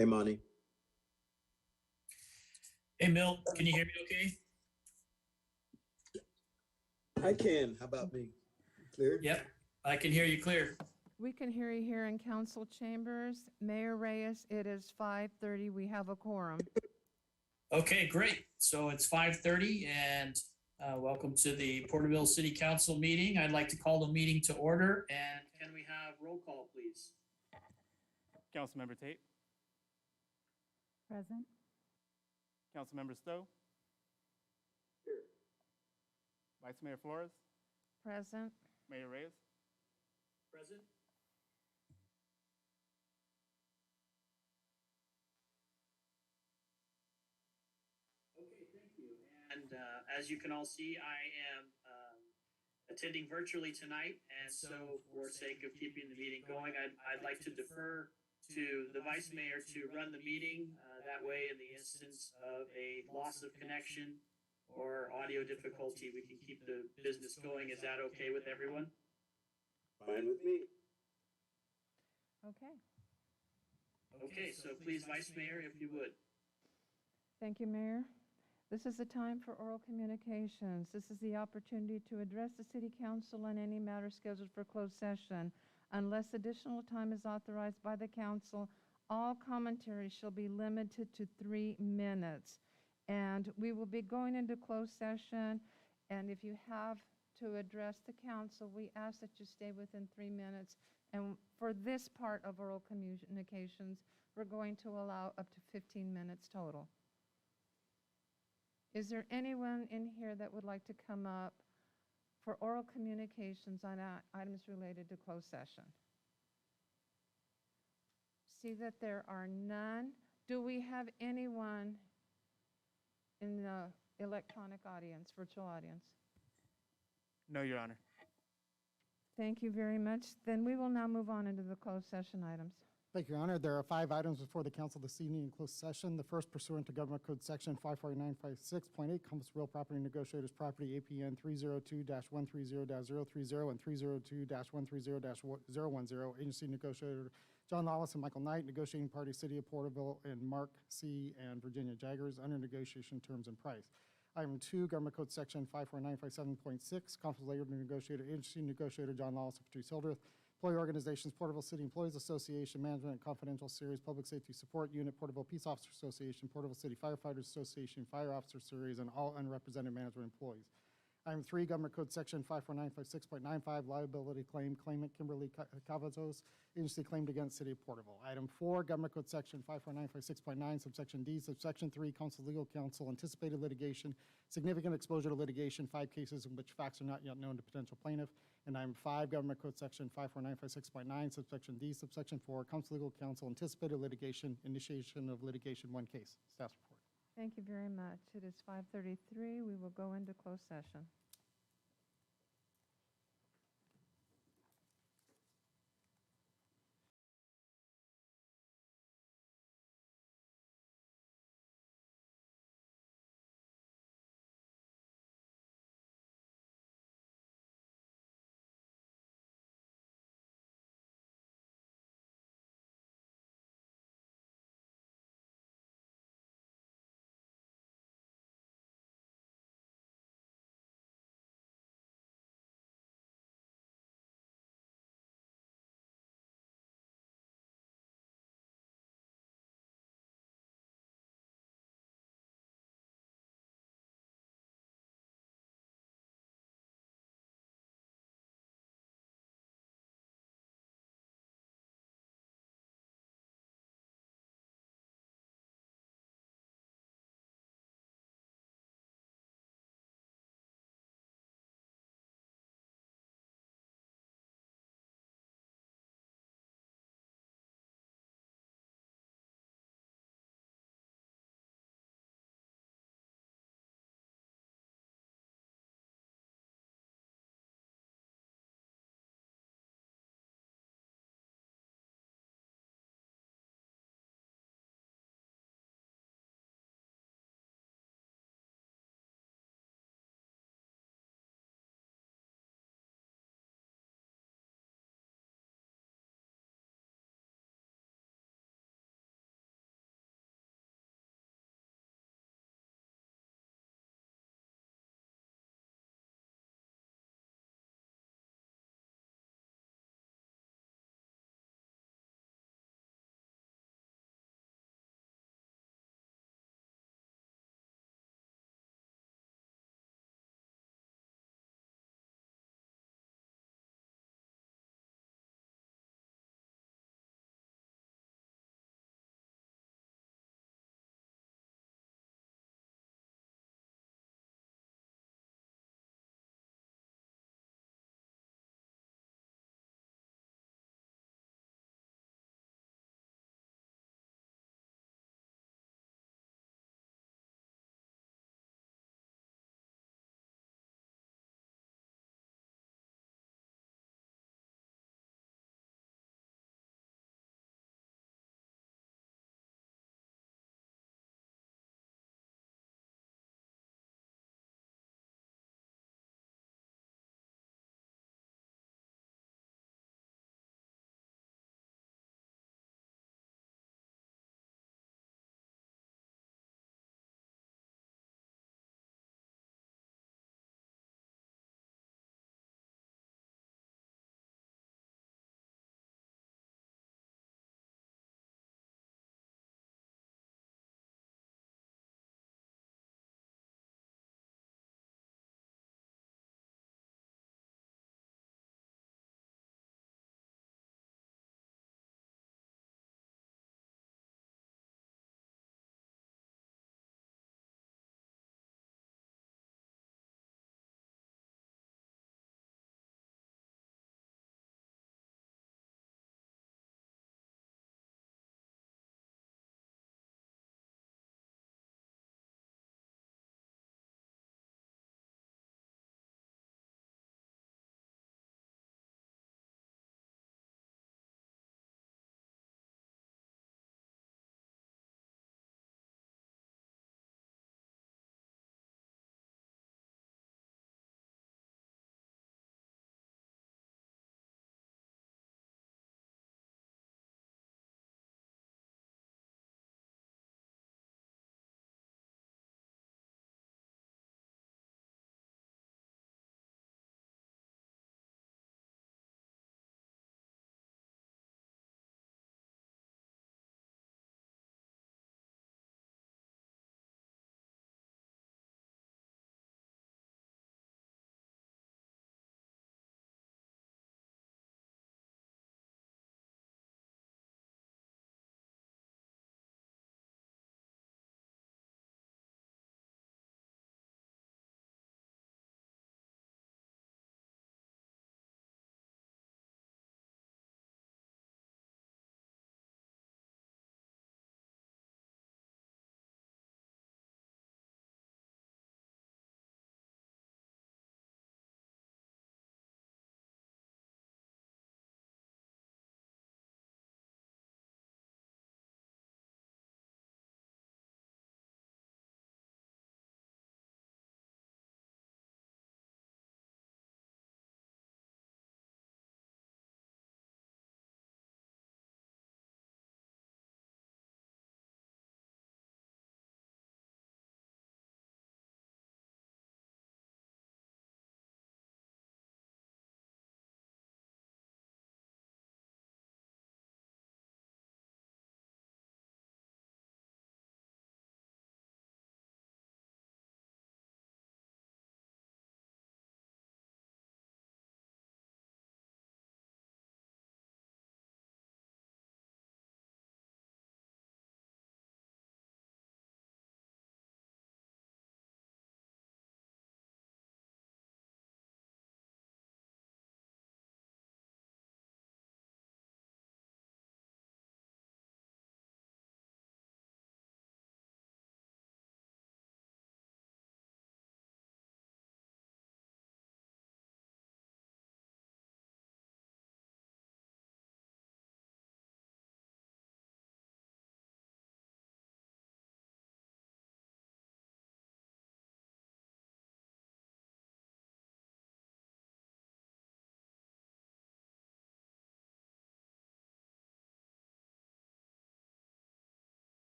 Hey, Monty. Hey, Milt, can you hear me okay? I can. How about me? Clear? Yep, I can hear you clear. We can hear you here in council chambers. Mayor Reyes, it is 5:30. We have a quorum. Okay, great. So it's 5:30 and welcome to the Porterville City Council meeting. I'd like to call the meeting to order, and can we have roll call, please? Councilmember Tate, Present. Councilmember Stowe. Here. Vice Mayor Flores, Present. Mayor Reyes. Present. Okay, thank you. And as you can all see, I am attending virtually tonight, and so for sake of keeping the meeting going, I'd like to defer to the Vice Mayor to run the meeting. That way, in the instance of a loss of connection or audio difficulty, we can keep the business going. Is that okay with everyone? Fine with me. Okay. Okay, so please, Vice Mayor, if you would. Thank you, Mayor. This is the time for oral communications. This is the opportunity to address the City Council on any matter scheduled for closed session. Unless additional time is authorized by the council, all commentary shall be limited to 3 minutes. And we will be going into closed session. And if you have to address the council, we ask that you stay within 3 minutes. And for this part of oral communications, we're going to allow up to 15 minutes total. Is there anyone in here that would like to come up for oral communications on items related to closed session? See that there are none. Do we have anyone in the electronic audience, virtual audience? No, Your Honor. Thank you very much. Then we will now move on into the closed session items. Thank you, Your Honor. There are 5 items before the council this evening in closed session. The first, pursuant to Government Code Section 54956.8, Compass Real Property Negotiators Property APN 302-130-030 and 302-130-010, Agency Negotiator John Lawless and Michael Knight, Negotiating Party City of Porterville, and Mark C. and Virginia Jaggers, under negotiation terms and price. Item 2, Government Code Section 54957.6, Compass Labor Negotiator Agency Negotiator John Lawless and Patrice Hildreth, Employee Organizations, Porterville City Employees Association, Management and Confidential Series, Public Safety Support Unit, Porterville Peace Officers Association, Porterville City Firefighters Association, Fire Officer Series, and all unrepresented management employees. Item 3, Government Code Section 54956.95, Liability Claim, Claimant Kimberly Cavazos, Agency claimed against City of Porterville. Item 4, Government Code Section 54956.9, Subsection D, Subsection 3, Council Legal Counsel, Anticipated Litigation, Significant Exposure to Litigation, 5 cases in which facts are not yet known to potential plaintiff. And item 5, Government Code Section 54956.9, Subsection D, Subsection 4, Council Legal Counsel, Anticipated Litigation, Initiation of Litigation, 1 case. Staff's report. Thank you very much. It is 5:33. We will go into closed session.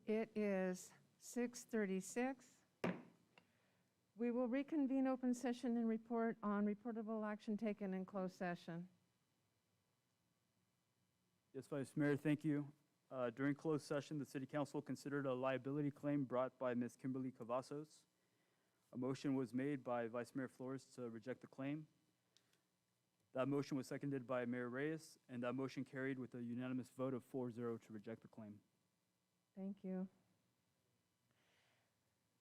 It is 6:36. We will reconvene open session and report on reportable action taken in closed session. Yes, Vice Mayor, thank you. During closed session, the City Council considered a liability claim brought by Ms. Kimberly Cavazos. A motion was made by Vice Mayor Flores to reject the claim. That motion was seconded by Mayor Reyes, and that motion carried with a unanimous vote of 4-0 to reject the claim. Thank you.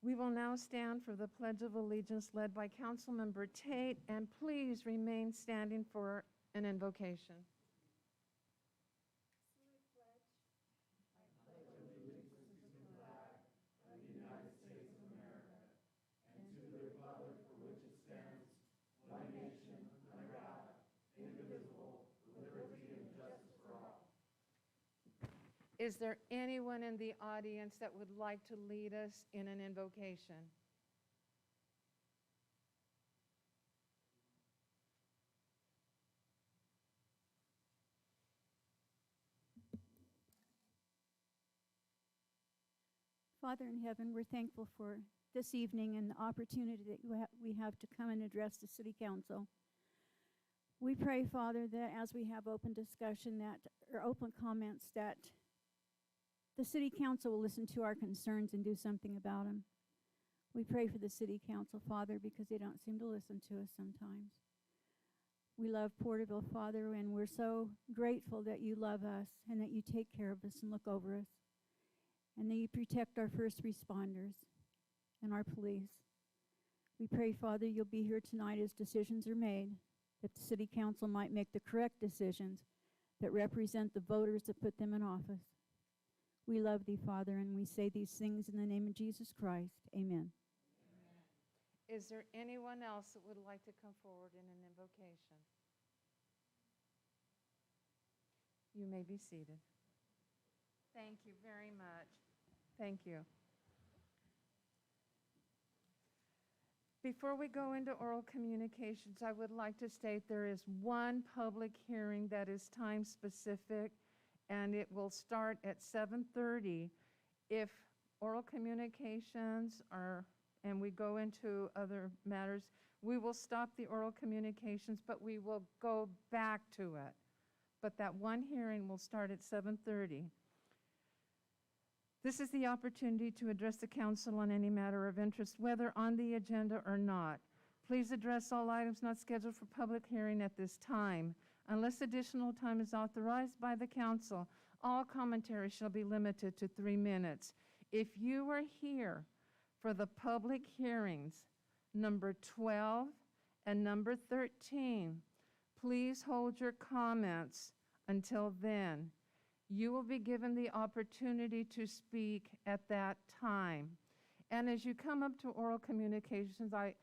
We will now stand for the Pledge of Allegiance led by Councilmember Tate, and please remain standing for an invocation. Is there anyone in the audience that would like to lead us in an invocation? Father in heaven, we're thankful for this evening and the opportunity that we have to come and address the City Council. We pray, Father, that as we have open discussion or open comments, that the City Council will listen to our concerns and do something about them. We pray for the City Council, Father, because they don't seem to listen to us sometimes. We love Porterville, Father, and we're so grateful that you love us and that you take care of us and look over us, and that you protect our first responders and our police. We pray, Father, you'll be here tonight as decisions are made, that the City Council might make the correct decisions that represent the voters that put them in office. We love thee, Father, and we say these things in the name of Jesus Christ. Amen. Is there anyone else that would like to come forward in an invocation? You may be seated. Thank you very much. Thank you. Before we go into oral communications, I would like to state there is one public hearing that is time specific, and it will start at 7:30. If oral communications and we go into other matters, we will stop the oral communications, but we will go back to it. But that one hearing will start at 7:30. This is the opportunity to address the council on any matter of interest, whether on the agenda or not. Please address all items not scheduled for public hearing at this time. Unless additional time is authorized by the council, all commentary shall be limited to 3 minutes. If you are here for the public hearings, number 12 and number 13, please hold your comments until then. You will be given the opportunity to speak at that time. And as you come up to oral communications, I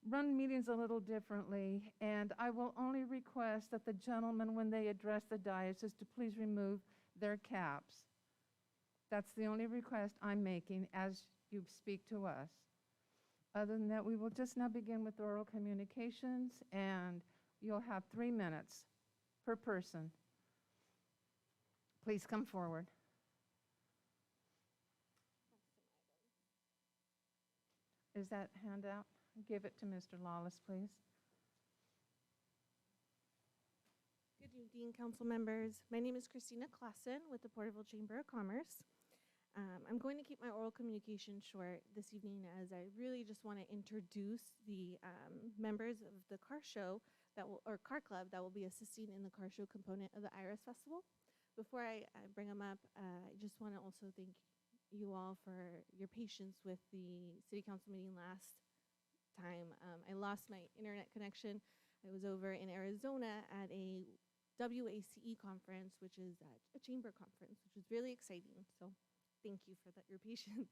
run meetings a little differently, and I will only request that the gentlemen, when they address the dais, is to please remove their caps. That's the only request I'm making as you speak to us. Other than that, we will just now begin with oral communications, and you'll have 3 minutes per person. Please come forward. Is that handout? Give it to Mr. Lawless, please. Good evening, council members. My name is Christina Klassen with the Porterville Chamber of Commerce. I'm going to keep my oral communication short this evening, as I really just want to introduce the members of the car show or car club that will be assisting in the car show component of the Iris Festival. Before I bring them up, I just want to also thank you all for your patience with the city council meeting last time. I lost my internet connection. I was over in Arizona at a WACE conference, which is a chamber conference, which was really exciting. So thank you for your patience.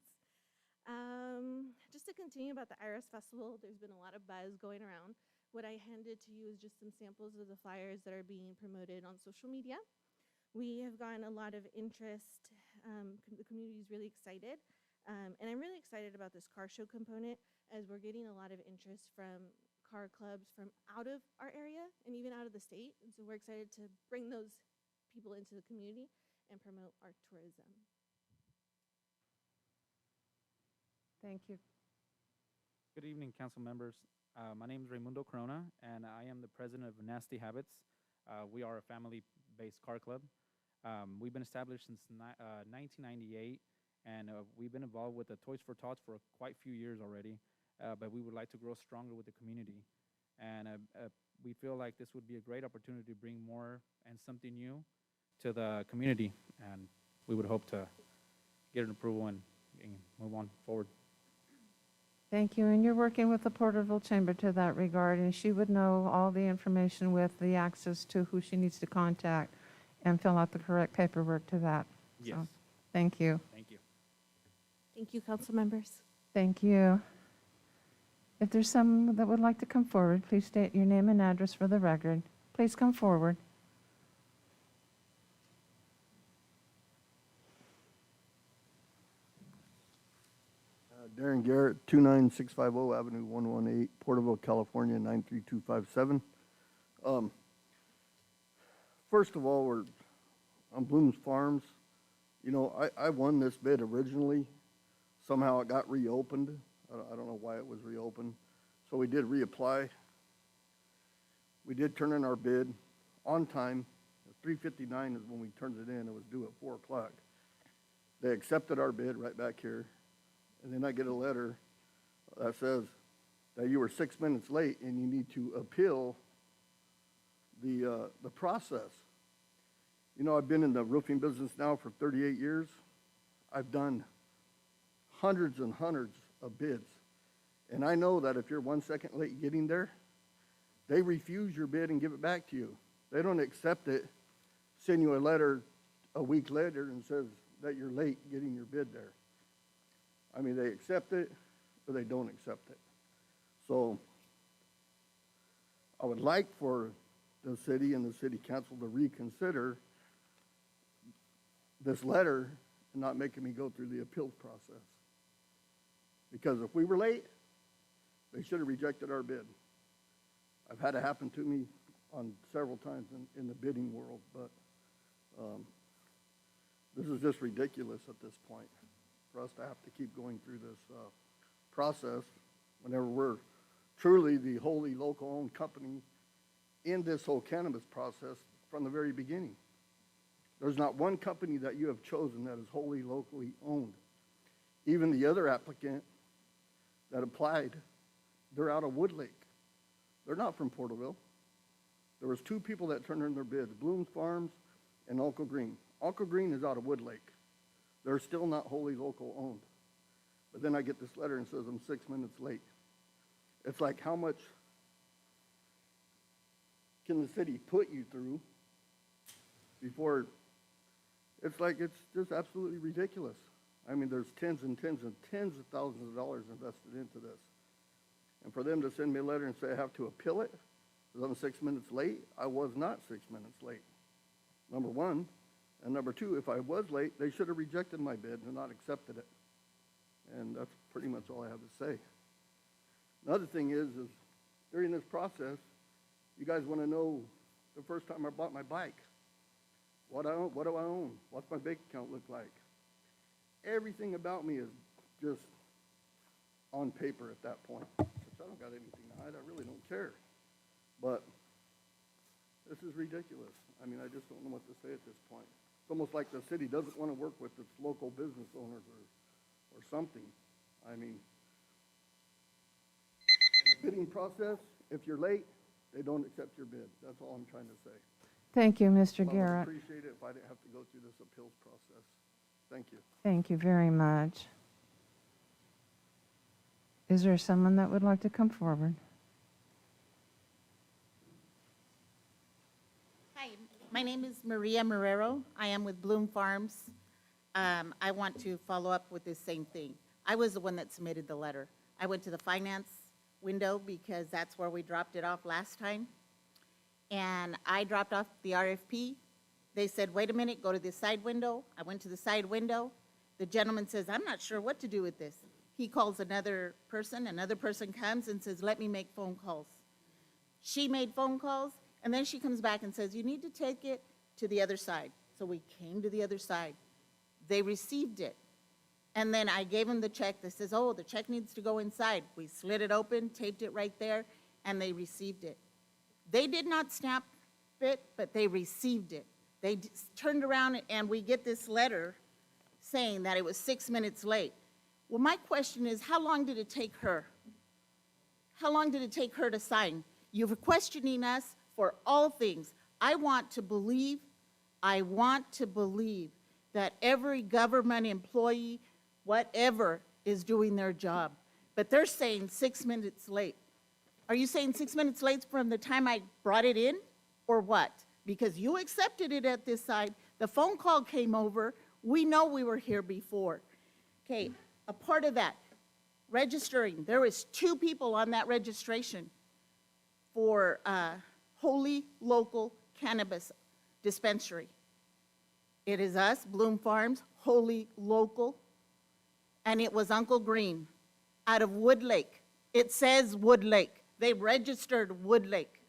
Just to continue about the Iris Festival, there's been a lot of buzz going around. What I handed to you is just some samples of the flyers that are being promoted on social media. We have gotten a lot of interest. The community is really excited. And I'm really excited about this car show component, as we're getting a lot of interest from car clubs from out of our area and even out of the state. And so we're excited to bring those people into the community and promote our tourism. Thank you. Good evening, council members. My name is Raimundo Corona, and I am the president of Nasty Habits. We are a family-based car club. We've been established since 1998, and we've been involved with the Toys for Tots for quite a few years already, but we would like to grow stronger with the community. And we feel like this would be a great opportunity to bring more and something new to the community, and we would hope to get an approval and move on forward. Thank you, and you're working with the Porterville Chamber to that regard, and she would know all the information with the access to who she needs to contact and fill out the correct paperwork to that. Yes. So, thank you. Thank you. Thank you, council members. Thank you. If there's someone that would like to come forward, please state your name and address for the record. Please come forward. Darren Garrett, 29650 Avenue 118, Porterville, California, 93257. First of all, we're on Bloom's Farms. You know, I won this bid originally. Somehow it got reopened. I don't know why it was reopened. So we did reapply. We did turn in our bid on time. 3:59 is when we turned it in. It was due at 4 o'clock. They accepted our bid right back here. And then I get a letter that says that you were 6 minutes late and you need to appeal the process. You know, I've been in the roofing business now for 38 years. I've done hundreds and hundreds of bids. And I know that if you're 1 second late getting there, they refuse your bid and give it back to you. They don't accept it, send you a letter a week later and says that you're late getting your bid there. I mean, they accept it or they don't accept it. So I would like for the city and the city council to reconsider this letter and not making me go through the appeals process. Because if we were late, they should have rejected our bid. I've had it happen to me on several times in the bidding world, but this is just ridiculous at this point for us to have to keep going through this process whenever we're truly the wholly local owned company in this whole cannabis process from the very beginning. There's not one company that you have chosen that is wholly locally owned. Even the other applicant that applied, they're out of Woodlake. They're not from Porterville. There was 2 people that turned in their bids, Bloom's Farms and Uncle Green. Uncle Green is out of Woodlake. They're still not wholly local owned. But then I get this letter and says I'm 6 minutes late. It's like, how much can the city put you through before, it's like, it's just absolutely ridiculous. I mean, there's tens and tens and tens of thousands of dollars invested into this. And for them to send me a letter and say I have to appeal it because I'm 6 minutes late, I was not 6 minutes late, number one. And number two, if I was late, they should have rejected my bid and not accepted it. And that's pretty much all I have to say. Another thing is during this process, you guys want to know the first time I bought my bike. What do I own? What's my bank account look like? Everything about me is just on paper at that point. Since I don't got anything to hide, I really don't care. But this is ridiculous. I mean, I just don't know what to say at this point. It's almost like the city doesn't want to work with its local business owners or something. I mean, in the bidding process, if you're late, they don't accept your bid. That's all I'm trying to say. Thank you, Mr. I would Garrett. appreciate it if I didn't have to go through this appeals process. Thank you. Thank you very much. Is there someone that would like to come forward? Hi, my name is Maria Marrero. I am with Bloom Farms. I want to follow up with this same thing. I was the one that submitted the letter. I went to the finance window because that's where we dropped it off last time. And I dropped off the RFP. They said, wait a minute, go to the side window. I went to the side window. The gentleman says, I'm not sure what to do with this. He calls another person comes and says, let me make phone calls. She made phone calls, and then she comes back and says, you need to take it to the other side. So we came to the other side. They received it. And then I gave them the check that says, oh, the check needs to go inside. We slid it open, taped it right there, and they received it. They did not stamp it, but they received it. They turned around and we get this letter saying that it was 6 minutes late. Well, my question is, how long did it take her? How long did it take her to sign? You're questioning us for all things. I want to believe that every government employee, whatever, is doing their job. But they're saying 6 minutes late. Are you saying 6 minutes late from the time I brought it in, or what? Because you accepted it at this side. The phone call came over. We know we were here before. Okay, a part of that, registering. There was 2 people on that registration for Holy Local Cannabis Dispensary. It is us, Bloom Farms, Holy Local, and it was Uncle Green out of Woodlake. It says Woodlake. They registered Woodlake.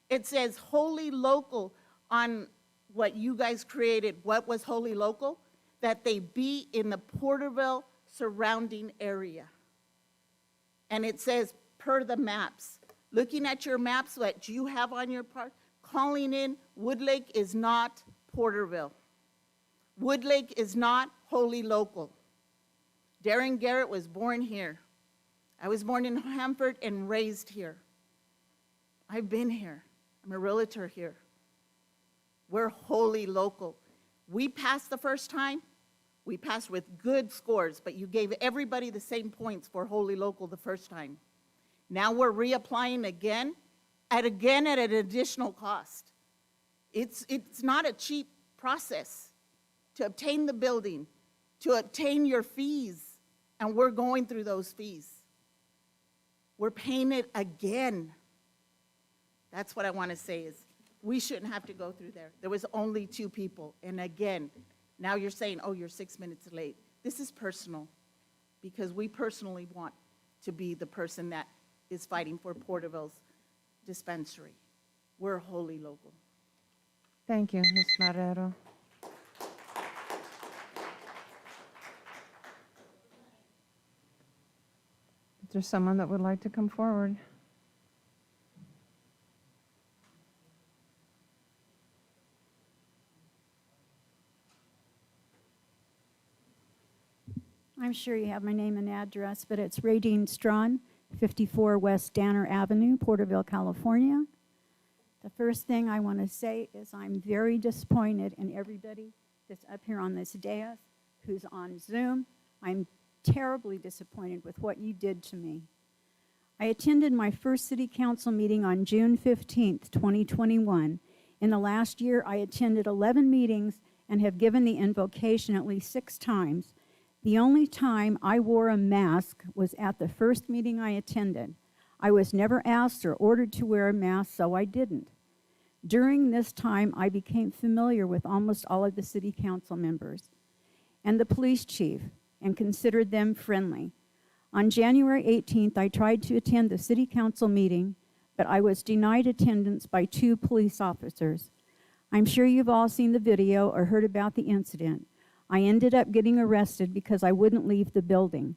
It says Holy Local on what you guys created. What was Holy Local? That they be in the Porterville surrounding area. And it says, per the maps. Looking at your maps that you have on your part, calling in, Woodlake is not Porterville. Woodlake is not Holy Local. Darren Garrett was born here. I was born in Hanford and raised here. I've been here. I'm a realtor here. We're Holy Local. We passed the first time. We passed with good scores, but you gave everybody the same points for Holy Local the first time. Now we're reapplying again at an additional cost. It's not a cheap process to obtain the building, to obtain your fees, and we're going through those fees. We're paying it again. That's what I want to say is we shouldn't have to go through there. There was only 2 people, and again, now you're saying, oh, you're 6 minutes late. This is personal because we personally want to be the person that is fighting for Porterville's dispensary. We're Holy Local. Thank you, Ms. Marrero. Is there someone that would like to come forward? I'm sure you have my name and address, but it's Radine Strawn, 54 West Danner Avenue, Porterville, California. The first thing I want to say is I'm very disappointed in everybody that's up here on this dais, who's on Zoom. I'm terribly disappointed with what you did to me. I attended my first city council meeting on June 15th, 2021. In the last year, I attended 11 meetings and have given the invocation at least 6 times. The only time I wore a mask was at the first meeting I attended. I was never asked or ordered to wear a mask, so I didn't. During this time, I became familiar with almost all of the city council members and the police chief and considered them friendly. On January 18th, I tried to attend the city council meeting, but I was denied attendance by 2 police officers. I'm sure you've all seen the video or heard about the incident. I ended up getting arrested because I wouldn't leave the building.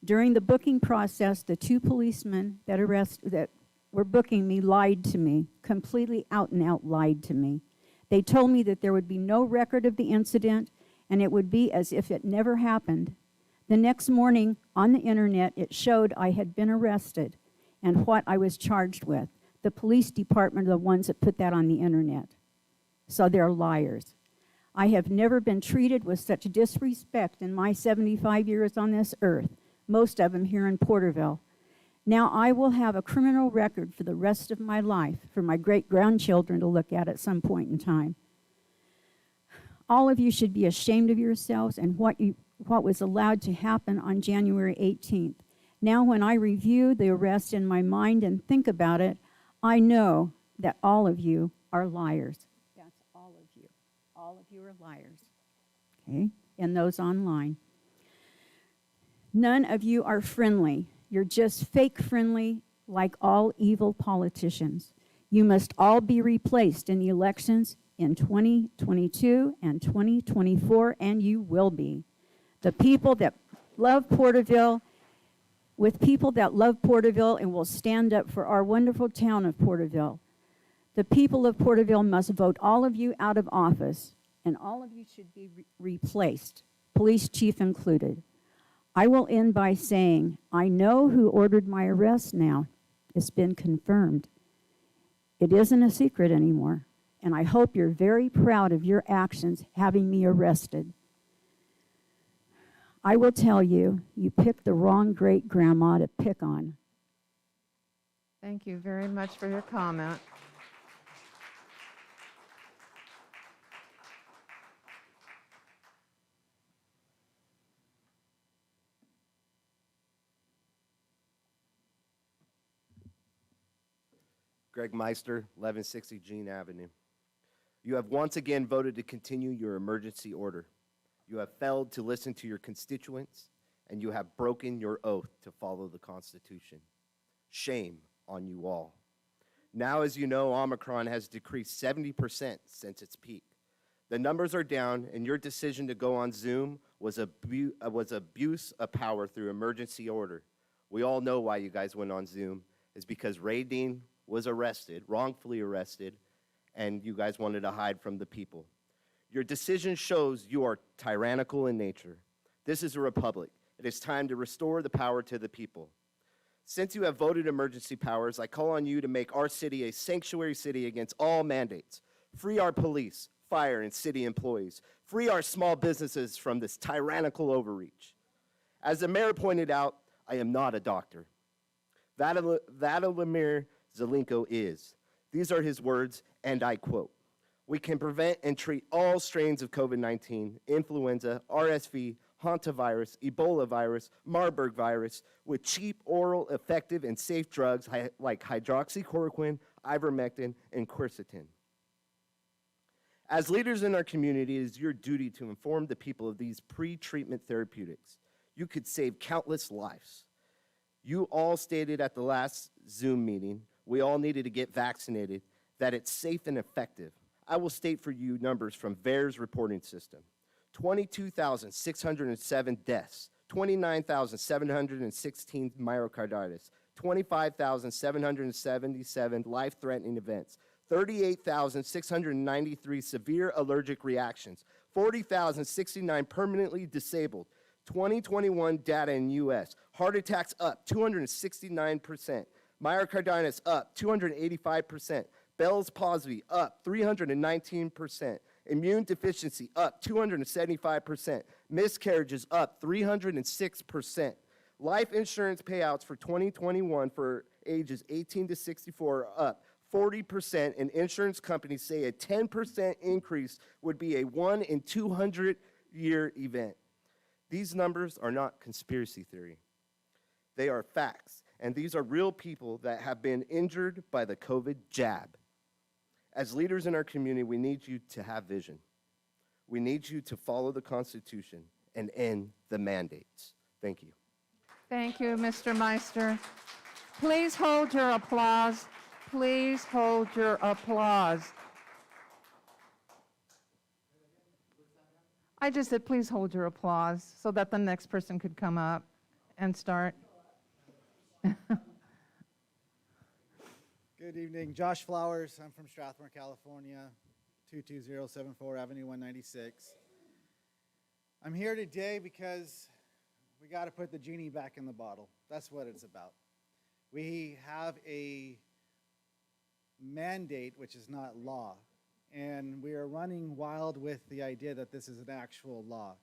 During the booking process, the 2 policemen that were booking me lied to me, completely out and out lied to me. They told me that there would be no record of the incident and it would be as if it never happened. The next morning on the internet, it showed I had been arrested and what I was charged with. The police department are the ones that put that on the internet. So they're liars. I have never been treated with such disrespect in my 75 years on this earth, most of them here in Porterville. Now I will have a criminal record for the rest of my life for my great-grandchildren to look at some point in time. All of you should be ashamed of yourselves and what was allowed to happen on January 18th. Now when I review the arrest in my mind and think about it, I know that all of you are liars. That's all of you. All of you are liars, okay? And those online. None of you are friendly. You're just fake friendly like all evil politicians. You must all be replaced in the elections in 2022 and 2024, and you will be. The people that love Porterville, with people that love Porterville and will stand up for our wonderful town of Porterville. The people of Porterville must vote all of you out of office, and all of you should be replaced, police chief included. I will end by saying, I know who ordered my arrest now. It's been confirmed. It isn't a secret anymore, and I hope you're very proud of your actions having me arrested. I will tell you, you picked the wrong great-grandma to pick on. Thank you very much for your comment. Greg Meister, 1160 Jean Avenue. You have once again voted to continue your emergency order. You have failed to listen to your constituents, and you have broken your oath to follow the Constitution. Shame on you all. Now, as you know, Omicron has decreased 70% since its peak. The numbers are down, and your decision to go on Zoom was abuse of power through emergency order. We all know why you guys went on Zoom. It's because Ray Dean was arrested, wrongfully arrested, and you guys wanted to hide from the people. Your decision shows you are tyrannical in nature. This is a republic. It is time to restore the power to the people. Since you have voted emergency powers, I call on you to make our city a sanctuary city against all mandates. Free our police, fire, and city employees. Free our small businesses from this tyrannical overreach. As the mayor pointed out, I am not a doctor. Vladimir Zelenko is. These are his words, and I quote, "We can prevent and treat all strains of COVID-19, influenza, RSV, hantavirus, Ebola virus, Marburg virus with cheap, oral, effective, and safe drugs like hydroxychloroquine, ivermectin, and quercetin. As leaders in our community, it is your duty to inform the people of these pre-treatment therapeutics. You could save countless lives. You all stated at the last Zoom meeting, we all needed to get vaccinated, that it's safe and effective. I will state for you numbers from VAERS reporting system. 22,607 deaths, 29,716 myocarditis, 25,777 life-threatening events, 38,693 severe allergic reactions, 40,069 permanently disabled. 2021 data in U.S. Heart attacks up 269%, myocarditis up 285%, Bell's palsy up 319%, immune deficiency up 275%, miscarriages up 306%. Life insurance payouts for 2021 for ages 18 to 64 are up 40%, and insurance companies say a 10% increase would be a 1 in 200-year event. These numbers are not conspiracy theory. They are facts, and these are real people that have been injured by the COVID jab. As leaders in our community, we need you to have vision. We need you to follow the Constitution and end the mandates. Thank you. Thank you, Mr. Meister. Please hold your applause. Please hold your applause. I just said, please hold your applause so that the next person could come up and start. Good evening, Josh Flowers. I'm from Strathmore, California, 22074 Avenue 196. I'm here today because we got to put the genie back in the bottle. That's what it's about. We have a mandate, which is not law, and we are running wild with the idea that this is an actual law.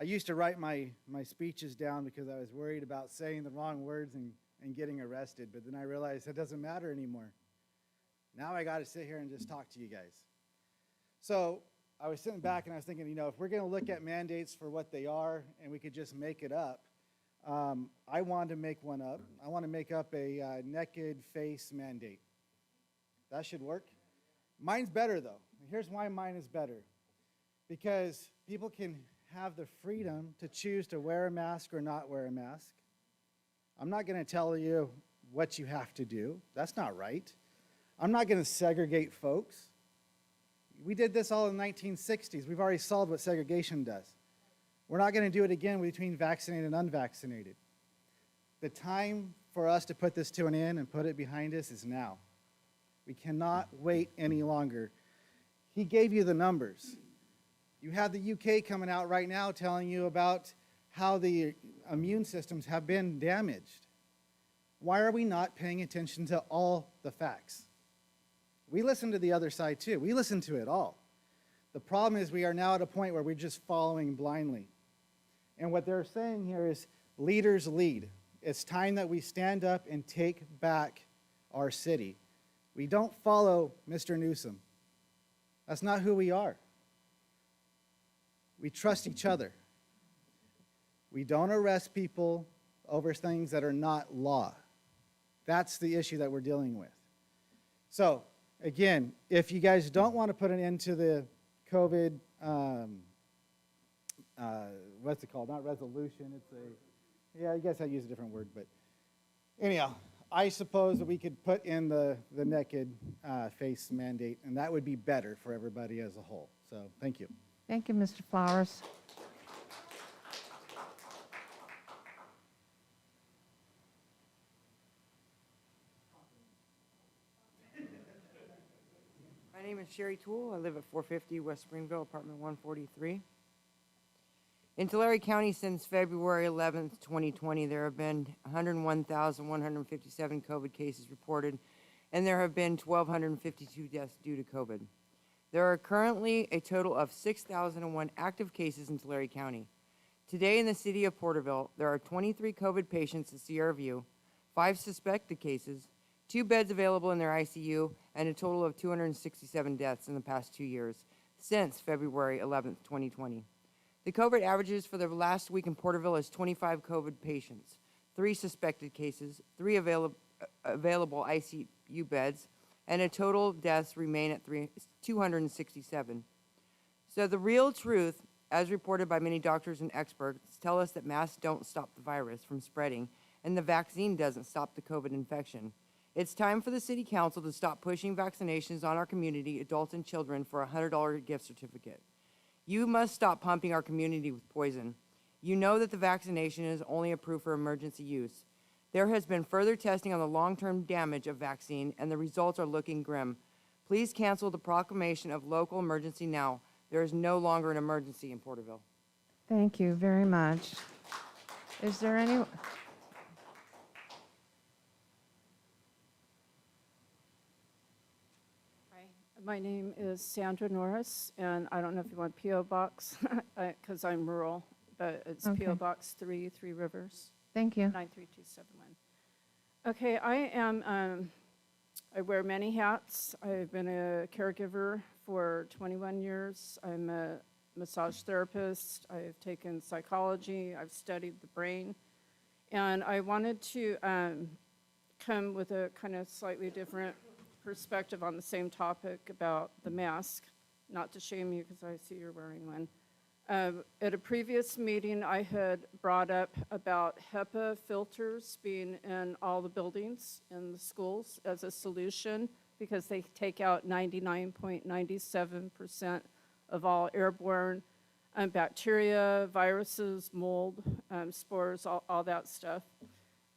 I used to write my speeches down because I was worried about saying the wrong words and getting arrested, but then I realized it doesn't matter anymore. Now I got to sit here and just talk to you guys. So I was sitting back and I was thinking, if we're going to look at mandates for what they are and we could just make it up, I wanted to make one up. I want to make up a naked face mandate. That should work. Mine's better, though. Here's why mine is better. Because people can have the freedom to choose to wear a mask or not wear a mask. I'm not going to tell you what you have to do. That's not right. I'm not going to segregate folks. We did this all in the 1960s. We've already solved what segregation does. We're not going to do it again between vaccinated and unvaccinated. The time for us to put this to an end and put it behind us is now. We cannot wait any longer. He gave you the numbers. You have the UK coming out right now telling you about how the immune systems have been damaged. Why are we not paying attention to all the facts? We listen to the other side too. We listen to it all. The problem is we are now at a point where we're just following blindly. And what they're saying here is leaders lead. It's time that we stand up and take back our city. We don't follow Mr. Newsom. That's not who we are. We trust each other. We don't arrest people over things that are not law. That's the issue that we're dealing with. So, again, if you guys don't want to put an end to the COVID, what's it called? Not resolution, it's a, yeah, I guess I use a different word, but anyhow, I suppose that we could put in the naked face mandate, and that would be better for everybody as a whole. So, thank you. Thank you, Mr. Flowers. My name is Sherry Toole. I live at 450 West Springville, apartment 143. In Tulare County since February 11th, 2020, there have been 101,157 COVID cases reported, and there have been 1,252 deaths due to COVID. There are currently a total of 6,001 active cases in Tulare County. Today in the city of Porterville, there are 23 COVID patients at Sierra View, 5 suspected cases, 2 beds available in their ICU, and a total of 267 deaths in the past 2 years, since February 11th, 2020. The COVID averages for the last week in Porterville is 25 COVID patients, 3 suspected cases, 3 available ICU beds, and a total deaths remain at 267. So the real truth, as reported by many doctors and experts, tell us that masks don't stop the virus from spreading, and the vaccine doesn't stop the COVID infection. It's time for the City Council to stop pushing vaccinations on our community, adults and children, for a $100 gift certificate. You must stop pumping our community with poison. You know that the vaccination is only approved for emergency use. There has been further testing on the long-term damage of vaccine, and the results are looking grim. Please cancel the proclamation of local emergency now. There is no longer an emergency in Porterville. Thank you very much. Is there any? My name is Sandra Norris, and I don't know if you want P.O. Box, because I'm rural, but it's Okay. P.O. Box 3, Three Rivers, Thank you. 93271. Okay, I wear many hats. I've been a caregiver for 21 years. I'm a massage therapist. I've taken psychology. I've studied the brain. And I wanted to come with a kind of slightly different perspective on the same topic about the mask. Not to shame you, because I see you're wearing one. At a previous meeting, I had brought up about HEPA filters being in all the buildings in the schools as a solution, because they take out 99.97% of all airborne bacteria, viruses, mold, spores, all that stuff.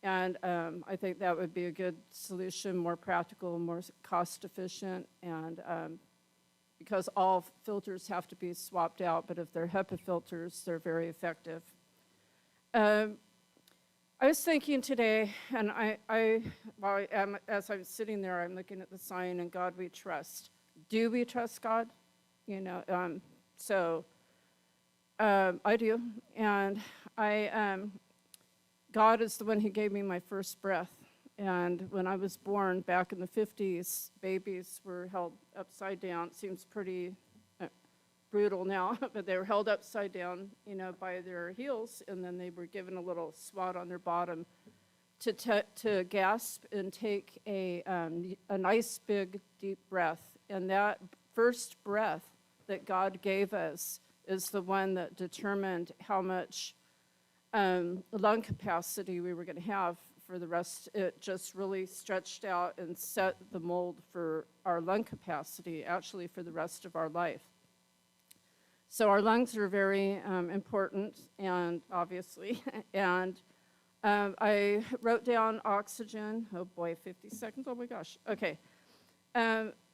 And I think that would be a good solution, more practical, more cost efficient, and because all filters have to be swapped out, but if they're HEPA filters, they're very effective. I was thinking today, and as I'm sitting there, I'm looking at the sign, "In God We Trust." Do we trust God? You know, I do, and God is the one who gave me my first breath. And when I was born back in the 50s, babies were held upside down. Seems pretty brutal now, but they were held upside down, you know, by their heels, and then they were given a little swat on their bottom to gasp and take a nice big deep breath. And that first breath that God gave us is the one that determined how much lung capacity we were going to have for the rest. It just really stretched out and set the mold for our lung capacity, actually, for the rest of our life. So our lungs are very important, and obviously, and I wrote down oxygen. Oh boy, 50 seconds. Oh my gosh. Okay.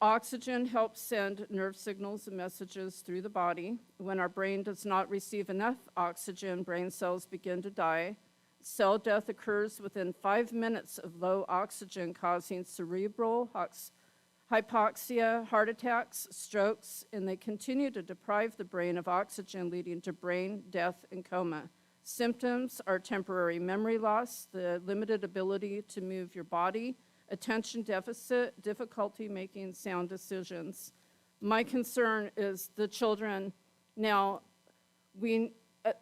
Oxygen helps send nerve signals and messages through the body. When our brain does not receive enough oxygen, brain cells begin to die. Cell death occurs within 5 minutes of low oxygen, causing cerebral hypoxia, heart attacks, strokes, and they continue to deprive the brain of oxygen, leading to brain death and coma. Symptoms are temporary memory loss, the limited ability to move your body, attention deficit, difficulty making sound decisions. My concern is the children. Now,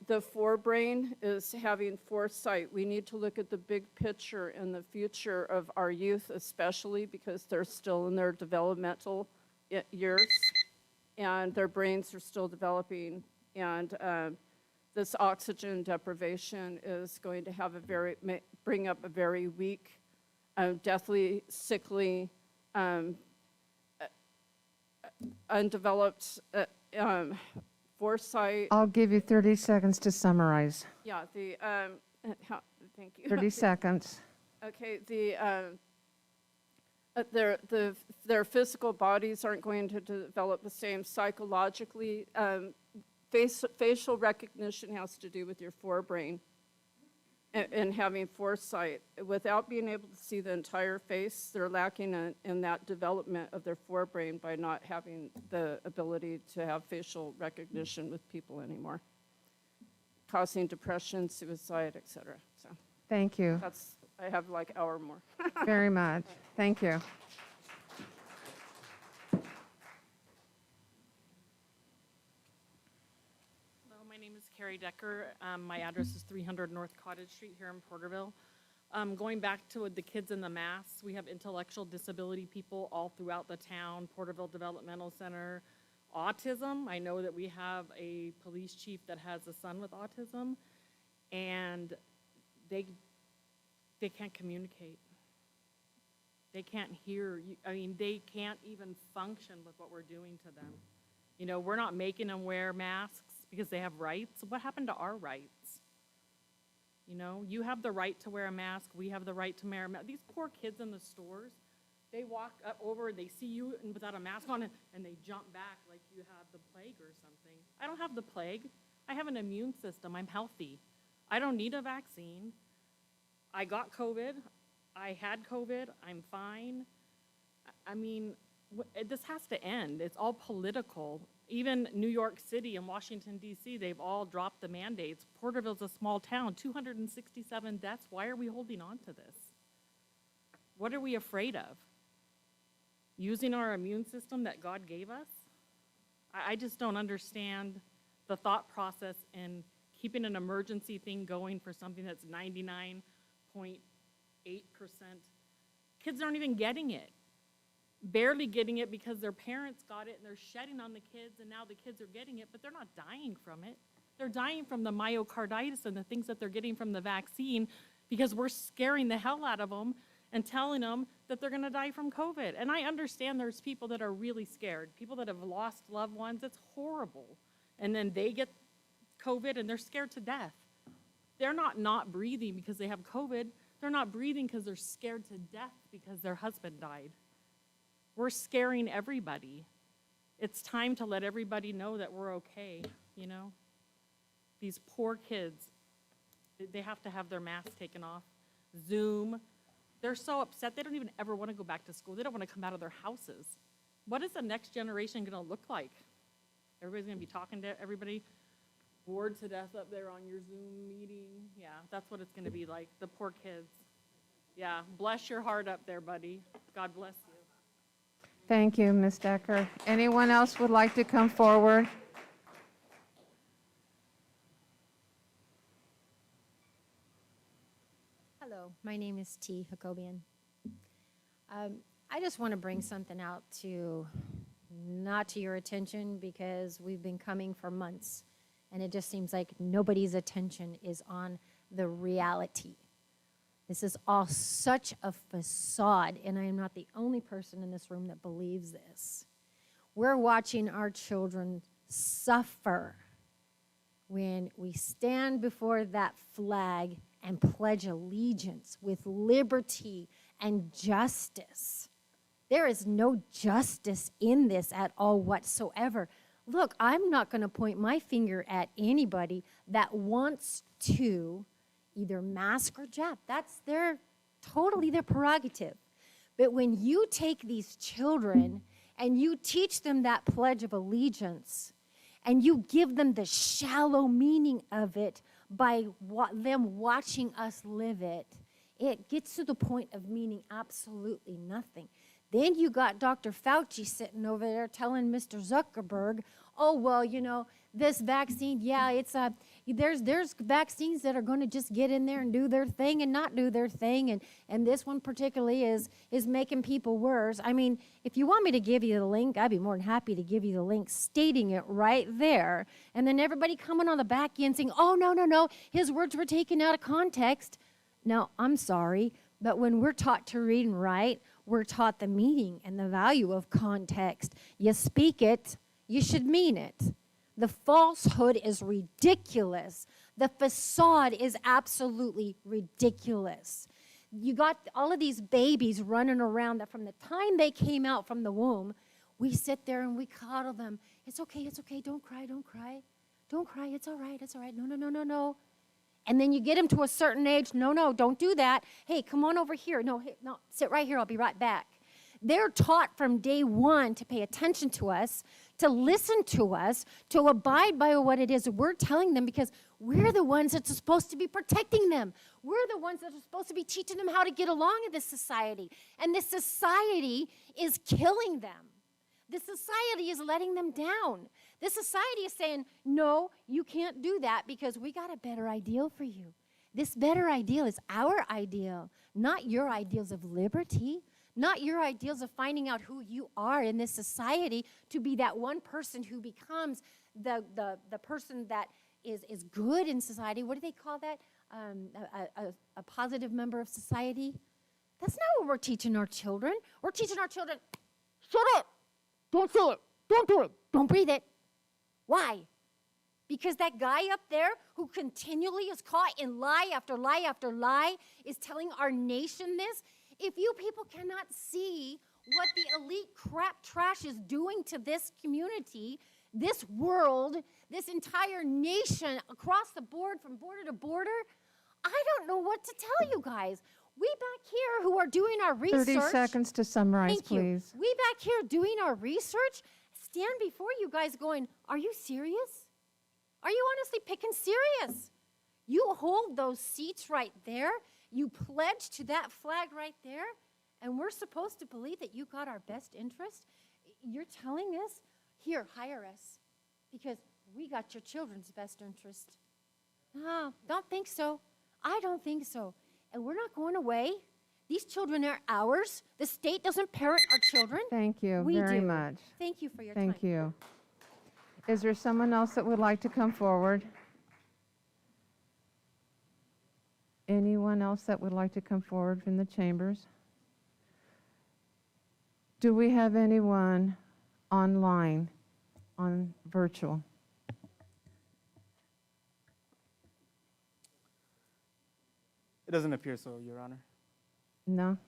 the forebrain is having foresight. We need to look at the big picture and the future of our youth, especially because they're still in their developmental years and their brains are still developing. And this oxygen deprivation is going to have bring up a very weak, deathly, sickly, undeveloped foresight. I'll give you 30 seconds to summarize. Yeah, thank you. 30 seconds. Okay, their physical bodies aren't going to develop the same psychologically. Facial recognition has to do with your forebrain and having foresight. Without being able to see the entire face, they're lacking in that development of their forebrain by not having the ability to have facial recognition with people anymore, causing depression, suicide, etc. So Thank you I have like an hour more. very much. Thank you. My name is Carrie Decker. My address is 300 North Cottage Street here in Porterville. Going back to the kids in the masks, we have intellectual disability people all throughout the town, Porterville Developmental Center, autism. I know that we have a police chief that has a son with autism, and they can't communicate. They can't hear. I mean, they can't even function with what we're doing to them. You know, we're not making them wear masks because they have rights. What happened to our rights? You know, you have the right to wear a mask. We have the right to wear a mask. These poor kids in the stores, they walk up over, they see you without a mask on, and they jump back like you have the plague or something. I don't have the plague. I have an immune system. I'm healthy. I don't need a vaccine. I got COVID. I had COVID. I'm fine. I mean, this has to end. It's all political. Even New York City and Washington, D.C., they've all dropped the mandates. Porterville's a small town, 267 deaths. Why are we holding on to this? What are we afraid of? Using our immune system that God gave us? I just don't understand the thought process in keeping an emergency thing going for something that's 99.8%. Kids aren't even getting it. Barely getting it because their parents got it and they're shedding on the kids, and now the kids are getting it, but they're not dying from it. They're dying from the myocarditis and the things that they're getting from the vaccine because we're scaring the hell out of them and telling them that they're gonna die from COVID. And I understand there's people that are really scared, people that have lost loved ones. It's horrible. And then they get COVID and they're scared to death. They're not breathing because they have COVID. They're not breathing because they're scared to death because their husband died. We're scaring everybody. It's time to let everybody know that we're okay, you know? These poor kids, they have to have their masks taken off. Zoom, they're so upset. They don't even ever want to go back to school. They don't want to come out of their houses. What is the next generation going to look like? Everybody's going to be talking to everybody, bored to death up there on your Zoom meeting. Yeah, that's what it's going to be like, the poor kids. Yeah, bless your heart up there, buddy. God bless you. Thank you, Ms. Decker. Anyone else would like to come forward? Hello, my name is T. Jacobian. I just want to bring something out not to your attention because we've been coming for months and it just seems like nobody's attention is on the reality. This is all such a facade, and I am not the only person in this room that believes this. We're watching our children suffer when we stand before that flag and pledge allegiance with liberty and justice. There is no justice in this at all whatsoever. Look, I'm not going to point my finger at anybody that wants to either mask or jab. That's totally their prerogative. But when you take these children and you teach them that Pledge of Allegiance, and you give them the shallow meaning of it by them watching us live it, it gets to the point of meaning absolutely nothing. Then you got Dr. Fauci sitting over there telling Mr. Zuckerberg, oh, well, you know, this vaccine, yeah, it's there's vaccines that are going to just get in there and do their thing and not do their thing, and this one particularly is making people worse. I mean, if you want me to give you the link, I'd be more than happy to give you the link stating it right there, and then everybody coming on the back end saying, oh, no, his words were taken out of context. No, I'm sorry, but when we're taught to read and write, we're taught the meaning and the value of context. You speak it, you should mean it. The falsehood is ridiculous. The facade is absolutely ridiculous. You got all of these babies running around that from the time they came out from the womb, we sit there and we coddle them. It's okay, don't cry. Don't cry, it's all right. No. And then you get them to a certain age, no, don't do that. Hey, come on over here. No, sit right here, I'll be right back. They're taught from day one to pay attention to us, to listen to us, to abide by what it is that we're telling them, because we're the ones that's supposed to be protecting them. We're the ones that are supposed to be teaching them how to get along in this society. And this society is killing them. This society is letting them down. This society is saying, no, you can't do that because we got a better ideal for you. This better ideal is our ideal, not your ideals of liberty, not your ideals of finding out who you are in this society to be that one person who becomes the person that is good in society. What do they call that? A positive member of society? That's not what we're teaching our children. We're teaching our children, shut up, don't say it, don't do it, don't breathe it. Why? Because that guy up there who continually is caught in lie after lie after lie is telling our nation this. If you people cannot see what the elite crap trash is doing to this community, this world, this entire nation across the board from border to border, I don't know what to tell you guys. We back here who are doing our research. 30 seconds to summarize, Thank you. please. We back here doing our research stand before you guys going, are you serious? Are you honestly picking serious? You hold those seats right there. You pledge to that flag right there, and we're supposed to believe that you got our best interest? You're telling us, here, hire us, because we got your children's best interest. No, don't think so. I don't think so. And we're not going away. These children are ours. The state doesn't parent our children. Thank you We very do. much. Thank you for your time. Thank you. Is there someone else that would like to come forward? Anyone else that would like to come forward from the chambers? Do we have anyone online, on virtual? It doesn't appear so, Your Honor. No?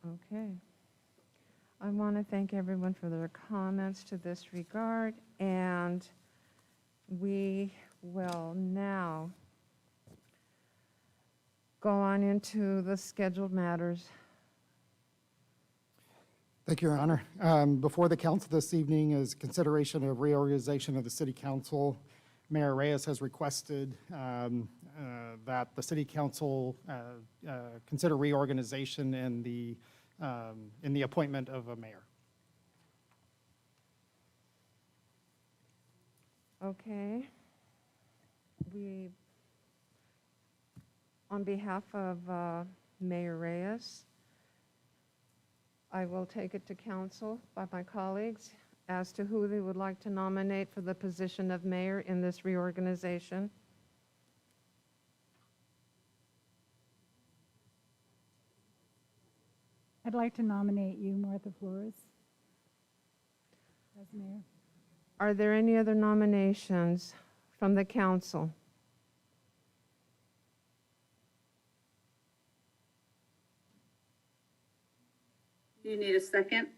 Okay. I want to thank everyone for their comments to this regard, and we will now go on into the scheduled matters. Thank you, Your Honor. Before the council this evening is consideration of reorganization of the city council. Mayor Reyes has requested that the city council consider reorganization in the appointment of a mayor. Okay. On behalf of Mayor Reyes, I will take it to council by my colleagues as to who they would like to nominate for the position of mayor in this reorganization. I'd like to nominate you, Martha Flores. As mayor. Are there any other nominations from the council? Do you need a second?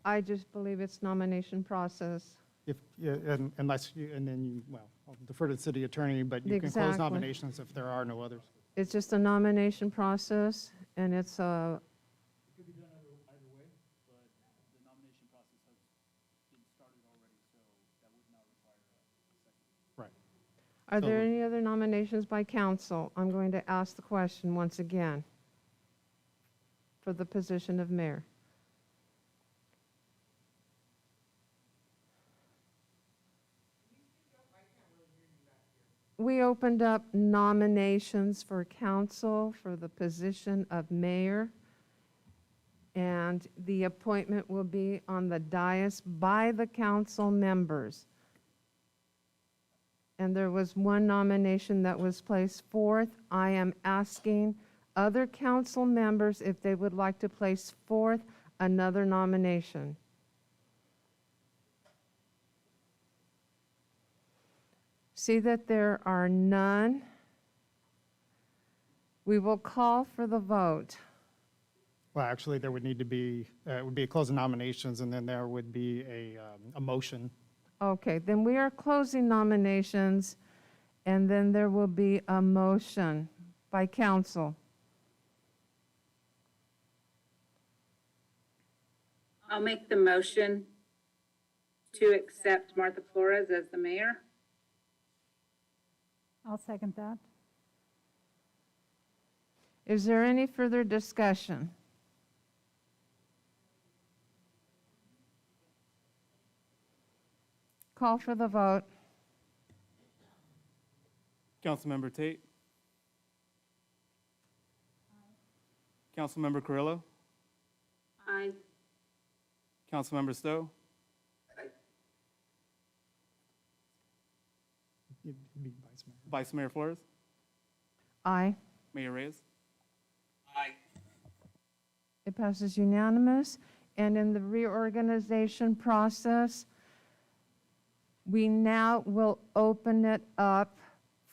I just believe it's nomination process. If, yeah, unless you, and then you, well, I'll defer to the city attorney, but you can close Exactly. nominations if there are no others. It's just a nomination process, and it's a, It could be done either way, but the nomination process has been started already, so that would not require a second. Right. are So- there any other nominations by council? I'm going to ask the question once again for the position of mayor. We opened up nominations for council for the position of mayor, and the appointment will be on the dais by the council members. And there was one nomination that was placed forth. I am asking other council members if they would like to place forth another nomination. See that there are none. We will call for the vote. Well, actually, there would need to be, it would be a close of nominations, and then there would be a motion. Okay, then we are closing nominations, and then there will be a motion by council. I'll make the motion to accept Martha Flores as the mayor. I'll second that. Is there any further discussion? Call for the vote. Councilmember Tate? Councilmember Carrillo? Aye. Councilmember Stowe? You'd be vice mayor. Vice Mayor Flores? Aye. Mayor Reyes? Aye. It passes unanimous. And in the reorganization process, we now will open it up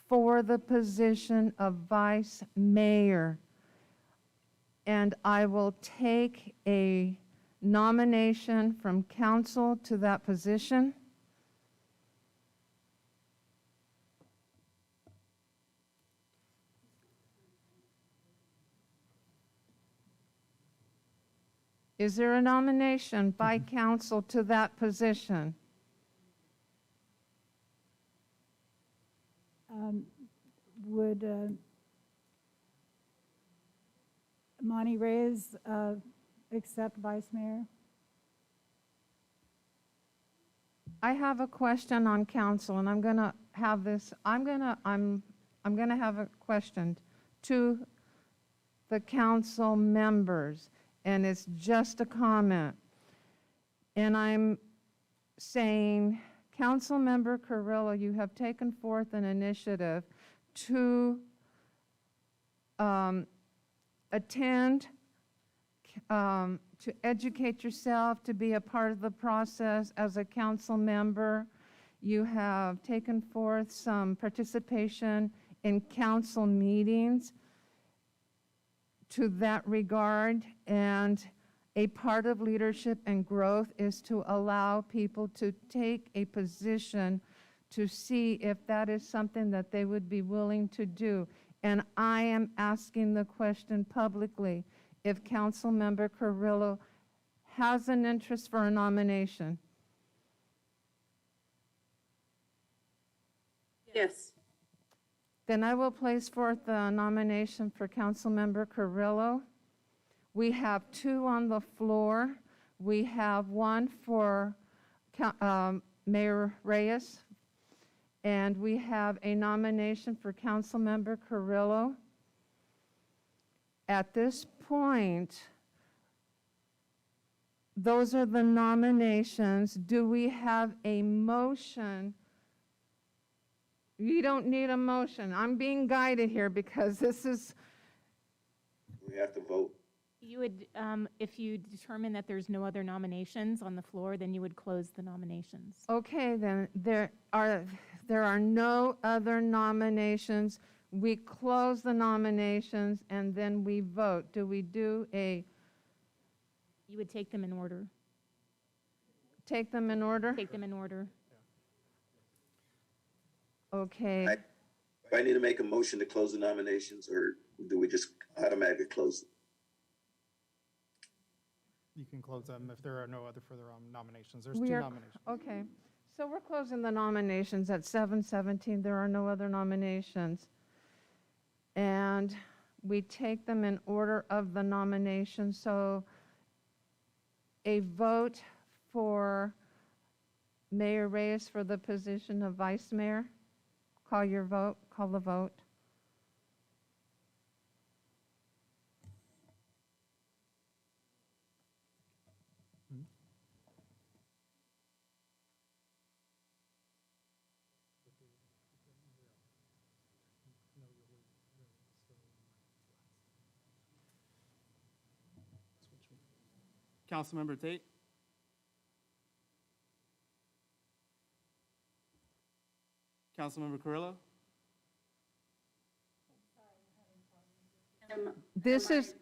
for the position of vice mayor. And I will take a nomination from council to that position. Is there a nomination by council to that position? Would Monty Reyes accept vice mayor? I have a question on council, and I'm gonna have this, I'm gonna have a question to the council members, and it's just a comment. And I'm saying, Councilmember Carrillo, you have taken forth an initiative to attend, to educate yourself, to be a part of the process as a council member. You have taken forth some participation in council meetings to that regard, and a part of leadership and growth is to allow people to take a position to see if that is something that they would be willing to do. And I am asking the question publicly, if Councilmember Carrillo has an interest for a nomination. Yes. Then I will place forth the nomination for Councilmember Carrillo. We have two on the floor. We have one for Mayor Reyes, and we have a nomination for Councilmember Carrillo. At this point, those are the nominations. Do we have a motion? You don't need a motion. I'm being guided here because this is, We have to vote. You would, if you determine that there's no other nominations on the floor, then you would close the nominations. Okay, then, there are no other nominations. We close the nominations and then we vote. Do we do You would take them in order. take them in order? Take them in order. Okay, Do I need to make a motion to close the nominations, or do we just automatically close them? You can close them if there are no other further nominations. There's we two are, nominations. okay. So we're closing the nominations at 7:17. There are no other nominations. And we take them in order of the nomination. So a vote for Mayor Reyes for the position of Vice Mayor. Call your vote. Call the vote. Councilmember Tate? Councilmember Carrillo? This is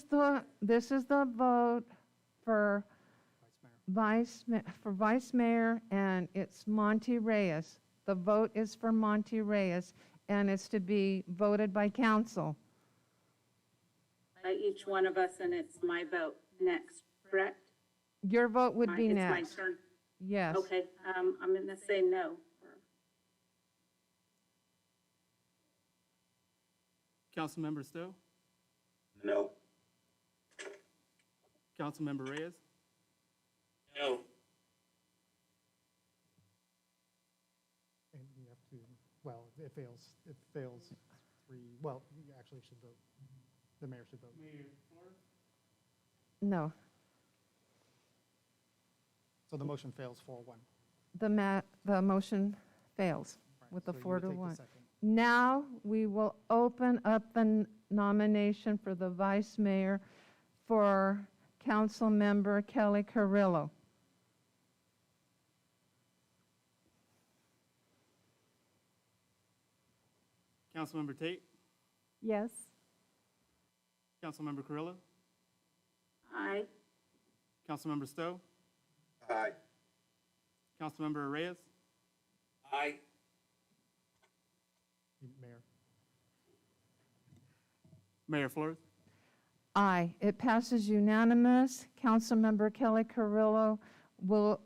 the vote for Vice Mayor, and it's Monty Reyes. The vote is for Monty Reyes, and it's to be voted by council. By each one of us, and it's my vote next, correct? Your vote would be It's next. my turn. Yes. Okay, I'm gonna say no. Councilmember Stowe? No. Councilmember Reyes? No. And you have to, well, it fails. It fails three, well, you actually should vote. The mayor should vote. No. So the motion fails 4-1. The motion fails with the So you 4 would to take the 1. second. Now, we will open up the nomination for the vice mayor for council member Kelly Carrillo. Councilmember Tate? Yes. Councilmember Carrillo? Aye. Councilmember Stowe? Aye. Councilmember Reyes? Aye. Mayor. Mayor Flores? Aye. It passes unanimous. Councilmember Kelly Carrillo will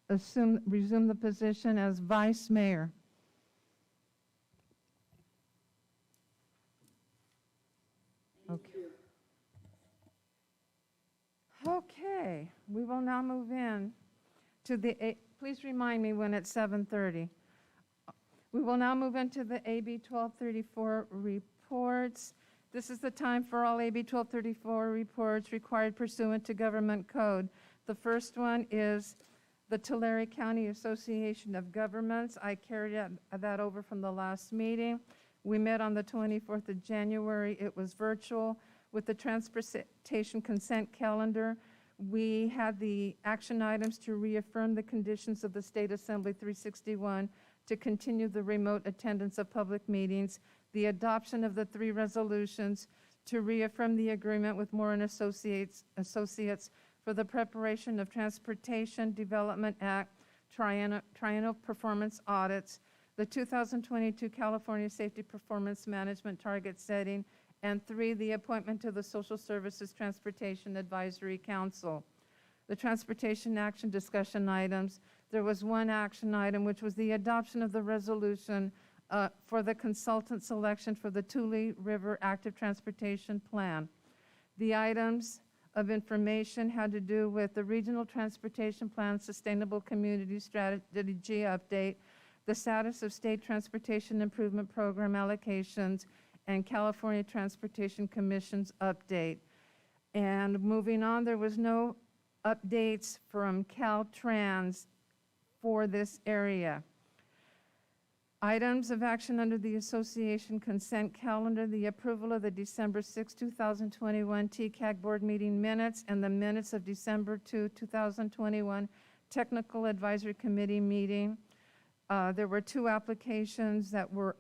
resume the position as vice mayor. Okay. Okay, we will now move in to please remind me when it's 7:30. We will now move into the AB 1234 reports. This is the time for all AB 1234 reports required pursuant to government code. The first one is the Tulare County Association of Governments. I carried that over from the last meeting. We met on the 24th of January. It was virtual with the transportation consent calendar. We had the action items to reaffirm the conditions of the State Assembly 361 to continue the remote attendance of public meetings, the adoption of the 3 resolutions to reaffirm the agreement with Moore and Associates for the preparation of Transportation Development Act triennial performance audits, the 2022 California Safety Performance Management Target Setting, and 3, the appointment to the Social Services Transportation Advisory Council. The transportation action discussion items, there was one action item, which was the adoption of the resolution for the consultant selection for the Tulare River Active Transportation Plan. The items of information had to do with the Regional Transportation Plan Sustainable Community Strategy Update, the status of State Transportation Improvement Program allocations, and California Transportation Commission's update. And moving on, there was no updates from Caltrans for this area. Items of action under the association consent calendar, the approval of the December 6, 2021 TCAG board meeting minutes and the minutes of December 2, 2021 technical advisory committee meeting. There were 2 applications that were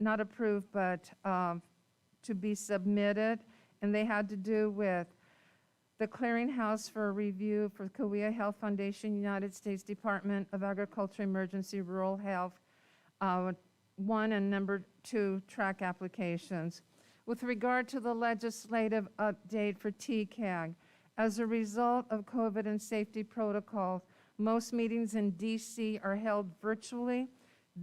not approved, but to be submitted, and they had to do with the clearinghouse for review for Cahuilla Health Foundation, United States Department of Agriculture Emergency Rural Health, 1 and number 2 track applications. With regard to the legislative update for TCAG, as a result of COVID and safety protocols, most meetings in DC are held virtually.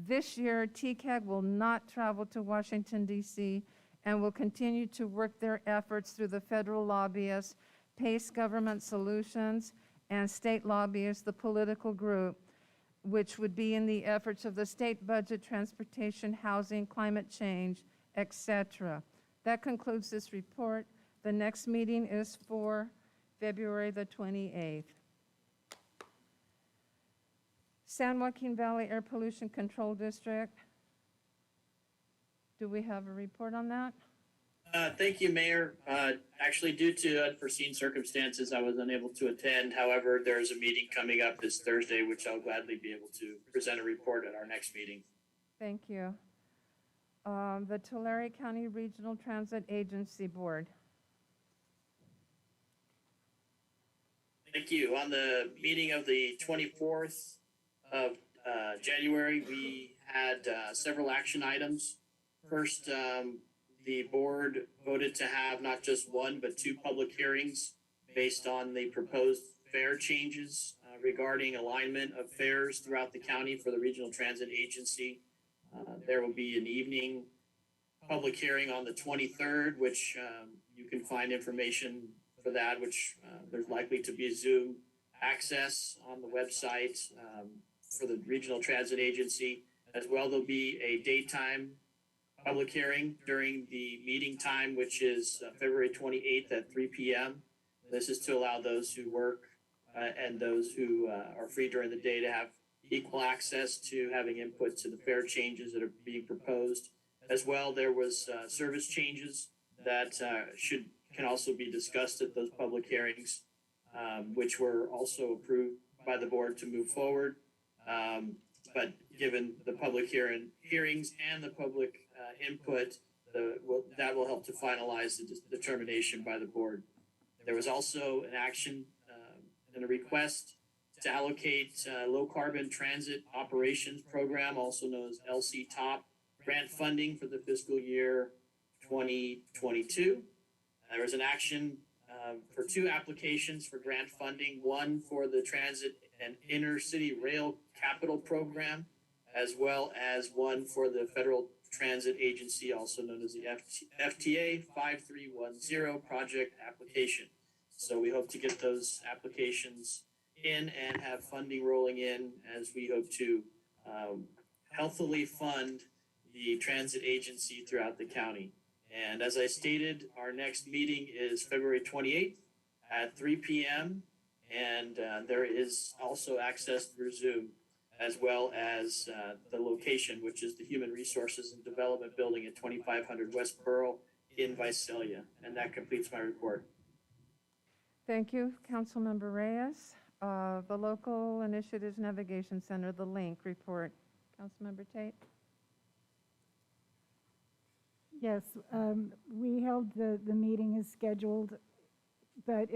This year, TCAG will not travel to Washington, DC, and will continue to work their efforts through the federal lobbyists, PACE Government Solutions, and state lobbyists, the political group, which would be in the efforts of the state budget, transportation, housing, climate change, etc. That concludes this report. The next meeting is for February the 28th. San Joaquin Valley Air Pollution Control District. Do we have a report on that? Thank you, Mayor. Actually, due to unforeseen circumstances, I was unable to attend. However, there's a meeting coming up this Thursday, which I'll gladly be able to present a report at our next meeting. Thank you. The Tulare County Regional Transit Agency Board. Thank you. On the meeting of the 24th of January, we had several action items. First, the board voted to have not just 1, but 2 public hearings based on the proposed fare changes regarding alignment of fares throughout the county for the Regional Transit Agency. There will be an evening public hearing on the 23rd, which you can find information for that, which there's likely to be a Zoom access on the website for the Regional Transit Agency. As well, there'll be a daytime public hearing during the meeting time, which is February 28th at 3 p.m. This is to allow those who work and those who are free during the day to have equal access to having input to the fare changes that are being proposed. As well, there was service changes that can also be discussed at those public hearings, which were also approved by the board to move forward. But given the public hearings and the public input, that will help to finalize the determination by the board. There was also an action and a request to allocate low carbon transit operations program, also known as LC TOP, grant funding for the fiscal year 2022. There was an action for 2 applications for grant funding, 1 for the Transit and Intercity Rail Capital Program, as well as 1 for the Federal Transit Agency, also known as the FTA 5310 project application. So we hope to get those applications in and have funding rolling in as we hope to healthily fund the transit agency throughout the county. And as I stated, our next meeting is February 28th at 3 p.m. And there is also access through Zoom, as well as the location, which is the Human Resources and Development Building at 2500 West Pearl in Visalia. And that completes my report. Thank you, Councilmember Reyes. The Local Initiatives Navigation Center, the LINK report. Councilmember Tate. Yes, we held the meeting as scheduled, but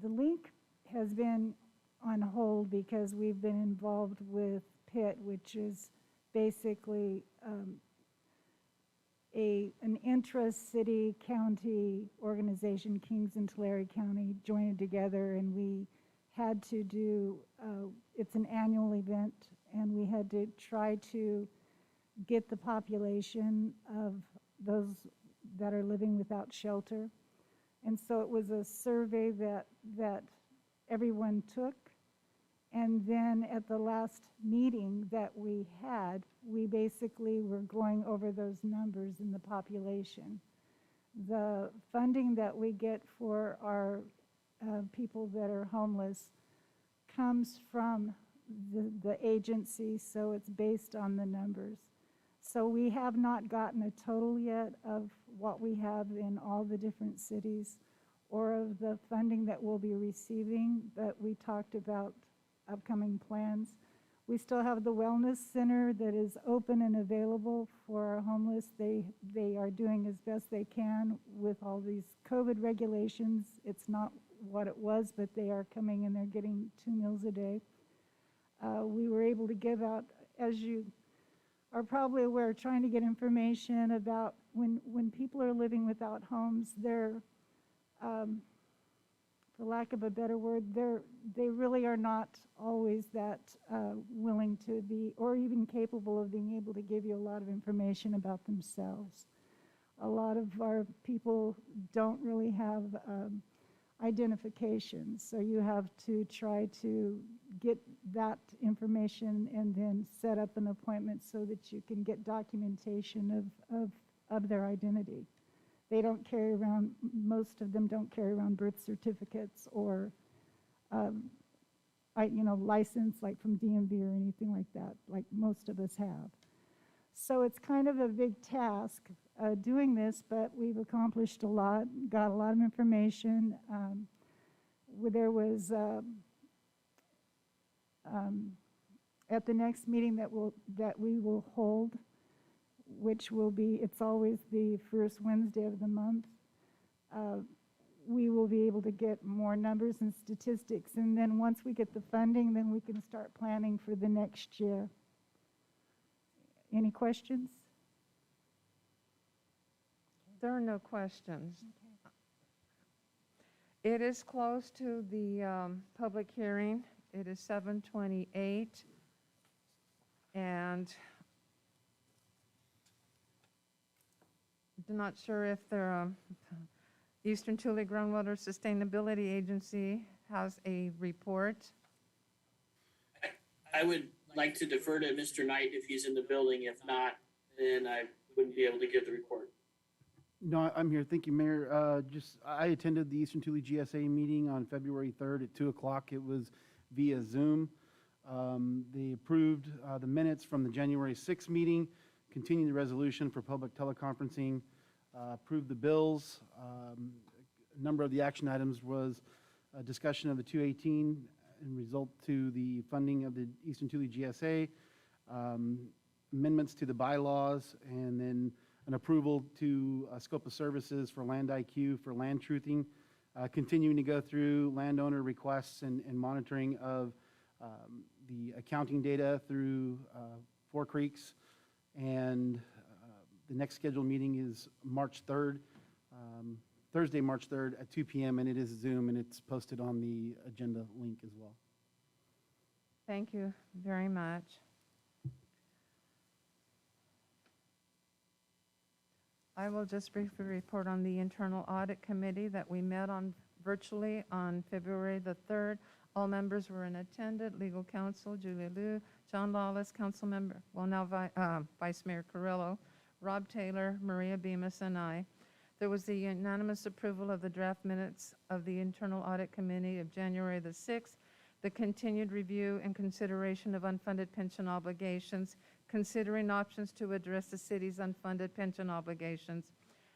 the LINK has been on hold because we've been involved with PIT, which is basically an intra-city county organization, Kings and Tulare County, joined together, and we had to do, it's an annual event, and we had to try to get the population of those that are living without shelter. And so it was a survey that everyone took. And then at the last meeting that we had, we basically were going over those numbers in the population. The funding that we get for our people that are homeless comes from the agency, so it's based on the numbers. So we have not gotten a total yet of what we have in all the different cities or of the funding that we'll be receiving, but we talked about upcoming plans. We still have the wellness center that is open and available for our homeless. They are doing as best they can with all these COVID regulations. It's not what it was, but they are coming and they're getting 2 meals a day. We were able to give out, as you are probably aware, trying to get information about when people are living without homes, they're, for lack of a better word, they really are not always that willing to be, or even capable of being able to give you a lot of information about themselves. A lot of our people don't really have identification, so you have to try to get that information and then set up an appointment so that you can get documentation of their identity. They don't carry around, most of them don't carry around birth certificates or license like from DMV or anything like that, like most of us have. So it's kind of a big task doing this, but we've accomplished a lot, got a lot of information. There was, at the next meeting that we will hold, which will be, it's always the first Wednesday of the month, we will be able to get more numbers and statistics. And then once we get the funding, then we can start planning for the next year. Any questions? There are no questions. It is close to the public hearing. It is 7:28, and I'm not sure if the Eastern Tulare Groundwater Sustainability Agency has a report. I would like to defer to Mr. Knight if he's in the building. If not, then I wouldn't be able to give the report. No, I'm here. Thank you, Mayor. I attended the Eastern Tulare GSA meeting on February 3rd at 2 o'clock. It was via Zoom. They approved the minutes from the January 6th meeting, continued the resolution for public teleconferencing, approved the bills. A number of the action items was a discussion of the 218 and result to the funding of the Eastern Tulare GSA, amendments to the bylaws, and then an approval to scope of services for Land IQ for land truthing, continuing to go through landowner requests and monitoring of the accounting data through Four Creeks. And the next scheduled meeting is March 3rd, Thursday, March 3rd at 2 p.m. and it is Zoom, and it's posted on the agenda link as well. Thank you very much. I will just briefly report on the Internal Audit Committee that we met on virtually on February the 3rd. All members were in attendance. Legal Counsel, Julia Liu, John Lawless, Council Member, Vice Mayor Carrillo, Rob Taylor, Maria Bemis, and I. There was the unanimous approval of the draft minutes of the Internal Audit Committee of January the 6th, the continued review and consideration of unfunded pension obligations, considering options to address the city's unfunded pension obligations.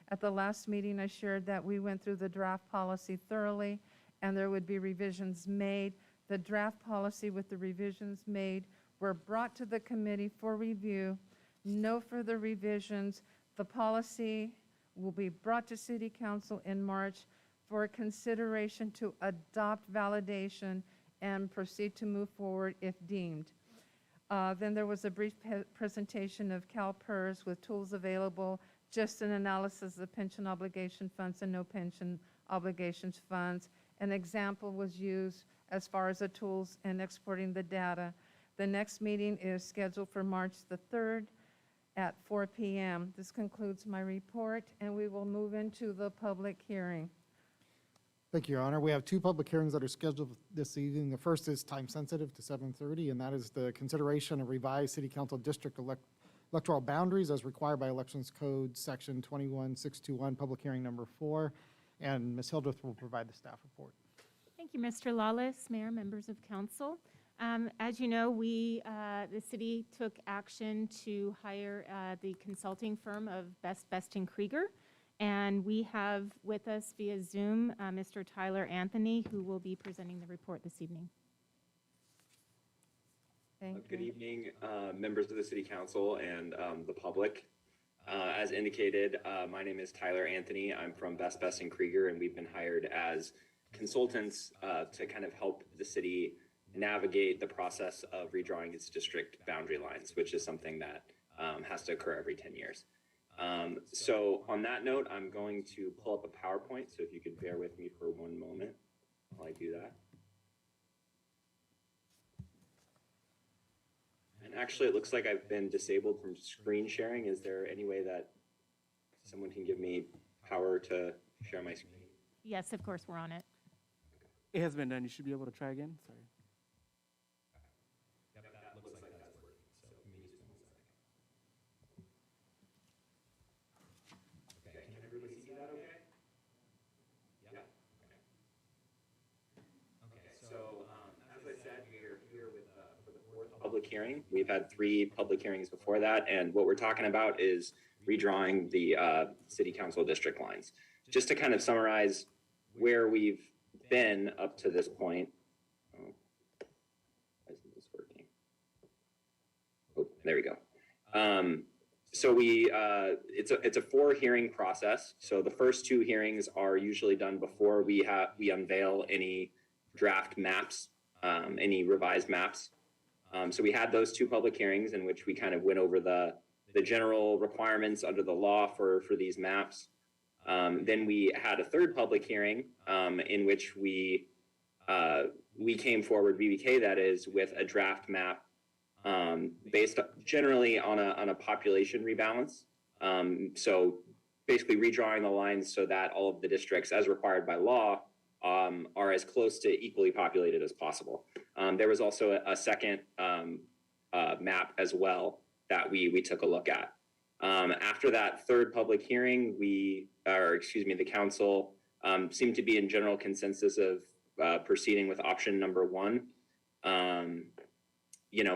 At the last meeting, I shared that we went through the draft policy thoroughly and there would be revisions made. The draft policy with the revisions made were brought to the committee for review. No further revisions. The policy will be brought to City Council in March for consideration to adopt validation and proceed to move forward if deemed. Then there was a brief presentation of CalPERS with tools available, just an analysis of pension obligation funds and no pension obligations funds. An example was used as far as the tools and exporting the data. The next meeting is scheduled for March the 3rd at 4 p.m. This concludes my report, and we will move into the public hearing. Thank you, Your Honor. We have two public hearings that are scheduled this evening. The first is time sensitive to 7:30, and that is the consideration of revised City Council district electoral boundaries as required by Elections Code Section 21621, public hearing number 4. And Ms. Hildreth will provide the staff report. Thank you, Mr. Lawless, Mayor, members of council. As you know, the city took action to hire the consulting firm of Best & Krieger, and we have with us via Zoom Mr. Tyler Anthony, who will be presenting the report this evening. Good evening, members of the City Council and the public. As indicated, my name is Tyler Anthony. I'm from Best & Krieger, and we've been hired as consultants to kind of help the city navigate the process of redrawing its district boundary lines, which is something that has to occur every 10 years. So on that note, I'm going to pull up a PowerPoint, so if you could bear with me for one moment while I do that. And actually, it looks like I've been disabled from screen sharing. Is there any way that someone can give me power to share my screen? Yes, of course, we're on it. It has been done. You should be able to try again. Sorry. Yep, that looks like that's working. So maybe just 1 second. Okay, can everybody see that okay? Yeah. Okay, so as I said, we're here with for the 4th public hearing. We've had 3 public hearings before that, and what we're talking about is redrawing the city council district lines. Just to kind of summarize where we've been up to this point. Oh, why isn't this working? Oh, there we go. So it's a 4 hearing process. So the first 2 hearings are usually done before we unveil any draft maps, any revised maps. So we had those 2 public hearings in which we kind of went over the general requirements under the law for these maps. Then we had a 3rd public hearing in which we came forward, BBK that is, with a draft map based generally on a population rebalance. So basically redrawing the lines so that all of the districts, as required by law, are as close to equally populated as possible. There was also a second map as well that we took a look at. After that 3rd public hearing, the council seemed to be in general consensus of proceeding with option number 1.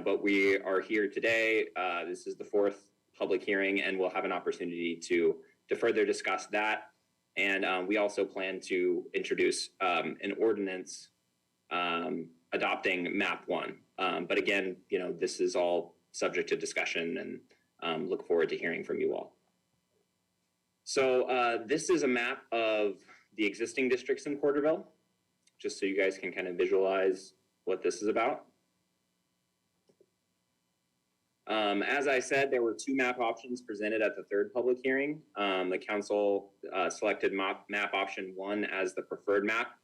But we are here today. This is the 4th public hearing, and we'll have an opportunity to further discuss that. And we also plan to introduce an ordinance adopting map 1. But again, this is all subject to discussion, and look forward to hearing from you all. So this is a map of the existing districts in Porterville, just so you guys can kind of visualize what this is about. As I said, there were 2 map options presented at the 3rd public hearing. The council selected map option 1 as the preferred map,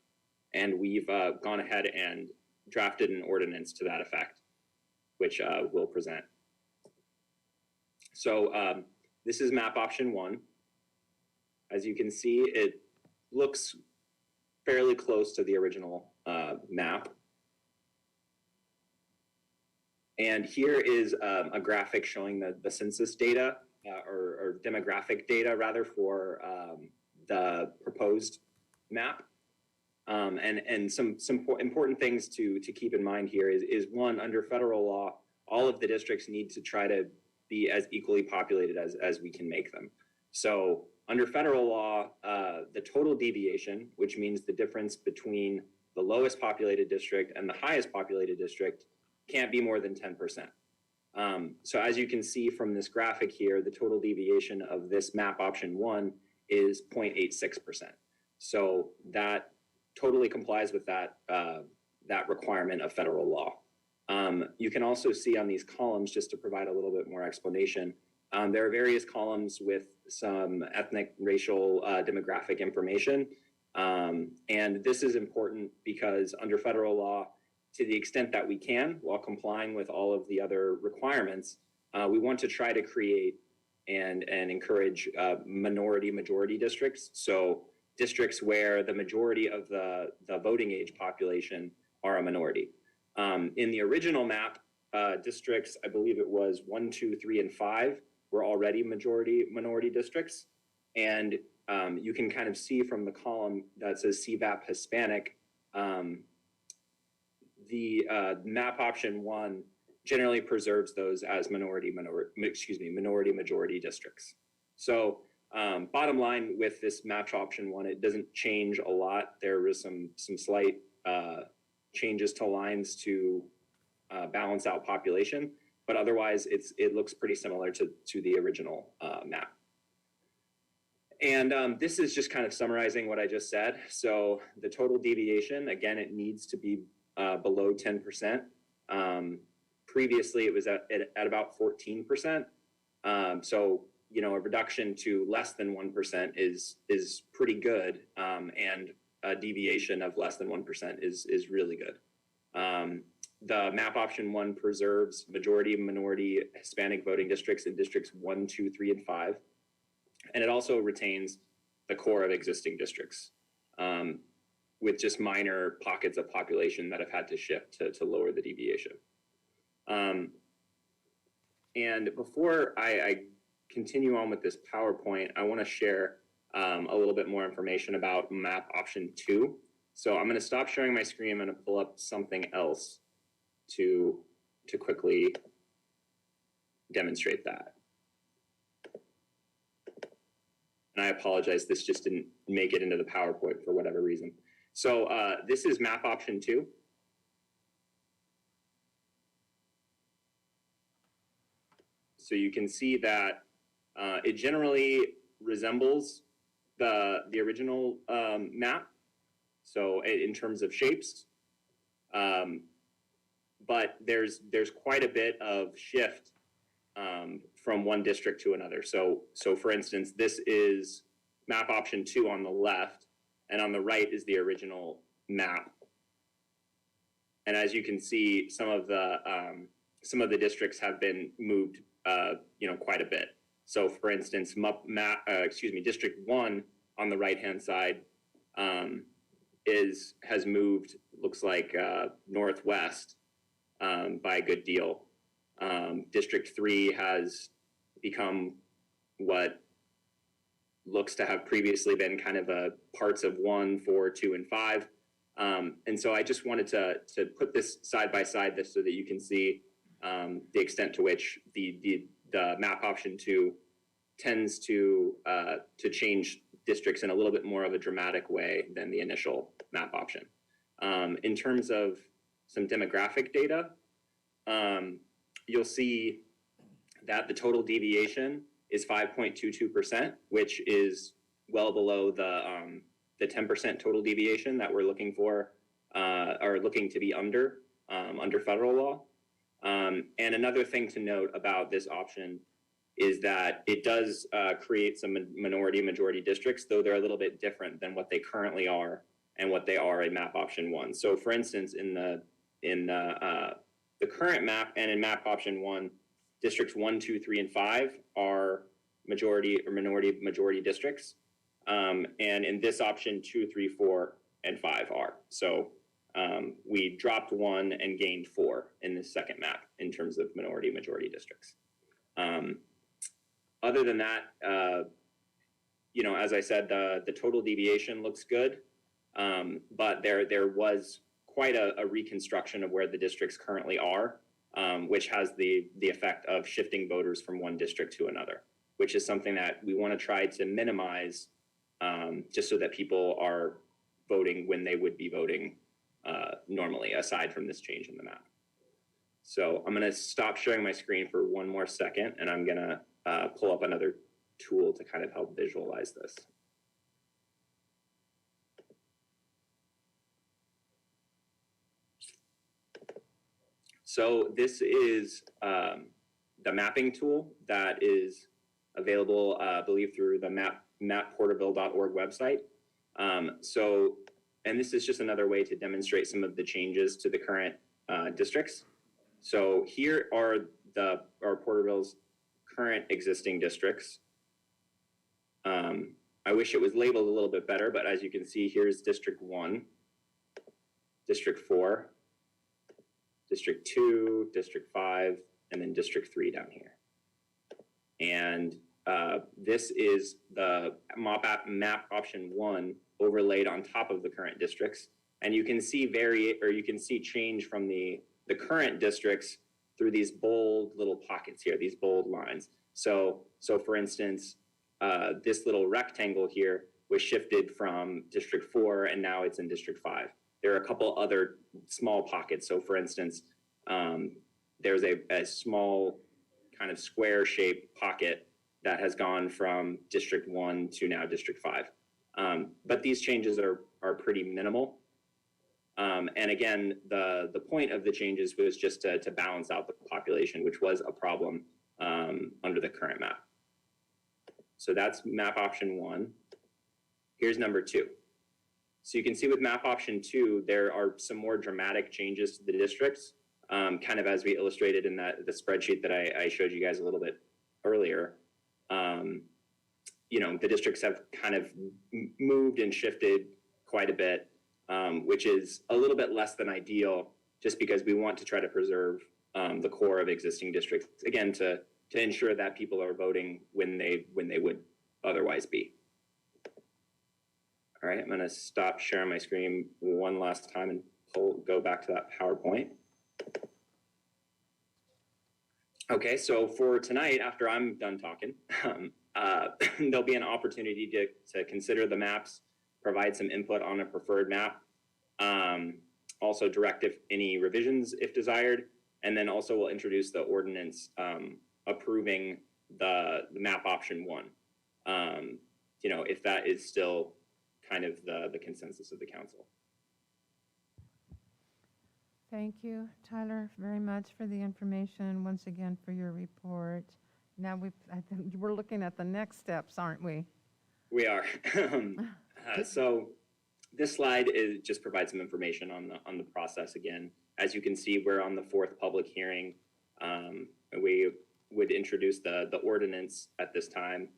and we've gone ahead and drafted an ordinance to that effect, which we'll present. So this is map option 1. As you can see, it looks fairly close to the original map. And here is a graphic showing the census data or demographic data rather for the proposed map. And some important things to keep in mind here is 1, under federal law, all of the districts need to try to be as equally populated as we can make them. So under federal law, the total deviation, which means the difference between the lowest populated district and the highest populated district, can't be more than 10%. So as you can see from this graphic here, the total deviation of this map option 1 is 0.86%. So that totally complies with that requirement of federal law. You can also see on these columns, just to provide a little bit more explanation, there are various columns with some ethnic, racial, demographic information. And this is important because under federal law, to the extent that we can, while complying with all of the other requirements, we want to try to create and encourage minority-majority districts. So districts where the majority of the voting age population are a minority. In the original map, districts, I believe it was 1, 2, 3, and 5, were already minority districts. And you can kind of see from the column that says CVAP Hispanic, the map option 1 generally preserves those as minority majority districts. So bottom line with this map option 1, it doesn't change a lot. There was some slight changes to lines to balance out population, but otherwise it looks pretty similar to the original map. And this is just kind of summarizing what I just said. So the total deviation, again, it needs to be below 10%. Previously, it was at about 14%. So, you know, a reduction to less than 1% is pretty good, and a deviation of less than 1% is really good. The map option 1 preserves majority, minority, Hispanic voting districts in districts 1, 2, 3, and 5. And it also retains the core of existing districts, with just minor pockets of population that have had to shift to lower the deviation. And before I continue on with this PowerPoint, I want to share a little bit more information about map option 2. So I'm going to stop sharing my screen. I'm going to pull up something else to quickly demonstrate that. And I apologize, this just didn't make it into the PowerPoint for whatever reason. So this is map option 2. So you can see that it generally resembles the original map. So in terms of shapes, but there's quite a bit of shift from one district to another. So for instance, this is map option 2 on the left, and on the right is the original map. And as you can see, some of the districts have been moved, you know, quite a bit. So for instance, District 1 on the right-hand side has moved, looks like northwest by a good deal. District 3 has become what looks to have previously been kind of parts of 1, 4, 2, and 5. And so I just wanted to put this side by side so that you can see the extent to which the map option 2 tends to change districts in a little bit more of a dramatic way than the initial map option. In terms of some demographic data, you'll see that the total deviation is 5.22%, which is well below the 10% total deviation that we're looking for, or looking to be under federal law. And another thing to note about this option is that it does create some minority-majority districts, though they're a little bit different than what they currently are and what they are in map option 1. So for instance, in the current map and in map option 1, districts 1, 2, 3, and 5 are majority or minority-majority districts. And in this option, 2, 3, 4, and 5 are. So we dropped 1 and gained 4 in this second map in terms of minority-majority districts. Other than that, you know, as I said, the total deviation looks good, but there was quite a reconstruction of where the districts currently are, which has the effect of shifting voters from one district to another, which is something that we want to try to minimize, just so that people are voting when they would be voting normally, aside from this change in the map. So I'm going to stop sharing my screen for one more second, and I'm going to pull up another tool to kind of help visualize this. So this is the mapping tool that is available, I believe, through the mapporterville.org website. And this is just another way to demonstrate some of the changes to the current districts. So here are Porterville's current existing districts. I wish it was labeled a little bit better, but as you can see, here's District 1, District 4, District 2, District 5, and then District 3 down here. And this is the map option 1 overlaid on top of the current districts. And you can see you can see change from the current districts through these bold little pockets here, these bold lines. So for instance, this little rectangle here was shifted from District 4 and now it's in District 5. There are a couple other small pockets. So for instance, there's a small kind of square shaped pocket that has gone from District 1 to now District 5. But these changes are pretty minimal. And again, the point of the changes was just to balance out the population, which was a problem under the current map. So that's map option 1. Here's number 2. So you can see with map option 2, there are some more dramatic changes to the districts, kind of as we illustrated in the spreadsheet that I showed you guys a little bit earlier. You know, the districts have kind of moved and shifted quite a bit, which is a little bit less than ideal, just because we want to try to preserve the core of existing districts, again, to ensure that people are voting when they would otherwise be. All right, I'm gonna stop sharing my screen one last time and go back to that PowerPoint. Okay, so for tonight, after I'm done talking, there'll be an opportunity to consider the maps, provide some input on a preferred map, also direct any revisions if desired, and then also we'll introduce the ordinance approving the map option 1. You know, if that is still kind of the consensus of the council. Thank you, Tyler, very much for the information, once again for your report. Now I think we're looking at the next steps, aren't we? We are. So this slide just provides some information on the process again. As you can see, we're on the 4th public hearing. We would introduce the ordinance at this time,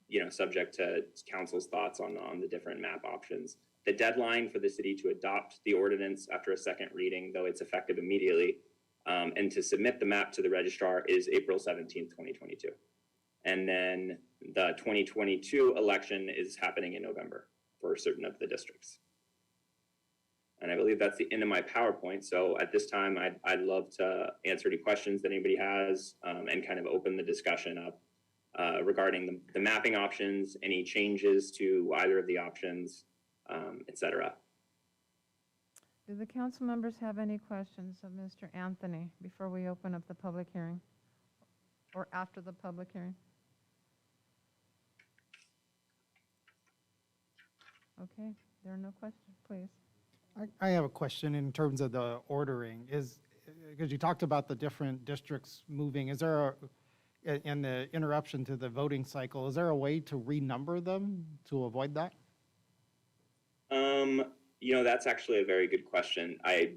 you know, subject to council's thoughts on the different map options. The deadline for the city to adopt the ordinance after a second reading, though it's effective immediately, and to submit the map to the registrar is April 17th, 2022. And then the 2022 election is happening in November for certain of the districts. And I believe that's the end of my PowerPoint. So at this time, I'd love to answer any questions that anybody has and kind of open the discussion up regarding the mapping options, any changes to either of the options, et cetera. Do the council members have any questions of Mr. Anthony before we open up the public hearing or after the public hearing? Okay, there are no questions, please. I have a question in terms of the ordering. Because you talked about the different districts moving, is there in the interruption to the voting cycle, is there a way to renumber them to avoid that? You know, that's actually a very good question. I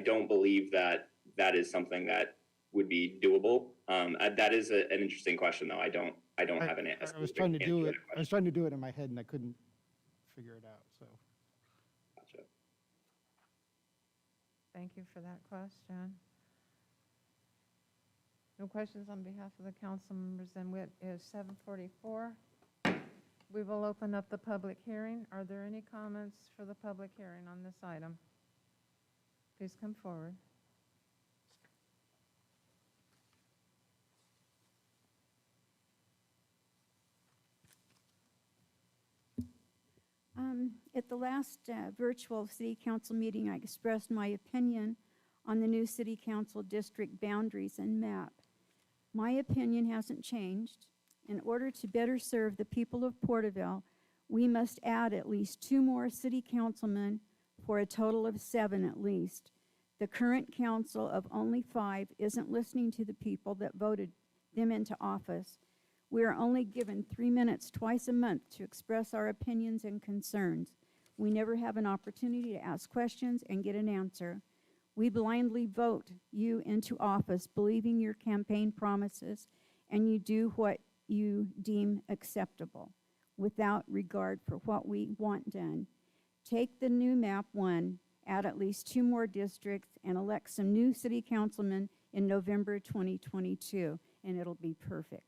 don't believe that is something that would be doable. That is an interesting question, though. I don't have an answer. I was trying to do it. I was trying to do it in my head, and I couldn't figure it out. So. Gotcha. Thank you for that question. No questions on behalf of the council members, then it is 7:44. We will open up the public hearing. Are there any comments for the public hearing on this item? Please come forward. At the last virtual city council meeting, I expressed my opinion on the new city council district boundaries and map. My opinion hasn't changed. In order to better serve the people of Porterville, we must add at least 2 more city councilmen for a total of 7 at least. The current council of only 5 isn't listening to the people that voted them into office. We are only given 3 minutes twice a month to express our opinions and concerns. We never have an opportunity to ask questions and get an answer. We blindly vote you into office, believing your campaign promises, and you do what you deem acceptable without regard for what we want done. Take the new map 1, add at least 2 more districts, and elect some new city councilmen in November 2022, and it'll be perfect.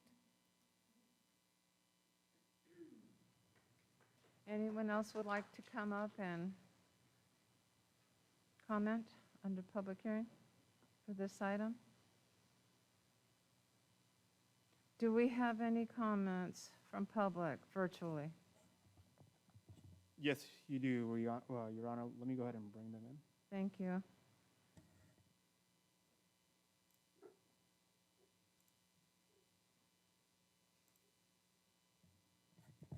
Anyone else would like to come up and comment under public hearing for this item? Do we have any comments from public virtually? Yes, you do, Your Honor. Let me go ahead and bring them in. Thank you.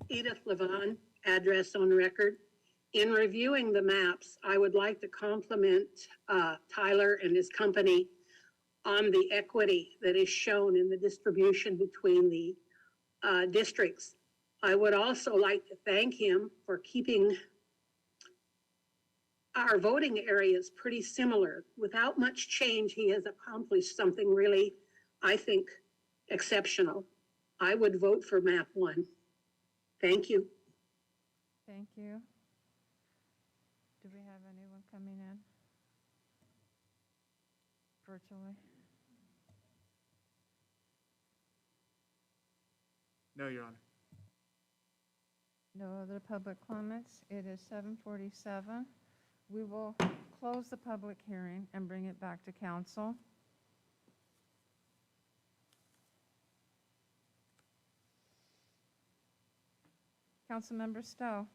Edith Levon, address on record. In reviewing the maps, I would like to compliment Tyler and his company on the equity that is shown in the distribution between the districts. I would also like to thank him for keeping our voting areas pretty similar. Without much change, he has accomplished something really, I think, exceptional. I would vote for map 1. Thank you. Thank you. Do we have anyone coming in virtually? No, Your Honor. No other public comments. It is 7:47. We will close the public hearing and bring it back to council. Councilmember Stowe.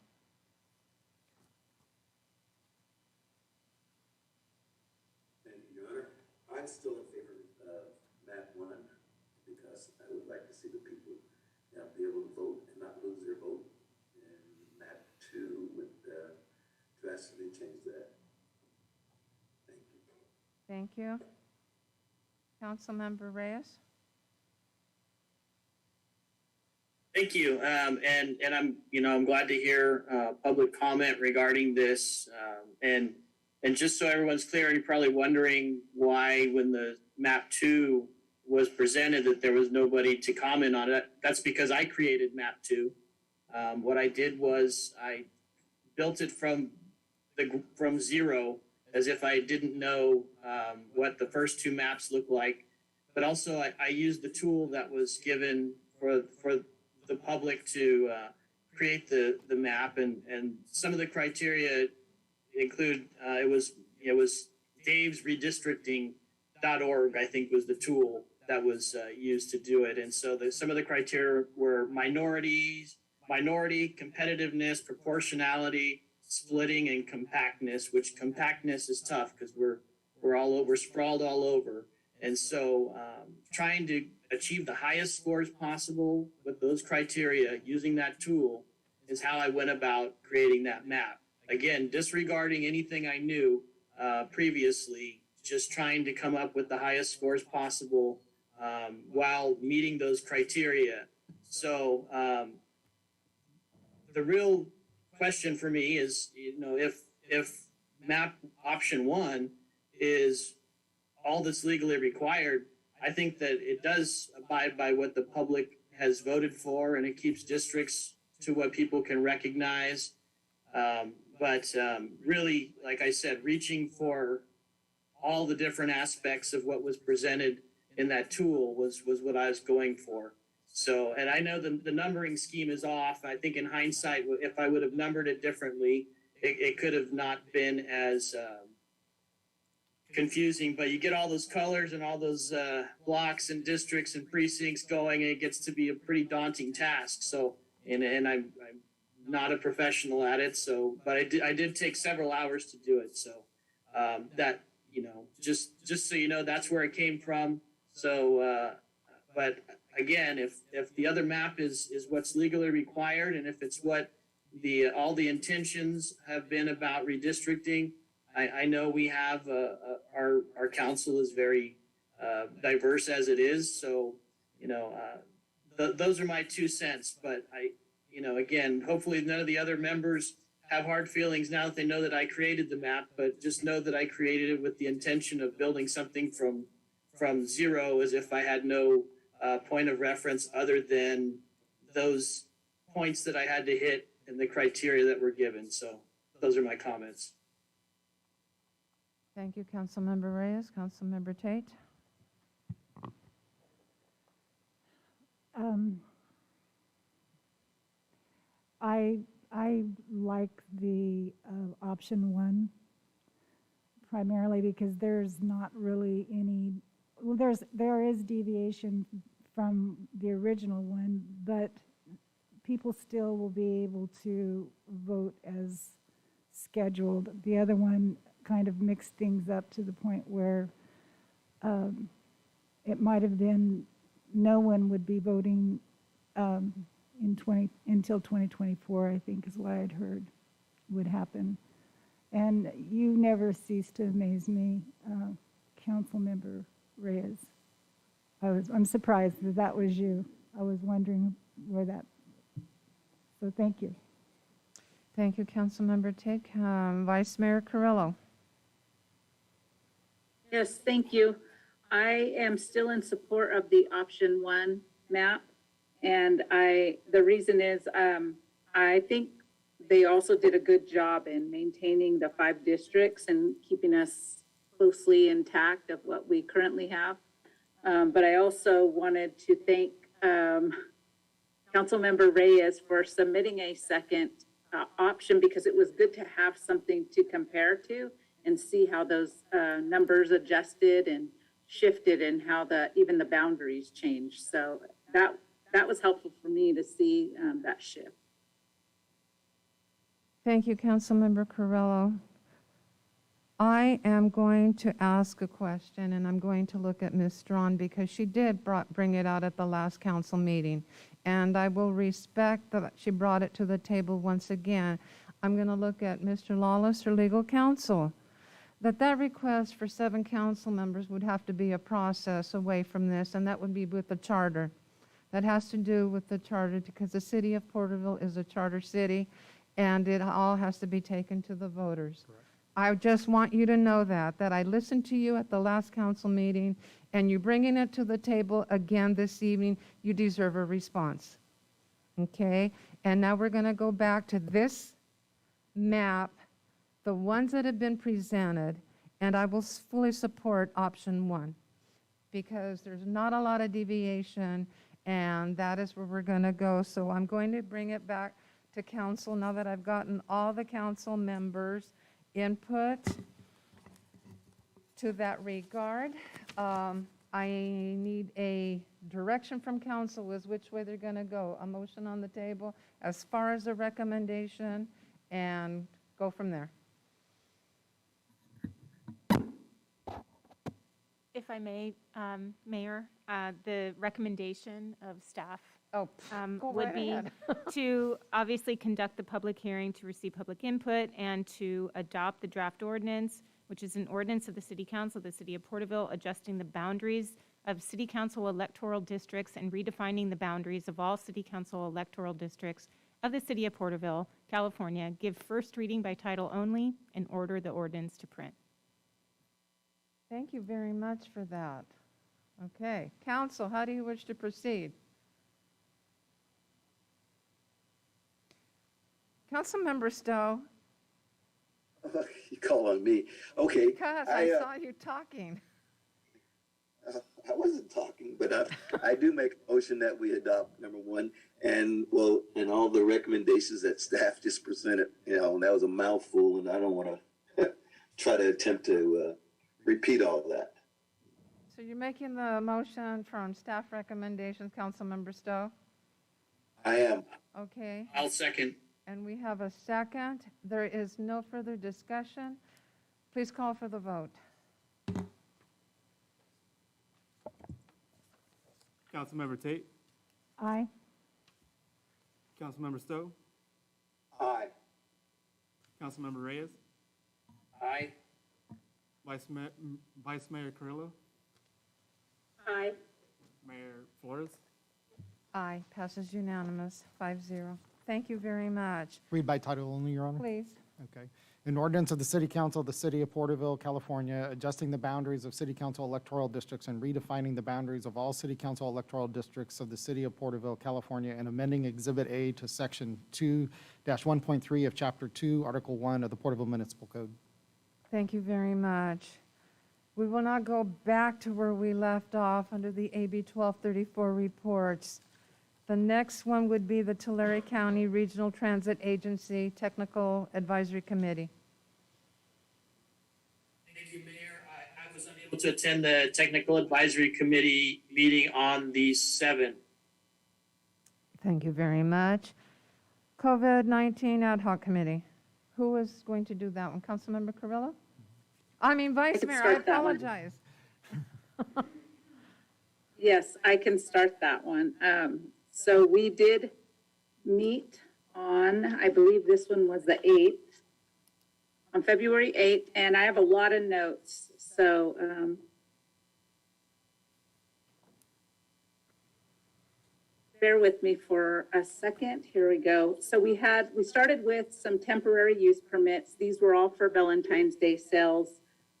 Thank you, Your Honor. I'm still in favor of map 1 because I would like to see the people be able to vote and not lose their vote. And map 2 would drastically change that. Thank you. Thank you. Councilmember Reyes. Thank you. And I'm glad to hear public comment regarding this. And just so everyone's clear, you're probably wondering why when the map 2 was presented that there was nobody to comment on it. That's because I created map 2. What I did was I built it from zero, as if I didn't know what the first 2 maps look like. But also I used the tool that was given for the public to create the map, and some of the criteria include it was Dave's redistricting.org, I think, was the tool that was used to do it. And so some of the criteria were minority, competitiveness, proportionality, splitting, and compactness, which compactness is tough because we're sprawled all over. And so trying to achieve the highest scores possible with those criteria using that tool is how I went about creating that map. Again, disregarding anything I knew previously, just trying to come up with the highest scores possible while meeting those criteria. So the real question for me is, if map option 1 is all that's legally required, I think that it does abide by what the public has voted for, and it keeps districts to what people can recognize. But really, like I said, reaching for all the different aspects of what was presented in that tool was what I was going for. So, and I know the numbering scheme is off. I think in hindsight, if I would have numbered it differently, it could have not been as confusing, but you get all those colors and all those blocks and districts and precincts going, and it gets to be a pretty daunting task. So, and I'm not a professional at it, so, but I did take several hours to do it. So that, just so you know, that's where it came from. So, but again, if the other map is what's legally required, and if it's what all the intentions have been about redistricting, I know we have our council is very diverse as it is, so those are my 2 cents. But again, hopefully none of the other members have hard feelings now that they know that I created the map. But just know that I created it with the intention of building something from zero, as if I had no point of reference other than those points that I had to hit and the criteria that were given. So those are my comments. Thank you, Councilmember Reyes. Councilmember Tate. I like the option one, primarily because there's not really any, well, there is deviation from the original one, but people still will be able to vote as scheduled. The other one kind of mixed things up to the point where it might have been no one would be voting until 2024, I think is what I'd heard would happen. And you never cease to amaze me, Councilmember Reyes. I'm surprised that was you. I was wondering where that, so thank you. Thank you, Councilmember Tate. Vice Mayor Carrillo. Yes, thank you. I am still in support of the option one map. And the reason is, I think they also did a good job in maintaining the 5 districts and keeping us closely intact of what we currently have. But I also wanted to thank Councilmember Reyes for submitting a second option, because it was good to have something to compare to and see how those numbers adjusted and shifted and how even the boundaries changed. So that was helpful for me to see that shift. Thank you, Councilmember Carrillo. I am going to ask a question, and I'm going to look at Ms. Strawn because she did bring it out at the last council meeting. And I will respect that she brought it to the table once again. I'm going to look at Mr. Lawless, her legal counsel, that request for 7 council members would have to be a process away from this, and that would be with the charter. That has to do with the charter because the city of Porterville is a charter city, and it all has to be taken to the voters. Correct. I just want you to know that I listened to you at the last council meeting, and you bringing it to the table again this evening, you deserve a response. Okay? And now we're going to go back to this map, the ones that have been presented, and I will fully support option one because there's not a lot of deviation, and that is where we're going to go. So I'm going to bring it back to council now that I've gotten all the council members' input to that regard. I need a direction from council as which way they're going to go. A motion on the table as far as the recommendation, and go from there. If I may, Mayor, the recommendation of staff would be to obviously conduct the public hearing to receive public input and to adopt the draft ordinance, which is an ordinance of the City Council of the City of Porterville, adjusting the boundaries of City Council electoral districts and redefining the boundaries of all City Council electoral districts of the City of Porterville, California, give first reading by title only, and order the ordinance to print. Thank you very much for that. Okay, council, how do you wish to proceed? Councilmember Stowe. You call on me. Okay. Because I saw you talking. I wasn't talking, but I do make a motion that we adopt number one, and all the recommendations that staff just presented. That was a mouthful, and I don't want to try to attempt to repeat all of that. So you're making the motion from staff recommendations, Councilmember Stowe? I am. Okay. I'll second. And we have a second. There is no further discussion. Please call for the vote. Councilmember Tate? Aye. Councilmember Stowe? Aye. Councilmember Reyes? Aye. Vice Mayor Carrillo? Aye. Mayor Flores? Aye. Passes unanimous, 5-0. Thank you very much. Read by title only, Your Honor. Please. Okay. An ordinance of the City Council of the City of Porterville, California, adjusting the boundaries of City Council electoral districts and redefining the boundaries of all City Council electoral districts of the City of Porterville, California, and amending Exhibit A to Section 2-1.3 of Chapter 2, Article 1 of the Porterville Municipal Code. Thank you very much. We will now go back to where we left off under the AB 1234 reports. The next one would be the Tulare County Regional Transit Agency Technical Advisory Committee. Thank you, Mayor. I was unable to attend the Technical Advisory Committee meeting on the 7th. Thank you very much. COVID-19 Ad Hoc Committee. Who is going to do that one? Councilmember Carrillo? I mean, Vice can Mayor, I start that one. apologize. Yes, I can start that one. So we did meet on, I believe this one was the 8th, on February 8th, and I have a lot of notes. So bear with me for a second. Here we go. So we started with some temporary use permits. These were all for Valentine's Day sales.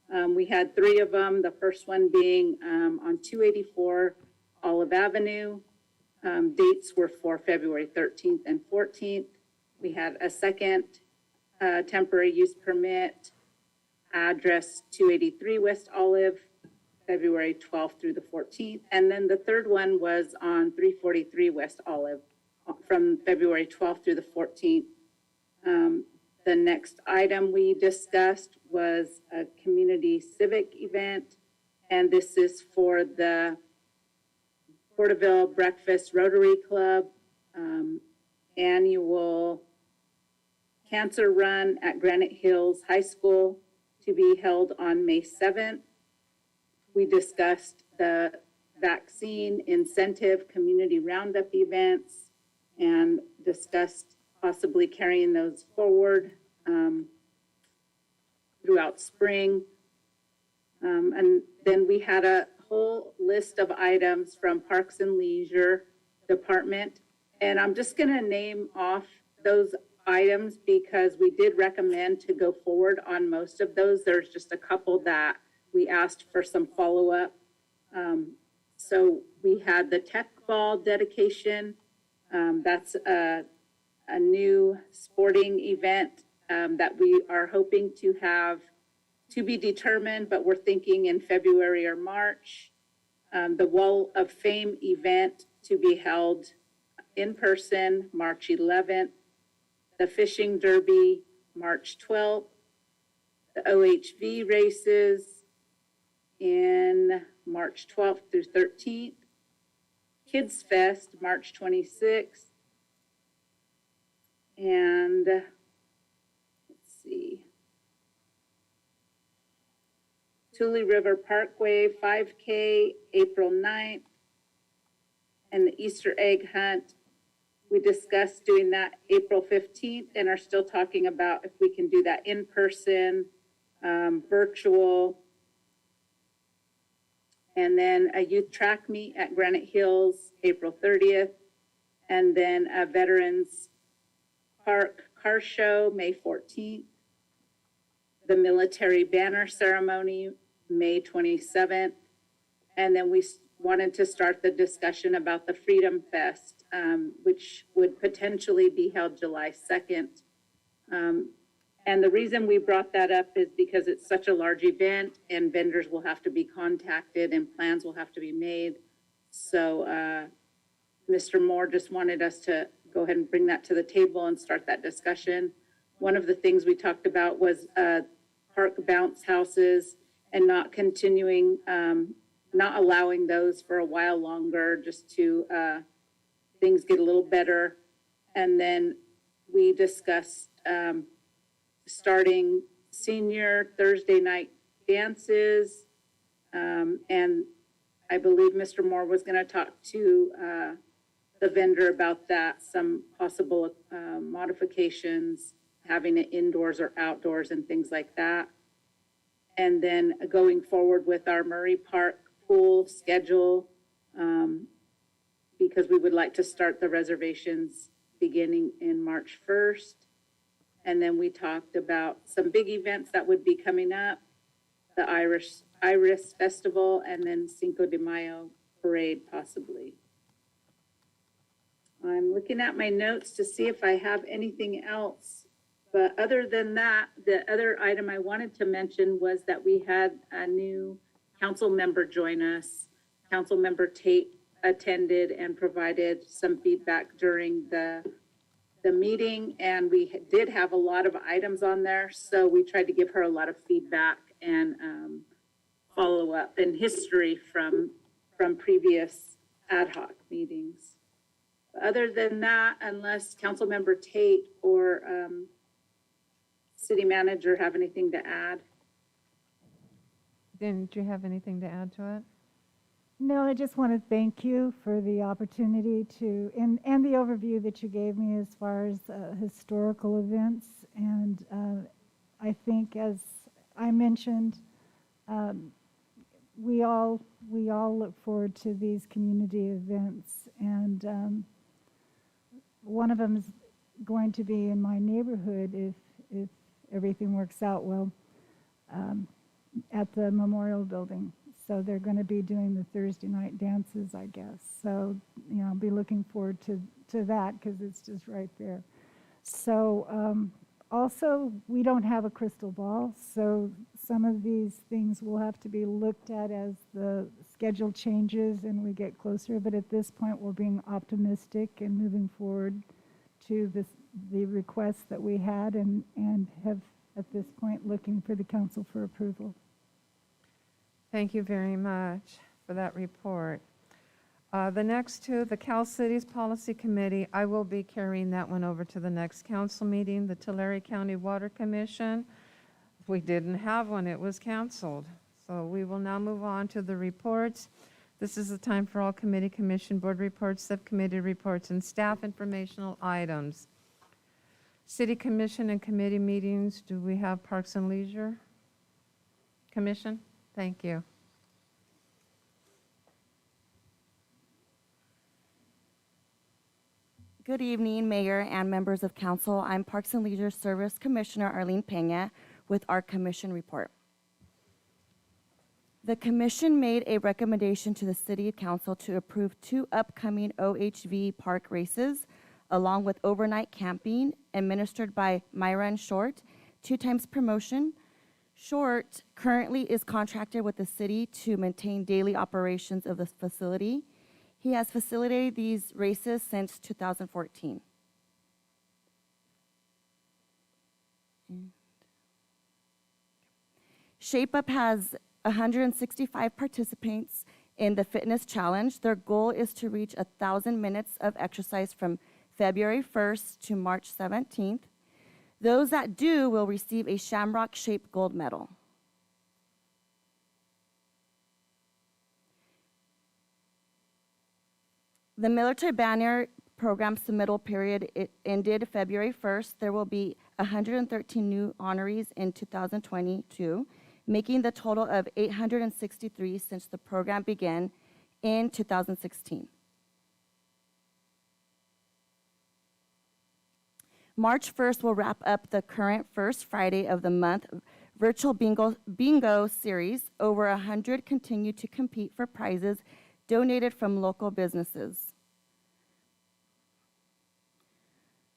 We had 3 of them, the first one being on 284 Olive Avenue. Dates were for February 13th and 14th. We had a second temporary use permit, address 283 West Olive, February 12th through the 14th. And then the third one was on 343 West Olive from February 12th through the 14th. The next item we discussed was a community civic event, and this is for the Porterville Breakfast Rotary Club annual cancer run at Granite Hills High School to be held on May 7th. We discussed the vaccine incentive community roundup events and discussed possibly carrying those forward throughout spring. And then we had a whole list of items from Parks and Leisure Department. And I'm just gonna name off those items because we did recommend to go forward on most of those. There's just a couple that we asked for some follow-up. So we had the tech ball dedication. That's a new sporting event that we are hoping to have to be determined, but we're thinking in February or March. The Wall of Fame event to be held in person, March 11th. The Fishing Derby, March 12th. The OHV races in March 12th through 13th. Kids Fest, March 26th. And let's see. Tulare River Parkway 5K, April 9th. And the Easter egg hunt, we discussed doing that April 15th and are still talking about if we can do that in person, virtual. And then a youth track meet at Granite Hills, April 30th. And then a Veterans Park car show, May 14th. The military banner ceremony, May 27th. And then we wanted to start the discussion about the Freedom Fest, which would potentially be held July 2nd. And the reason we brought that up is because it's such a large event and vendors will have to be contacted and plans will have to be made. So Mr. Moore just wanted us to go ahead and bring that to the table and start that discussion. One of the things we talked about was park bounce houses and not continuing, not allowing those for a while longer just to things get a little better. And then we discussed starting senior Thursday night dances. And I believe Mr. Moore was going to talk to the vendor about that, some possible modifications, having it indoors or outdoors and things like that. And then going forward with our Murray Park pool schedule, because we would like to start the reservations beginning in March 1st. And then we talked about some big events that would be coming up, the Iris Festival, and then Cinco de Mayo parade possibly. I'm looking at my notes to see if I have anything else. But other than that, the other item I wanted to mention was that we had a new council member join us, Council Member Tate attended and provided some feedback during the meeting, and we did have a lot of items on there, so we tried to give her a lot of feedback and follow up and history from previous ad hoc meetings. Other than that, unless Councilmember Tate or City Manager have anything to add. Didn't you have anything to add to it? No, I just want to thank you for the opportunity to, and the overview that you gave me as far as historical events. And I think, as I mentioned, we all look forward to these community events. And one of them is going to be in my neighborhood if everything works out well, at the Memorial Building. So they're going to be doing the Thursday night dances, I guess. So, I'll be looking forward to that because it's just right there. So also, we don't have a crystal ball. So some of these things will have to be looked at as the schedule changes and we get closer. But at this point, we're being optimistic and moving forward to the requests that we had and have at this point looking for the council for approval. Thank you very much for that report. The next two, the Cal Cities Policy Committee, I will be carrying that one over to the next council meeting. The Tulare County Water Commission, we didn't have one, it was canceled. So we will now move on to the reports. This is the time for all committee, commission, board reports, subcommittee reports, and staff informational items. City Commission and committee meetings, do we have Parks and Leisure Commission? Thank you. Good evening, Mayor and members of Council. I'm Parks and Leisure Service Commissioner Arlene Pena with our Commission report. The Commission made a recommendation to the City Council to approve 2 upcoming OHV park races, along with overnight camping administered by Myron Short, 2 times promotion. Short currently is contracted with the city to maintain daily operations of the facility. He has facilitated these races since 2014. Shape Up has 165 participants in the fitness challenge. Their goal is to reach 1,000 minutes of exercise from February 1st to March 17th. Those that do will receive a shamrock-shaped gold medal. The military banner program submittal period, it ended February 1st. There will be 113 new honorees in 2022, making the total of 863 since the program began in 2016. March 1st will wrap up the current first Friday of the month virtual bingo series. Over 100 continue to compete for prizes donated from local businesses.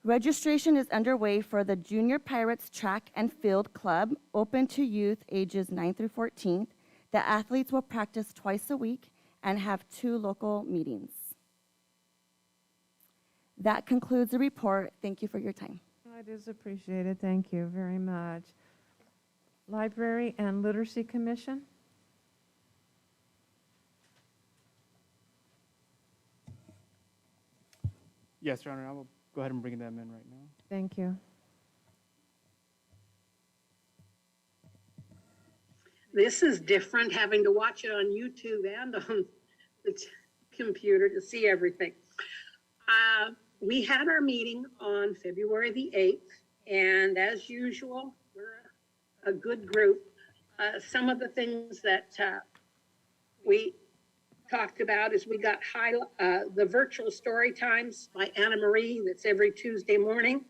Registration is underway for the Junior Pirates Track and Field Club, open to youth ages 9 through 14. The athletes will practice twice a week and have 2 local meetings. That concludes the report. Thank you for your time. It is appreciated. Thank you very much. Library and Literacy Commission? Yes, Your Honor, I will go ahead and bring them in right now. Thank you. This is different, having to watch it on YouTube and on the computer to see everything. We had our meeting on February the 8th, and as usual, we're a good group. Some of the things that we talked about is we got the virtual story times by Anna Marie, that's every Tuesday morning.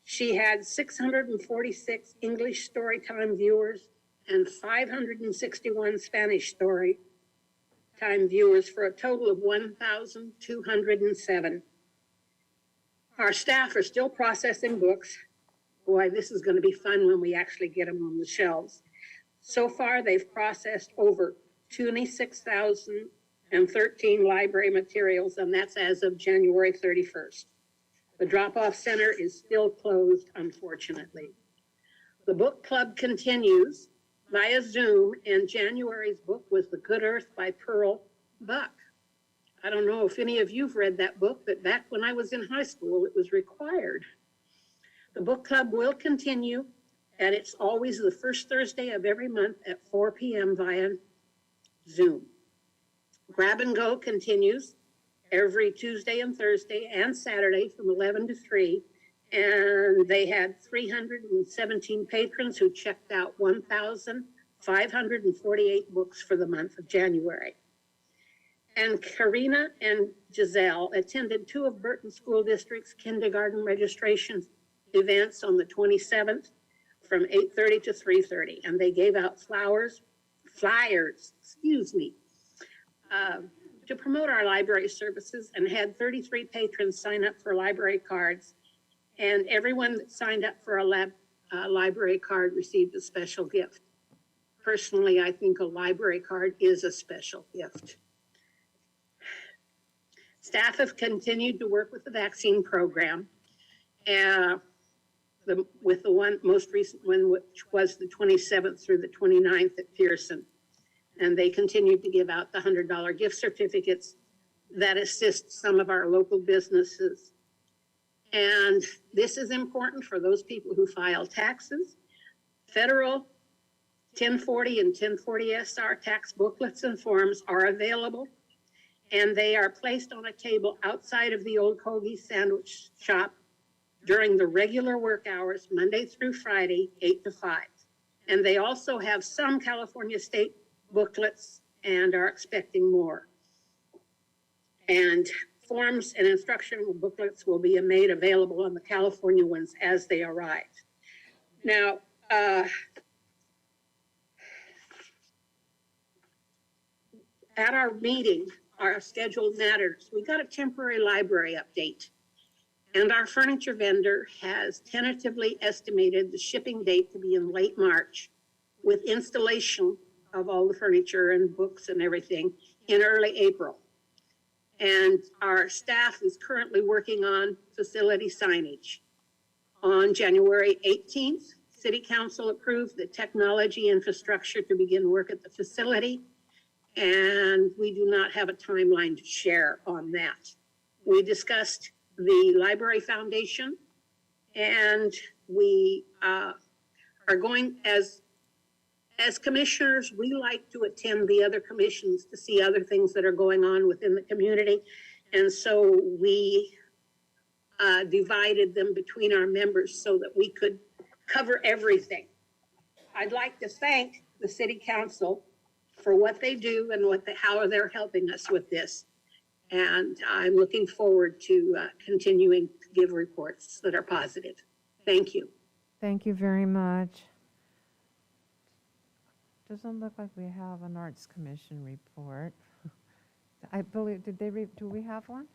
She had 646 English story time viewers and 561 Spanish story time viewers for a total of 1,207. Our staff are still processing books. Boy, this is going to be fun when we actually get them on the shelves. So far, they've processed over 26,000 and 13 library materials, and that's as of January 31st. The drop-off center is still closed, unfortunately. The book club continues via Zoom, and January's book was The Good Earth by Pearl Buck. I don't know if any of you've read that book, but back when I was in high school, it was required. The book club will continue, and it's always the first Thursday of every month at 4 p.m. via Zoom. Grab and Go continues every Tuesday and Thursday and Saturday from 11 to 3. And they had 317 patrons who checked out 1,548 books for the month of January. And Karina and Giselle attended 2 of Burton School District's kindergarten registration events on the 27th from 8:30 to 3:30. And they gave out flyers, to promote our library services, and had 33 patrons sign up for library cards. And everyone that signed up for a library card received a special gift. Personally, I think a library card is a special gift. Staff have continued to work with the vaccine program, with the one most recent one, which was the 27th through the 29th at Pearson. And they continued to give out the $100 gift certificates that assist some of our local businesses. And this is important for those people who file taxes. Federal 1040 and 1040 SR tax booklets and forms are available, and they are placed on a table outside of the old Kogi sandwich shop during the regular work hours, Monday through Friday, 8 to 5. And they also have some California state booklets and are expecting more. And forms and instructional booklets will be made available on the California ones as they arrive. Now, at our meeting, our scheduled matters, we got a temporary library update. And our furniture vendor has tentatively estimated the shipping date to be in late March, with installation of all the furniture and books and everything in early April. And our staff is currently working on facility signage. On January 18th, City Council approved the technology infrastructure to begin work at the facility, and we do not have a timeline to share on that. We discussed the Library Foundation, and we are going, as commissioners, we like to attend the other commissions to see other things that are going on within the community. And so we divided them between our members so that we could cover everything. I'd like to thank the City Council for what they do and how they're helping us with this. And I'm looking forward to continuing to give reports that are positive. Thank you. Thank you very much. Doesn't look like we have an Arts Commission report. I believe, do we have one?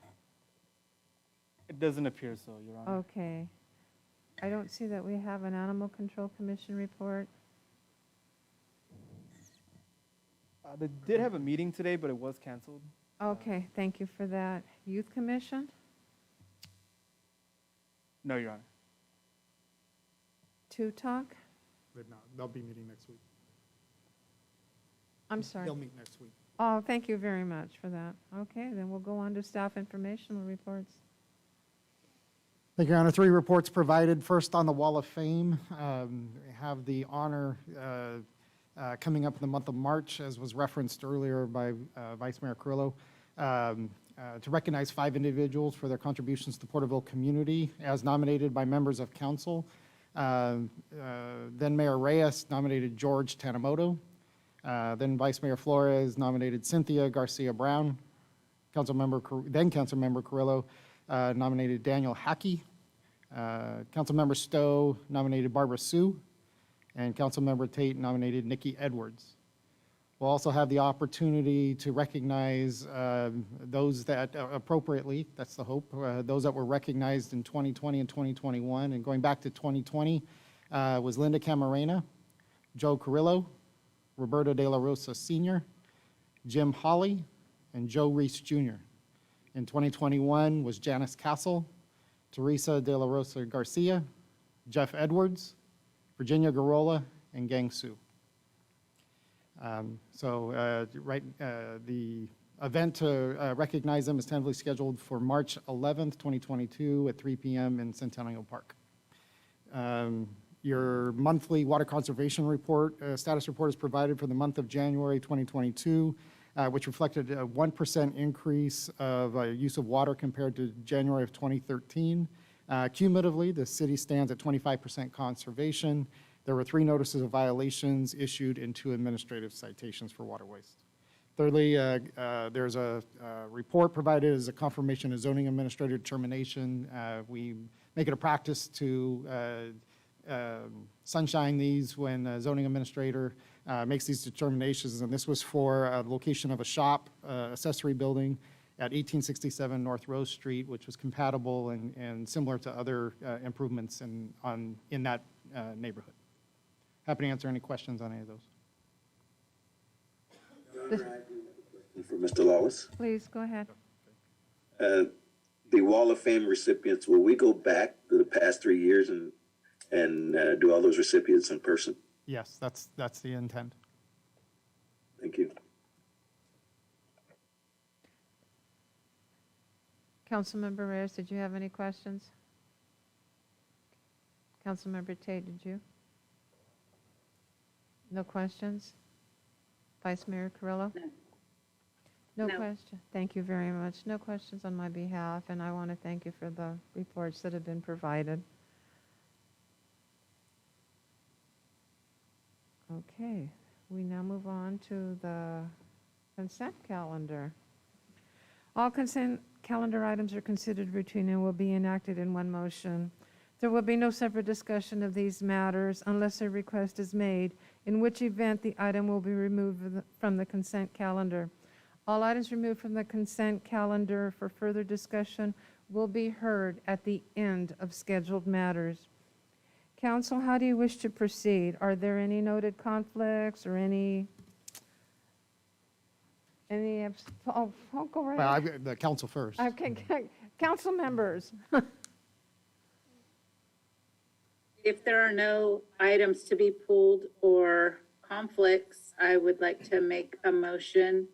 It doesn't appear so, Your Honor. Okay. I don't see that we have an Animal Control Commission report. They did have a meeting today, but it was canceled. Okay, thank you for that. Youth Commission? No, Your Honor. Talk? They'll be meeting next week. I'm sorry. They'll meet next week. Oh, thank you very much for that. Okay, then we'll go on to staff informational reports. Thank you, Your Honor. 3 reports provided. First, on the Wall of Fame, we have the honor coming up in the month of March, as was referenced earlier by Vice Mayor Carrillo, to recognize 5 individuals for their contributions to the Porterville community as nominated by members of council. Then Mayor Reyes nominated George Tanamoto. Then Vice Mayor Flores nominated Cynthia Garcia Brown. Councilmember Carrillo nominated Daniel Hackey. Councilmember Stowe nominated Barbara Sue. And Councilmember Tate nominated Nikki Edwards. We'll also have the opportunity to recognize those that appropriately, that's the hope, those that were recognized in 2020 and 2021. And going back to 2020 was Linda Camarena, Joe Carrillo, Roberto De La Rosa Sr., Jim Hawley, and Joe Reese Jr. In 2021 was Janice Castle, Teresa De La Rosa Garcia, Jeff Edwards, Virginia Garola, and Gang Sue. The event to recognize them is tentatively scheduled for March 11th, 2022 at 3 p.m. in Centennial Park. Your monthly water conservation report, status report is provided for the month of January 2022, which reflected a 1% increase of use of water compared to January of 2013. Cumulatively, the city stands at 25% conservation. There were 3 notices of violations issued and 2 administrative citations for water waste. Thirdly, there's a report provided as a confirmation of zoning administrator determination. We make it a practice to sunshine these when a zoning administrator makes these determinations, and this was for a location of a shop, accessory building at 1867 North Rose Street, which was compatible and similar to other improvements in that neighborhood. Happy to answer any questions on any of those. Your Honor, I do have a question for Mr. Lawless. Please, go ahead. The Wall of Fame recipients, will we go back to the past 3 years and do all those recipients in person? Yes, that's the intent. Thank you. Councilmember Reyes, did you have any questions? Councilmember Tate, did you? No questions? Vice Mayor Carrillo? No question. Thank you very much. No questions on my behalf, and I want to thank you for the reports that have been provided. Okay, we now move on to the consent calendar. All consent calendar items are considered routine and will be enacted in one motion. There will be no separate discussion of these matters unless a request is made, in which event the item will be removed from the consent calendar. All items removed from the consent calendar for further discussion will be heard at the end of scheduled matters. Council, how do you wish to proceed? Are there any noted conflicts or any I'll go right Well, ahead. the council first. Okay, council members. If there are no items to be pulled or conflicts, I would like to make a motion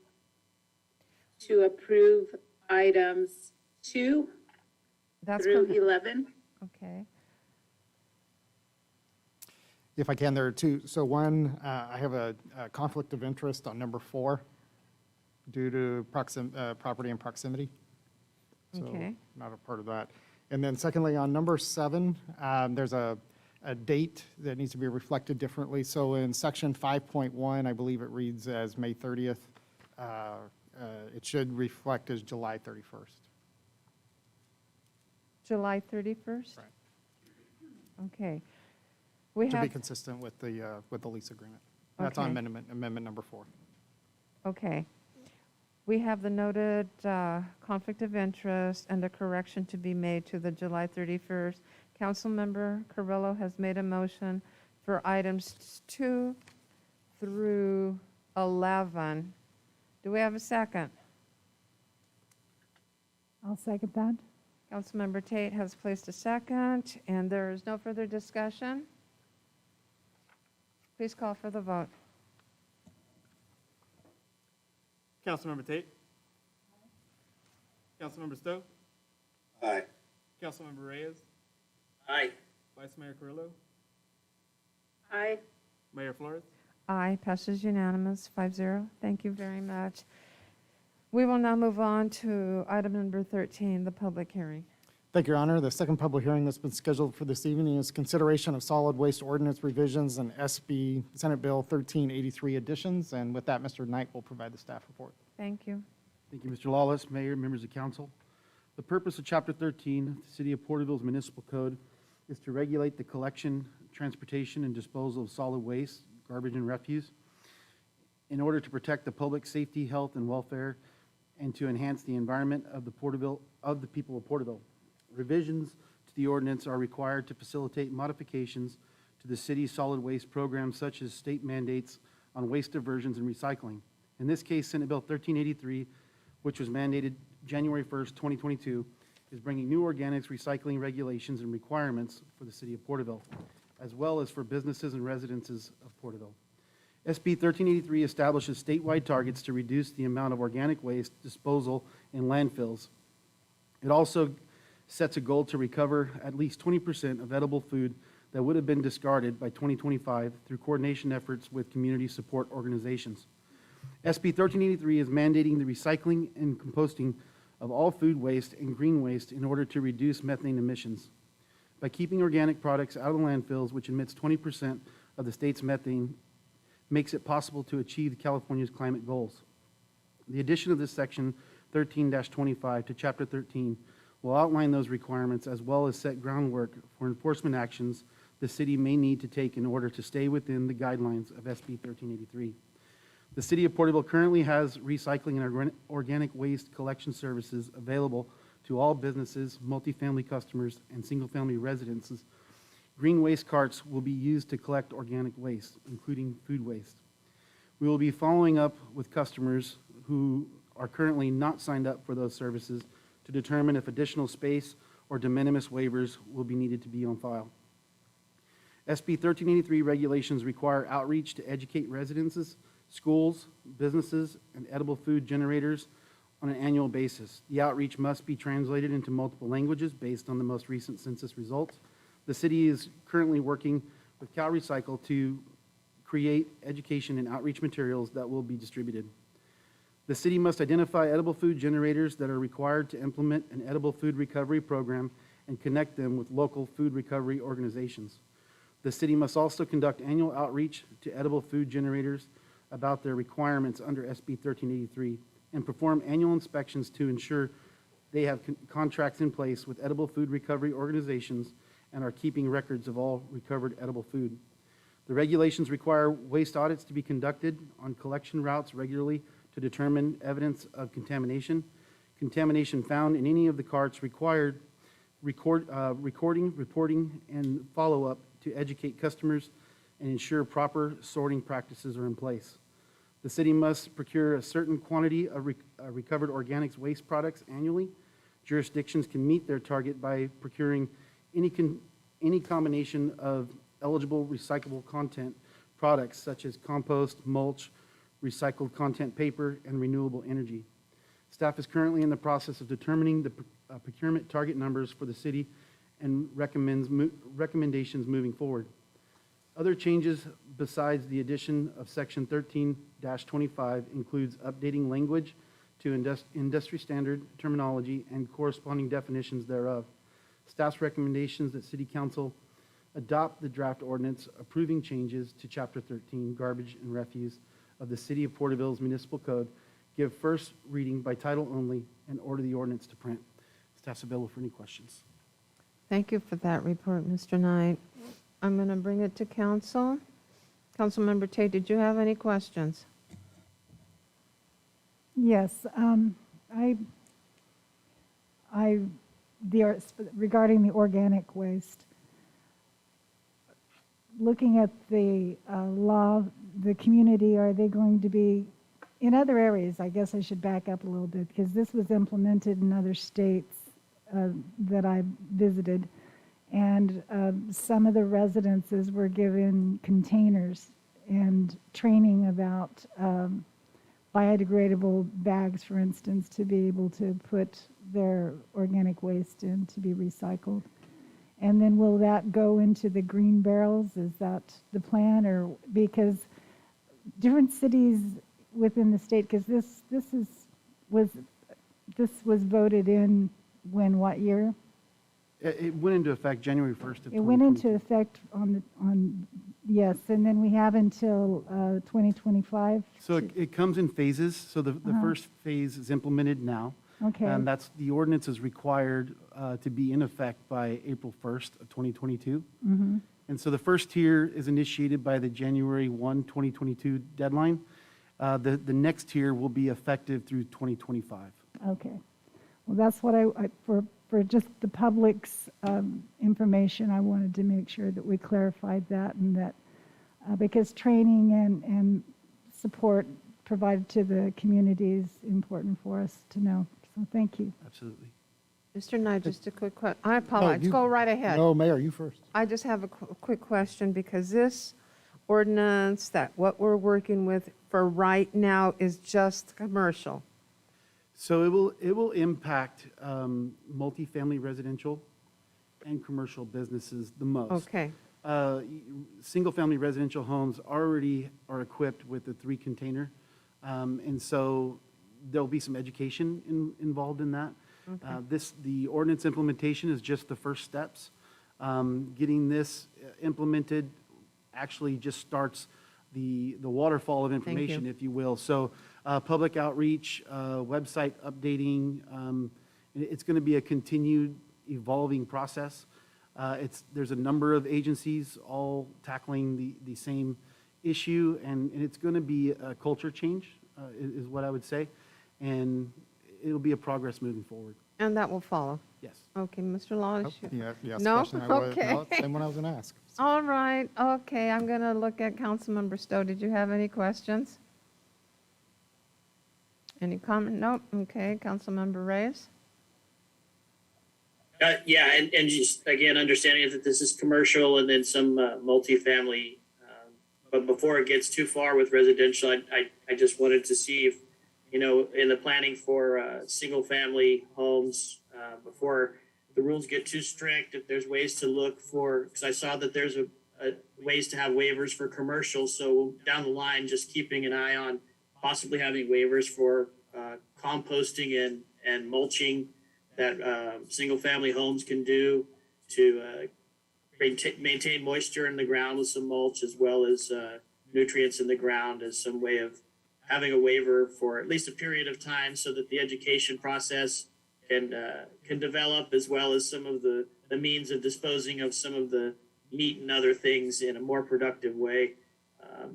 to approve items 2 through 11. Okay. If I can, there are 2. So one, I have a conflict of interest on number 4 due to property and proximity. So Okay. not a part of that. And then secondly, on number 7, there's a date that needs to be reflected differently. So in section 5.1, I believe it reads as May 30th. It should reflect as July 31st. July 31st? Right. Okay. To be consistent with the lease agreement. That's on Okay. amendment number 4. Okay. We have the noted conflict of interest and a correction to be made to the July 31st. Councilmember Carrillo has made a motion for items 2 through 11. Do we have a second? I'll second that. Councilmember Tate has placed a second, and there is no further discussion. Please call for the vote. Councilmember Tate? Councilmember Stowe? Aye. Councilmember Reyes? Aye. Vice Mayor Carrillo? Aye. Mayor Flores? Aye, passes unanimous, 5-0. Thank you very much. We will now move on to item number 13, the public hearing. Thank you, Your Honor. The second public hearing that's been scheduled for this evening is consideration of solid waste ordinance revisions and SB Senate Bill 1383 additions. And with that, Mr. Knight will provide the staff report. Thank you. Thank you, Mr. Lawless, Mayor, members of council. The purpose of Chapter 13 of the City of Porterville's Municipal Code is to regulate the collection, transportation, and disposal of solid waste, garbage, and refuse in order to protect the public safety, health, and welfare, and to enhance the environment of the people of Porterville. Revisions to the ordinance are required to facilitate modifications to the city's solid waste program, such as state mandates on waste diversions and recycling. In this case, Senate Bill 1383 which was mandated January 1st, 2022, is bringing new organics recycling regulations and requirements for the city of Porterville, as well as for businesses and residences of Porterville. SB 1383 establishes statewide targets to reduce the amount of organic waste disposal in landfills. It also sets a goal to recover at least 20% of edible food that would have been discarded by 2025 through coordination efforts with community support organizations. SB 1383 is mandating the recycling and composting of all food waste and green waste in order to reduce methane emissions. By keeping organic products out of the landfills, which emits 20% of the state's methane, makes it possible to achieve California's climate goals. The addition of this section 13-25 to Chapter 13 will outline those requirements as well as set groundwork for enforcement actions the city may need to take in order to stay within the guidelines of SB 1383. The city of Porterville currently has recycling and organic waste collection services available to all businesses, multifamily customers, and single-family residences. Green waste carts will be used to collect organic waste, including food waste. We will be following up with customers who are currently not signed up for those services to determine if additional space or de minimis waivers will be needed to be on file. SB 1383 regulations require outreach to educate residences, schools, businesses, and edible food generators on an annual basis. The outreach must be translated into multiple languages based on the most recent census results. The city is currently working with CalRecycle to create education and outreach materials that will be distributed. The city must identify edible food generators that are required to implement an edible food recovery program and connect them with local food recovery organizations. The city must also conduct annual outreach to edible food generators about their requirements under SB 1383 and perform annual inspections to ensure they have contracts in place with edible food recovery organizations and are keeping records of all recovered edible food. The regulations require waste audits to be conducted on collection routes regularly to determine evidence of contamination. Contamination found in any of the carts required recording, reporting, and follow-up to educate customers and ensure proper sorting practices are in place. The city must procure a certain quantity of recovered organics waste products annually. Jurisdictions can meet their target by procuring any combination of eligible recyclable content products such as compost, mulch, recycled content paper, and renewable energy. Staff is currently in the process of determining the procurement target numbers for the city and recommendations moving forward. Other changes besides the addition of Section 13-25 includes updating language to industry standard terminology and corresponding definitions thereof. Staff's recommendations that City Council adopt the draft ordinance approving changes to Chapter 13, Garbage and Refuse, of the City of Porterville's Municipal Code, give first reading by title only, and order the ordinance to print. Staff's available for any questions. Thank you for that report, Mr. Knight. I'm going to bring it to council. Councilmember Tate, did you have any questions? Yes, regarding the organic waste, looking at the law, the community, are they going to be, in other areas, I guess I should back up a little bit, because this was implemented in other states that I visited, and some of the residences were given containers and training about biodegradable bags, for instance, to be able to put their organic waste in to be recycled. And then will that go into the green barrels? Is that the plan? Or because different cities within the state, because this was voted in when, what year? It went into effect January 1st of 2022. It went into effect yes, and then we have until 2025. So it comes in phases. So the first phase is implemented now. Okay. And that's, the ordinance is required to be in effect by April 1st of 2022. Mm-hmm. And so the first tier is initiated by the January 1, 2022 deadline. The next tier will be effective through 2025. Okay. Well, that's what for just the public's information, I wanted to make sure that we clarified that, and that because training and support provided to the community is important for us to know. So thank you. Absolutely. Mr. Knight, just a quick question. I apologize. Go right ahead. No, Mayor, you first. I just have a quick question because this ordinance that what we're working with for right now is just commercial. So it will impact multifamily residential and commercial businesses the most. Okay. Single-family residential homes already are equipped with the 3 container. And so there'll be some education involved in that. Okay. The ordinance implementation is just the first steps. Getting this implemented actually just starts the waterfall of information, if you will. So public outreach, website updating, it's going to be a continued evolving process. There's a number of agencies all tackling the same issue, and it's going to be a culture change, is what I would say. And it'll be a progress moving forward. And that will follow? Yes. Okay, Mr. Lawless? Yes, No? question I was- Okay. no, same one I was going to ask. All right, okay, I'm going to look at Councilmember Stowe. Did you have any questions? Any comment? Nope. Okay, Councilmember Reyes? Yeah, and just, again, understanding that this is commercial and then some multifamily. But before it gets too far with residential, I just wanted to see if, in the planning for single-family homes, before the rules get too strict, if there's ways to look for, because I saw that there's ways to have waivers for commercial, so down the line, just keeping an eye on possibly having waivers for composting and mulching that single-family homes can do to maintain moisture in the ground with some mulch, as well as nutrients in the ground, as some way of having a waiver for at least a period of time, so that the education process can develop, as well as some of the means of disposing of some of the meat and other things in a more productive way.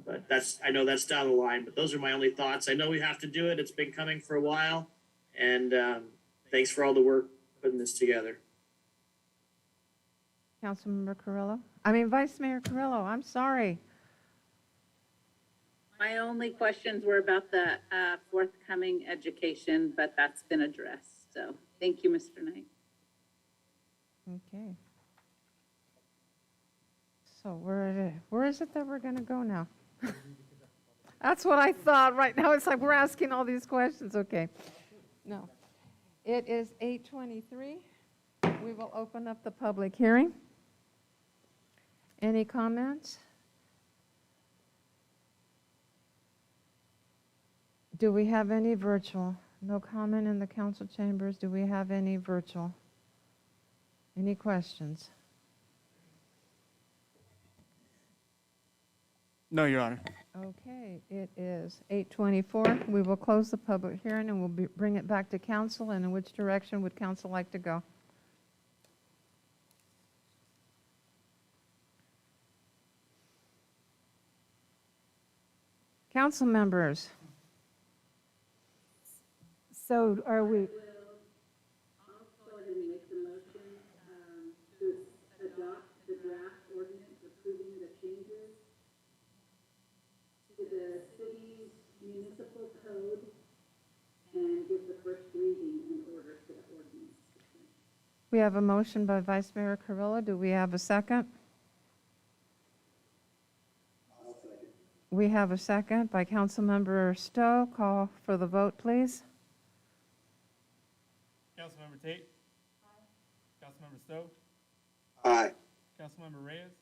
But I know that's down the line, but those are my only thoughts. I know we have to do it. It's been coming for a while. And thanks for all the work putting this together. Councilmember Vice Mayor Carrillo, I'm sorry. My only questions were about the forthcoming education, but that's been addressed. So thank you, Mr. Knight. Okay. So where is it that we're going to go now? That's what I thought. Right now it's like we're asking all these questions. Okay. No. It is 8:23. We will open up the public hearing. Any comments? Do we have any virtual? No comment in the council chambers. Do we have any virtual? Any questions? No, Your Honor. Okay, it is 8:24. We will close the public hearing and we'll bring it back to council. And in which direction would council like to go? Council members. So are we, I'll go ahead and make the motion to adopt the draft ordinance approving the changes to the city's municipal code and give the first reading in order for the ordinance. We have a motion by Vice Mayor Carrillo. Do we have a second? We have a second by Councilmember Stowe. Call for the vote, please. Councilmember Tate? Aye. Councilmember Stowe? Aye. Councilmember Reyes?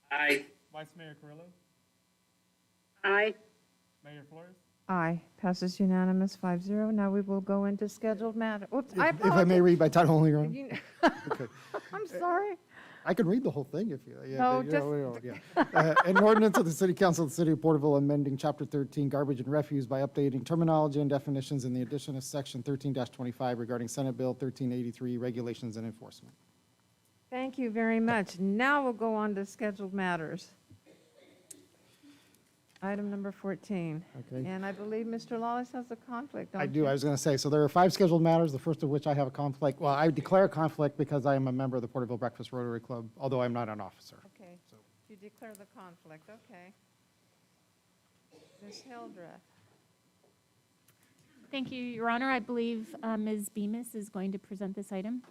Aye. Vice Mayor Carrillo? Aye. Mayor Flores? Aye. Passes unanimous, 5-0. Now we will go into scheduled matter. Oops, I If I may apologize. read by title only, Your Honor? Okay. I'm sorry. I can read the whole thing if you. No, An ordinance of the City Council of the City of Porterville amending Chapter 13 Garbage and Refuse by updating terminology and definitions in the addition of Section 13-25 regarding Senate Bill 1383 Regulations and Enforcement. Thank you very much. Now we'll go on to scheduled matters. Item number 14. Okay. And I believe Mr. Lawless has a conflict, don't I do. you? I was going to say, so there are 5 scheduled matters, the first of which I have a conflict. Well, I declare a conflict because I am a member of the Porterville Breakfast Rotary Club, although I'm not an officer. Okay. You declare the conflict. Okay. Ms. Hildreth. Thank you, Your Honor. I believe Ms. Bemis is going to present this item.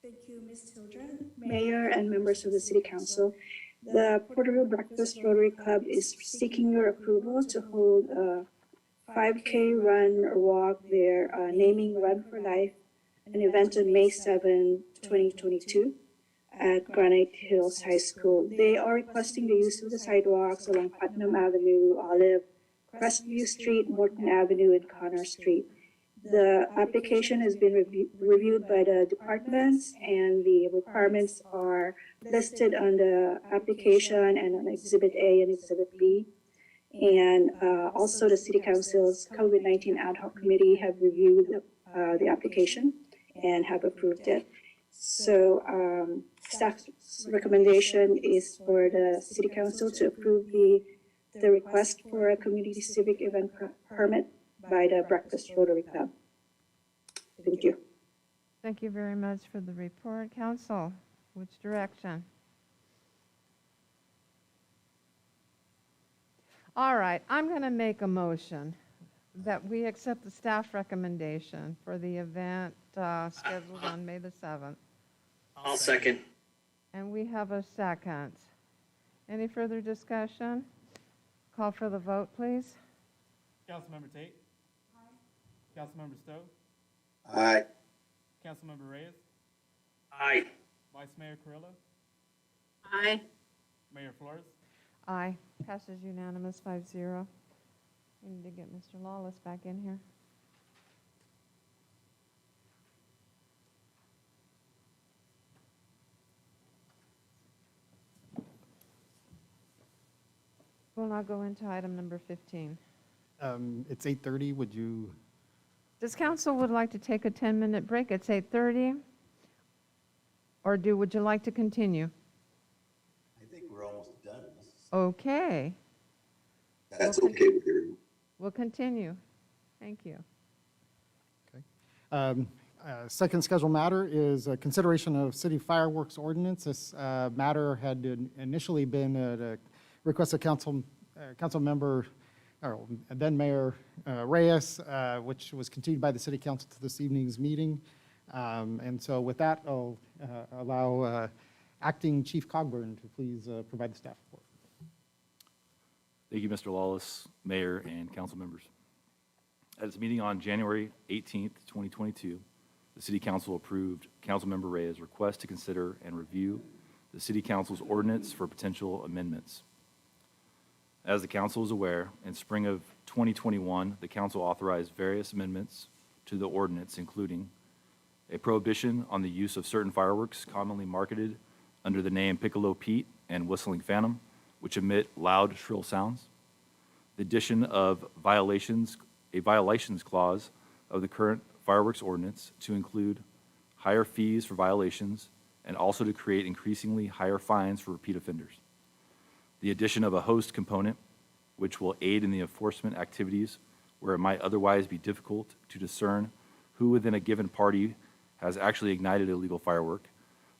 Thank you, Ms. Tildren. Mayor and members of the City Council, the Porterville Breakfast Rotary Club is seeking your approval to hold a 5K run or walk their naming Run for Life, an event on May 7, 2022 at Granite Hills High School. They are requesting the use of the sidewalks along Putnam Avenue, Olive, Crestview Street, Morton Avenue, and Connor Street. The application has been reviewed by the departments, and the requirements are listed on the application and on Exhibit A and Exhibit B. And also the City Council's COVID-19 Ad Hoc Committee have reviewed the application and have approved it. So staff's recommendation is for the City Council to approve the request for a community civic event permit by the Breakfast Rotary Club. Thank you. Thank you very much for the report. Council, which direction? All right, I'm going to make a motion that we accept the staff recommendation for the event scheduled on May the 7th. I'll second. And we have a second. Any further discussion? Call for the vote, please. Councilmember Tate? Aye. Councilmember Stowe? Aye. Councilmember Reyes? Aye. Vice Mayor Carrillo? Aye. Mayor Flores? Aye. Passes unanimous, 5-0. We need to get Mr. Lawless back in here. We'll now go into item number 15. It's 8:30. Would you? Does council would like to take a 10-minute break? It's 8:30. Or would you like to continue? I think we're almost done. Okay. That's okay with everyone. We'll continue. Thank you. Second scheduled matter is a consideration of city fireworks ordinance. This matter had initially been at a request of council member, or then Mayor Reyes, which was continued by the City Council to this evening's meeting. And so with that, I'll allow Acting Chief Cogburn to please provide the staff report. Thank you, Mr. Lawless, Mayor, and council members. At its meeting on January 18th, 2022, the City Council approved Councilmember Reyes' request to consider and review the City Council's ordinance for potential amendments. As the council is aware, in spring of 2021, the council authorized various amendments to the ordinance, including a prohibition on the use of certain fireworks commonly marketed under the name Piccolo Pete and Whistling Phantom, which emit loud, shrill sounds, the addition of a violations clause of the current fireworks ordinance to include higher fees for violations and also to create increasingly higher fines for repeat offenders, the addition of a host component, which will aid in the enforcement activities where it might otherwise be difficult to discern who within a given party has actually ignited a illegal firework.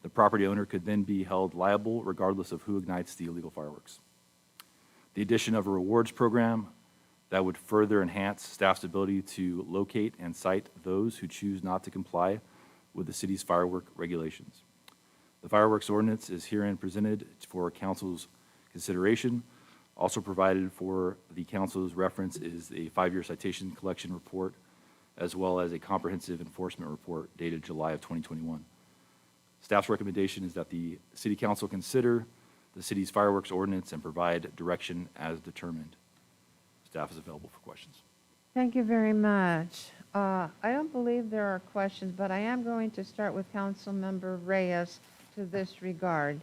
The property owner could then be held liable regardless of who ignites the illegal fireworks. The addition of a rewards program that would further enhance staff's ability to locate and cite those who choose not to comply with the city's firework regulations. The fireworks ordinance is herein presented for council's consideration. Also provided for the council's reference is a 5-year citation collection report, as well as a comprehensive enforcement report dated July of 2021. Staff's recommendation is that the City Council consider the city's fireworks ordinance and provide direction as determined. Staff is available for questions. Thank you very much. I don't believe there are questions, but I am going to start with Councilmember Reyes to this regard.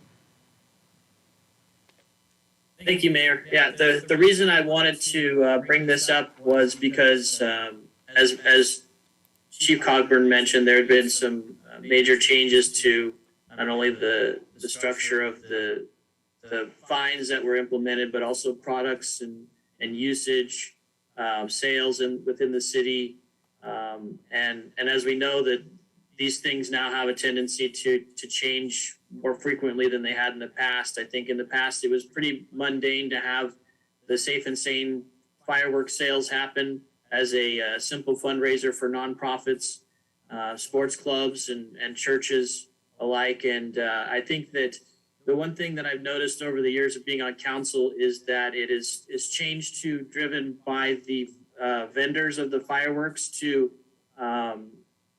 Thank you, Mayor. Yeah, the reason I wanted to bring this up was because, as Chief Cogburn mentioned, there had been some major changes to not only the structure of the fines that were implemented, but also products and usage, sales within the city. And as we know that these things now have a tendency to change more frequently than they had in the past. I think in the past it was pretty mundane to have the Safe and Sane fireworks sales happen as a simple fundraiser for nonprofits, sports clubs, and churches alike. And I think that the one thing that I've noticed over the years of being on council is that it is changed to driven by the vendors of the fireworks to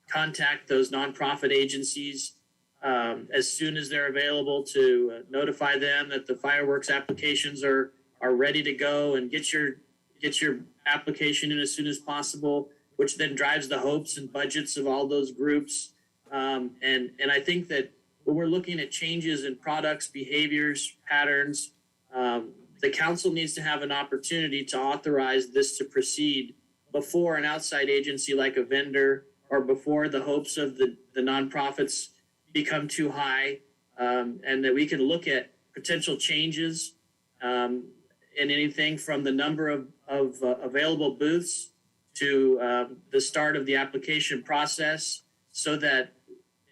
contact those nonprofit agencies as soon as they're available, to notify them that the fireworks applications are ready to go, and get your application in as soon as possible, which then drives the hopes and budgets of all those groups. And I think that when we're looking at changes in products, behaviors, patterns, the council needs to have an opportunity to authorize this to proceed before an outside agency like a vendor, or before the hopes of the nonprofits become too high, and that we can look at potential changes in anything from the number of available booths to the start of the application process, so that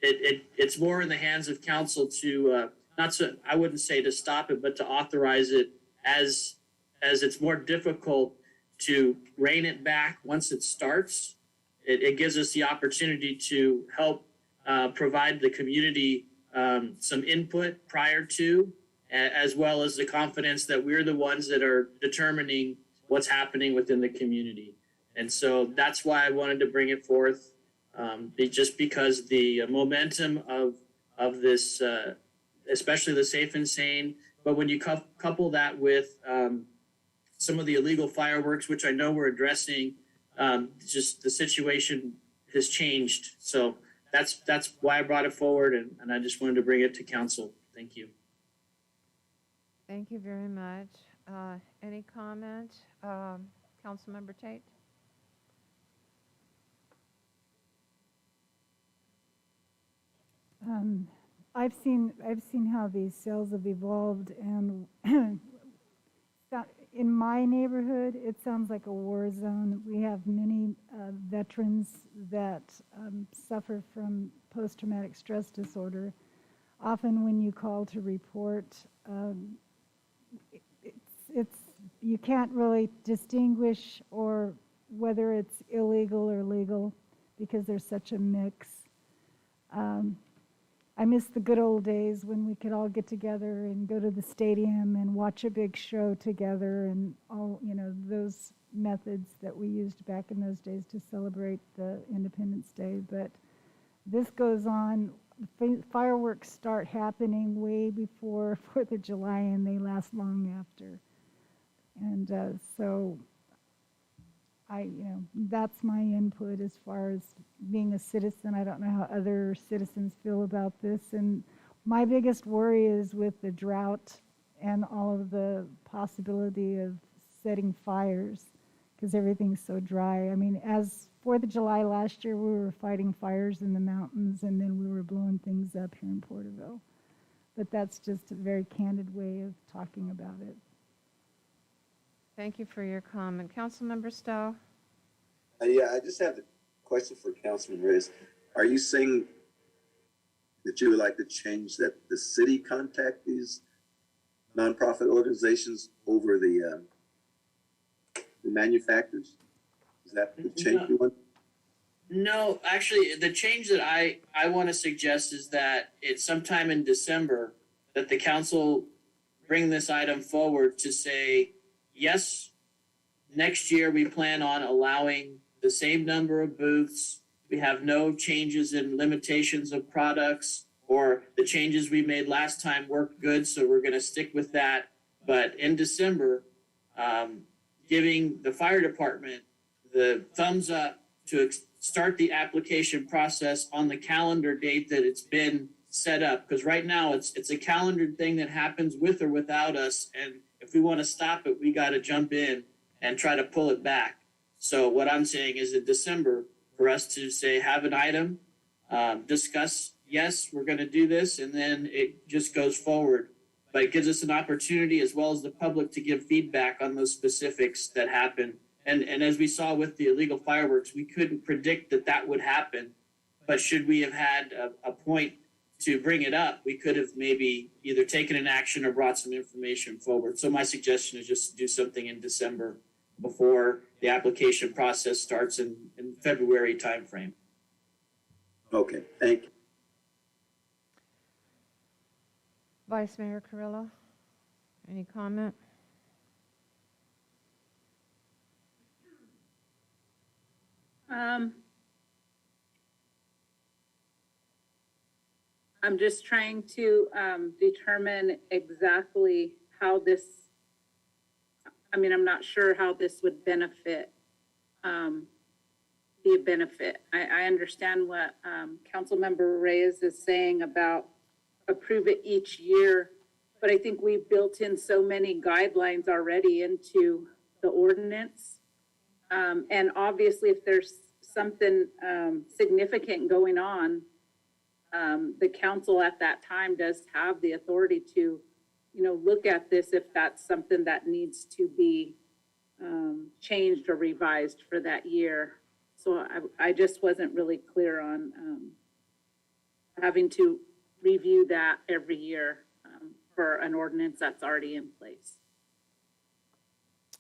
it's more in the hands of council to I wouldn't say to stop it, but to authorize it as it's more difficult to rein it back once it starts. It gives us the opportunity to help provide the community some input prior to, as well as the confidence that we're the ones that are determining what's happening within the community. And so that's why I wanted to bring it forth, just because the momentum of this, especially the Safe and Sane, but when you couple that with some of the illegal fireworks, which I know we're addressing, just the situation has changed. So that's why I brought it forward, and I just wanted to bring it to council. Thank you. Thank you very much. Any comment? Councilmember Tate? I've seen how these sales have evolved, and in my neighborhood, it sounds like a war zone. We have many veterans that suffer from post-traumatic stress disorder. Often when you call to report, you can't really distinguish or whether it's illegal or legal, because there's such a mix. I miss the good old days when we could all get together and go to the stadium and watch a big show together, and all, those methods that we used back in those days to celebrate the Independence Day. But this goes on. Fireworks start happening way before 4th of July, and they last long after. And so that's my input as far as being a citizen. I don't know how other citizens feel about this. And my biggest worry is with the drought and all of the possibility of setting fires, because everything's so dry. I mean, as 4th of July last year, we were fighting fires in the mountains, and then we were blowing things up here in Porterville. But that's just a very candid way of talking about it. Thank you for your comment. Councilmember Stowe? Yeah, I just have a question for Councilman Reyes. Are you saying that you would like to change that the city contact these nonprofit organizations over the manufacturers? Is that the change you want? No, actually, the change that I want to suggest is that it's sometime in December that the council bring this item forward to say, yes, next year we plan on allowing the same number of booths. We have no changes in limitations of products, or the changes we made last time worked good, so we're going to stick with that. But in December, giving the fire department the thumbs up to start the application process on the calendar date that it's been set up. Because right now it's a calendared thing that happens with or without us. And if we want to stop it, we got to jump in and try to pull it back. So what I'm saying is in December, for us to say, have an item, discuss, yes, we're going to do this, and then it just goes forward. But it gives us an opportunity, as well as the public, to give feedback on those specifics that happen. And as we saw with the illegal fireworks, we couldn't predict that would happen. But should we have had a point to bring it up, we could have maybe either taken an action or brought some information forward. So my suggestion is just to do something in December before the application process starts in February timeframe. Okay, thank you. Vice Mayor Carrillo, any comment? I'm just trying to determine exactly how this, I'm not sure how this would benefit, be a benefit. I understand what Councilmember Reyes is saying about approve it each year, but I think we've built in so many guidelines already into the ordinance. And obviously, if there's something significant going on, the council at that time does have the authority to, look at this if that's something that needs to be changed or revised for that year. So I just wasn't really clear on having to review that every year for an ordinance that's already in place.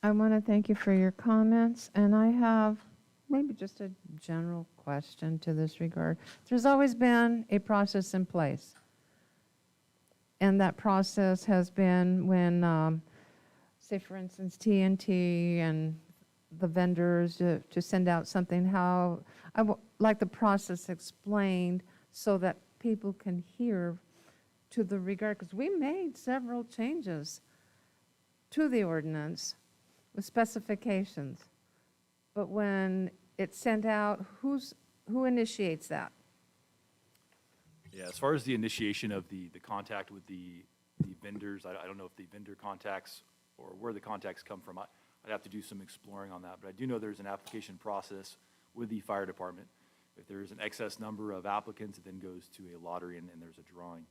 I want to thank you for your comments, and I have maybe just a general question to this regard. There's always been a process in place, and that process has been when, say for instance, TNT and the vendors to send out something, how I like the process explained so that people can hear to the regard, because we made several changes to the ordinance with specifications. But when it's sent out, who initiates that? Yeah, as far as the initiation of the contact with the vendors, I don't know if the vendor contacts or where the contacts come from. I'd have to do some exploring on that, but I do know there's an application process with the fire department. If there's an excess number of applicants, it then goes to a lottery and there's a drawing.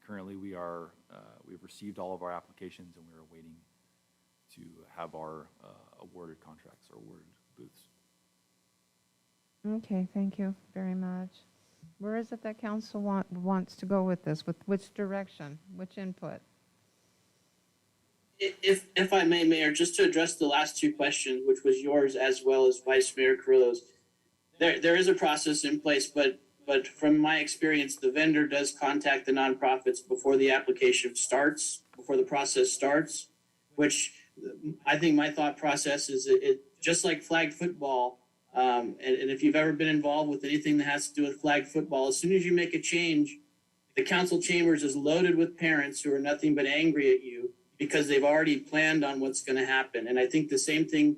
Currently, we've received all of our applications and we're awaiting to have our awarded contracts or awarded booths. Okay, thank you very much. Where is it that council wants to go with this? With which direction, which input? If I may, Mayor, just to address the last two questions, which was yours as well as Vice Mayor Carrillo's, there is a process in place, but from my experience, the vendor does contact the nonprofits before the application starts, before the process starts, which I think my thought process is it just like flag football, and if you've ever been involved with anything that has to do with flag football, as soon as you make a change, the council chambers is loaded with parents who are nothing but angry at you because they've already planned on what's going to happen. And I think the same thing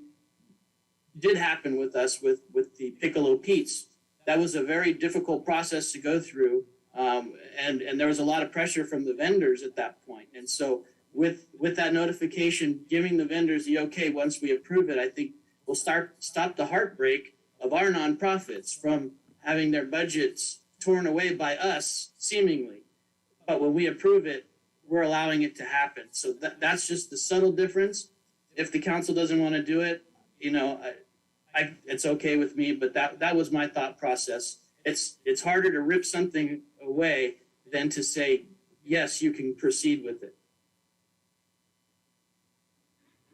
did happen with us with the Piccolo Pete's. That was a very difficult process to go through, and there was a lot of pressure from the vendors at that point. And so with that notification, giving the vendors the okay once we approve it, I think will stop the heartbreak of our nonprofits from having their budgets torn away by us, seemingly. But when we approve it, we're allowing it to happen. So that's just the subtle difference. If the council doesn't want to do it, it's okay with me, but that was my thought process. It's harder to rip something away than to say, yes, you can proceed with it.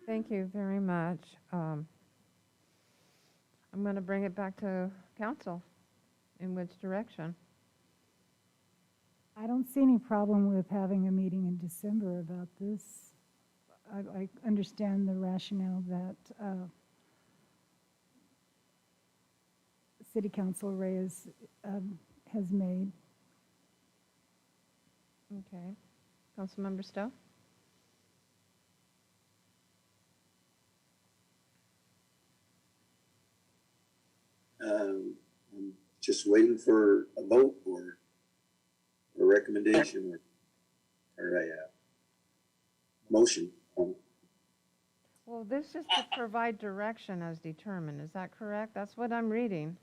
Thank you very much. I'm going to bring it back to council. In which direction? I don't see any problem with having a meeting in December about this. I understand the rationale that City Council Reyes has made. Okay. Councilmember Stowe? I'm just waiting for a vote or a recommendation or a motion. Well, this is to provide direction as determined. Is that correct? That's what I'm reading.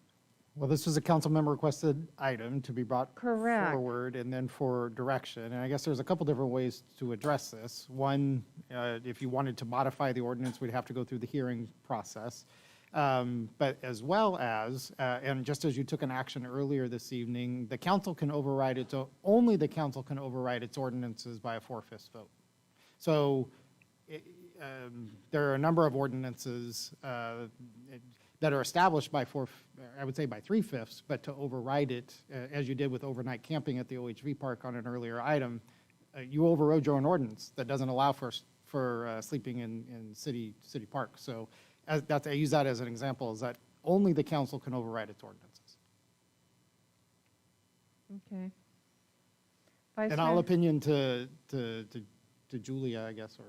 Well, this was a council member requested item to be brought Correct. forward and then for direction. And I guess there's a couple different ways to address this. One, if you wanted to modify the ordinance, we'd have to go through the hearing process. But as well as, and just as you took an action earlier this evening, the council can override only the council can override its ordinances by a 4/5 vote. So there are a number of ordinances that are established by I would say by 3/5, but to override it, as you did with overnight camping at the OHV park on an earlier item, you overrode your own ordinance that doesn't allow for sleeping in city parks. So I use that as an example, is that only the council can override its ordinances. Okay. And I'll opinion to Julia, I guess, or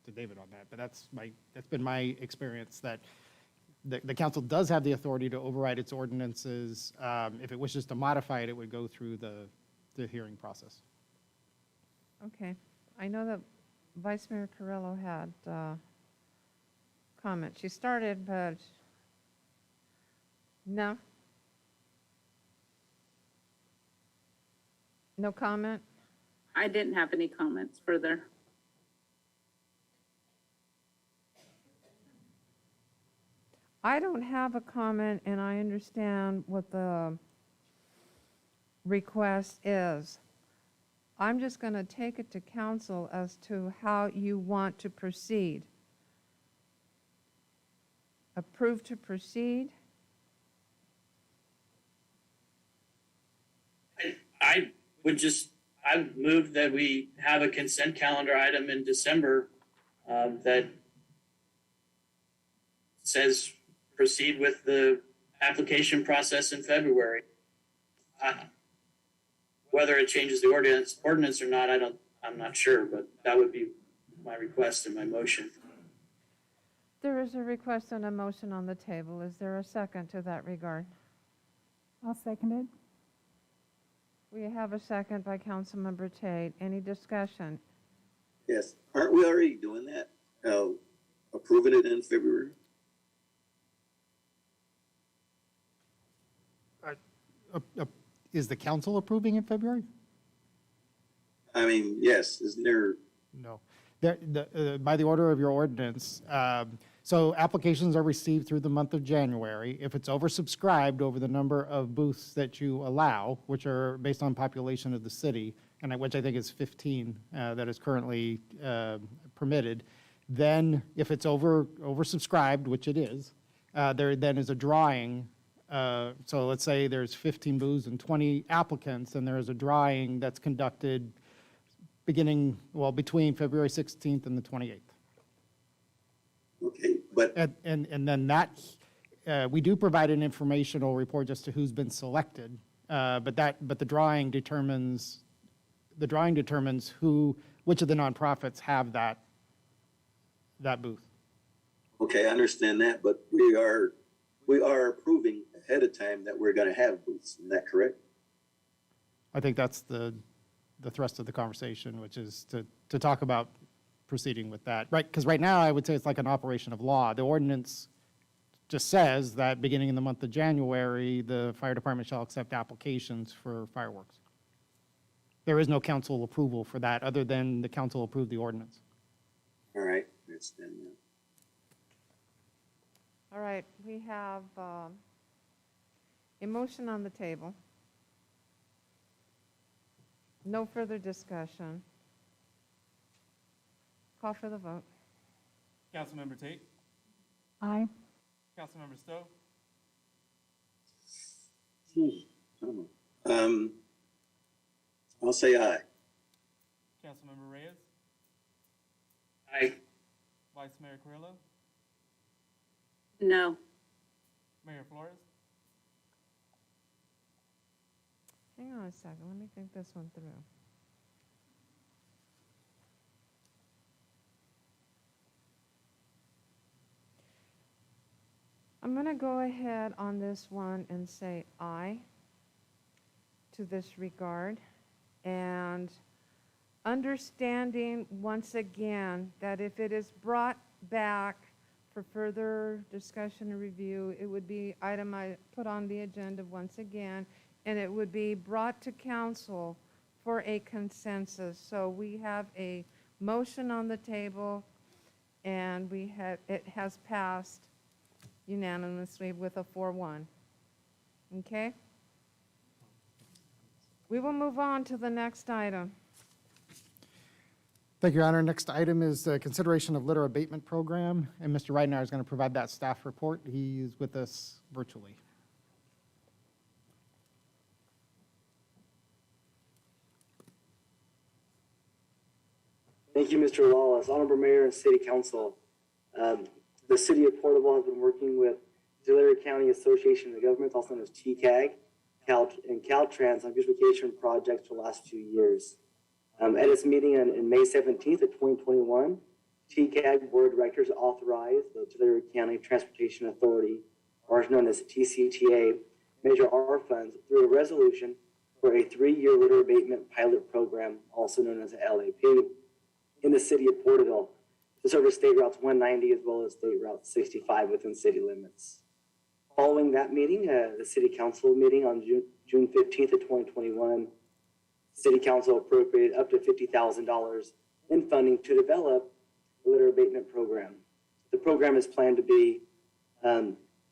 to David on that, but that's been my experience, that the council does have the authority to override its ordinances. If it wishes to modify it, it would go through the hearing process. Okay. I know that Vice Mayor Carrillo had comment. She started, but no? No comment? I didn't have any comments further. I don't have a comment, and I understand what the request is. I'm just going to take it to council as to how you want to proceed. Approve to proceed? I would move that we have a consent calendar item in December that says proceed with the application process in February. Whether it changes the ordinance or not, I'm not sure, but that would be my request and my motion. There is a request and a motion on the table. Is there a second to that regard? I'll second it. We have a second by Councilmember Tate. Any discussion? Yes, aren't we already doing that? Approving it in February? Is the council approving in February? I mean, yes, isn't there? No. By the order of your ordinance, so applications are received through the month of January. If it's oversubscribed over the number of booths that you allow, which are based on population of the city, and which I think is 15 that is currently permitted, then if it's oversubscribed, which it is, there then is a drawing. So let's say there's 15 booths and 20 applicants, and there is a drawing that's conducted between February 16th and the 28th. Okay, but. And then that, we do provide an informational report just to who's been selected, but the drawing determines which of the nonprofits have that booth. Okay, I understand that, but we are approving ahead of time that we're gonna have booths, isn't that correct? I think that's the thrust of the conversation, which is to talk about proceeding with that, right? Because right now, I would say it's like an operation of law. The ordinance just says that beginning in the month of January, the fire department shall accept applications for fireworks. There is no council approval for that, other than the council approved the ordinance. All right, I understand that. All right, we have a motion on the table. No further discussion. Call for the vote. Councilmember Tate? Aye. Councilmember Stowe? I'll say aye. Councilmember Reyes? Aye. Vice Mayor Carrillo? No. Mayor Flores? Hang on a second, let me think this one through. I'm going to go ahead on this one and say aye to this regard, and understanding once again that if it is brought back for further discussion and review, it would be item I put on the agenda once again, and it would be brought to council for a consensus. So we have a motion on the table, and it has passed unanimously with a 4-1. Okay? We will move on to the next item. Thank you, Your Honor. Next item is consideration of litter abatement program, and Mr. Reidenauer is going to provide that staff report. He is with us virtually. Thank you, Mr. Lawless. Honorable Mayor and City Council. The City of Porterville has been working with Tulare County Association of Governments, also known as TCAG, and Caltrans on beautification projects for the last 2 years. At its meeting on May 17th of 2021, TCAG Board of Directors authorized the Tulare County Transportation Authority, or known as TCTA, Measure R funds through a resolution for a 3-year litter abatement pilot program, also known as LAP, in the City of Porterville to service State Routes 190 as well as State Route 65 within city limits. Following that meeting, the City Council meeting on June 15th of 2021, City Council appropriated up to $50,000 in funding to develop a litter abatement program. The program is planned to be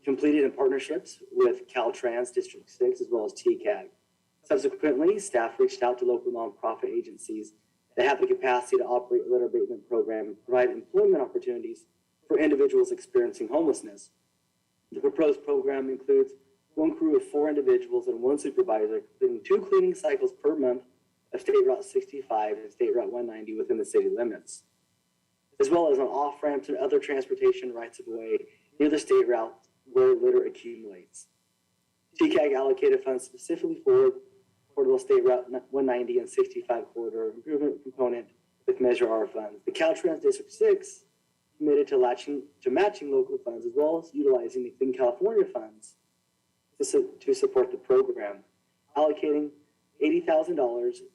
completed in partnerships with Caltrans District 6 as well as TCAG. Subsequently, staff reached out to local nonprofit agencies that have the capacity to operate a litter abatement program and provide employment opportunities for individuals experiencing homelessness. The proposed program includes 1 crew of 4 individuals and 1 supervisor, completing 2 cleaning cycles per month of State Route 65 and State Route 190 within the city limits, as well as on off-ramps and other transportation rights of way near the state route where litter accumulates. TCAG allocated funds specifically for Porterville State Route 190 and 65 corridor improvement component with Measure R funds. The Caltrans District 6 committed to matching local funds as well as utilizing the Clean California funds to support the program, allocating $80,000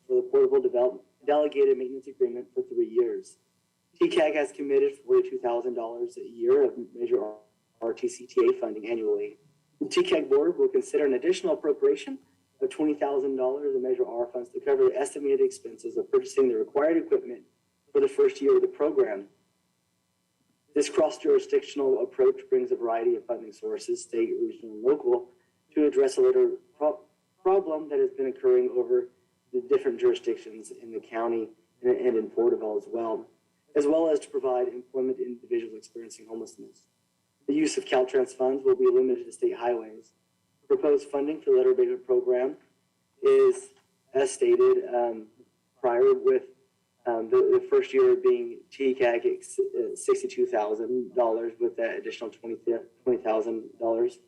for the Porterville Delegated Maintenance Agreement for 3 years. TCAG has committed $42,000 a year of Measure R TCTA funding annually. The TCAG board will consider an additional appropriation of $20,000 in Measure R funds to cover the estimated expenses of purchasing the required equipment for the first year of the program. This cross-jurisdictional approach brings a variety of funding sources, state, regional, and local, to address a litter problem that has been occurring over the different jurisdictions in the county and in Porterville as well as to provide employment to individuals experiencing homelessness. The use of Caltrans funds will be limited to state highways. Proposed funding for the litter abatement program is, as stated prior, with the first year being TCAG $62,000 with that additional $20,000,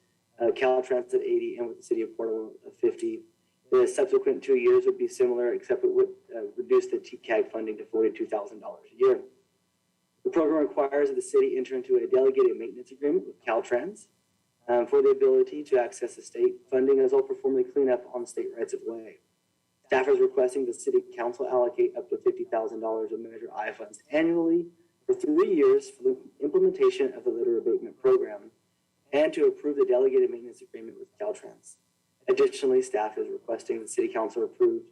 Caltrans at $80,000 and with the City of Porterville at $50,000. The subsequent 2 years would be similar, except it would reduce the TCAG funding to $42,000 a year. The program requires that the city enter into a delegated maintenance agreement with Caltrans for the ability to access the state funding as well perform the cleanup on state rights of way. Staff is requesting the City Council allocate up to $50,000 of Measure I funds annually for 3 years for the implementation of the litter abatement program and to approve the delegated maintenance agreement with Caltrans. Additionally, staff is requesting the City Council approve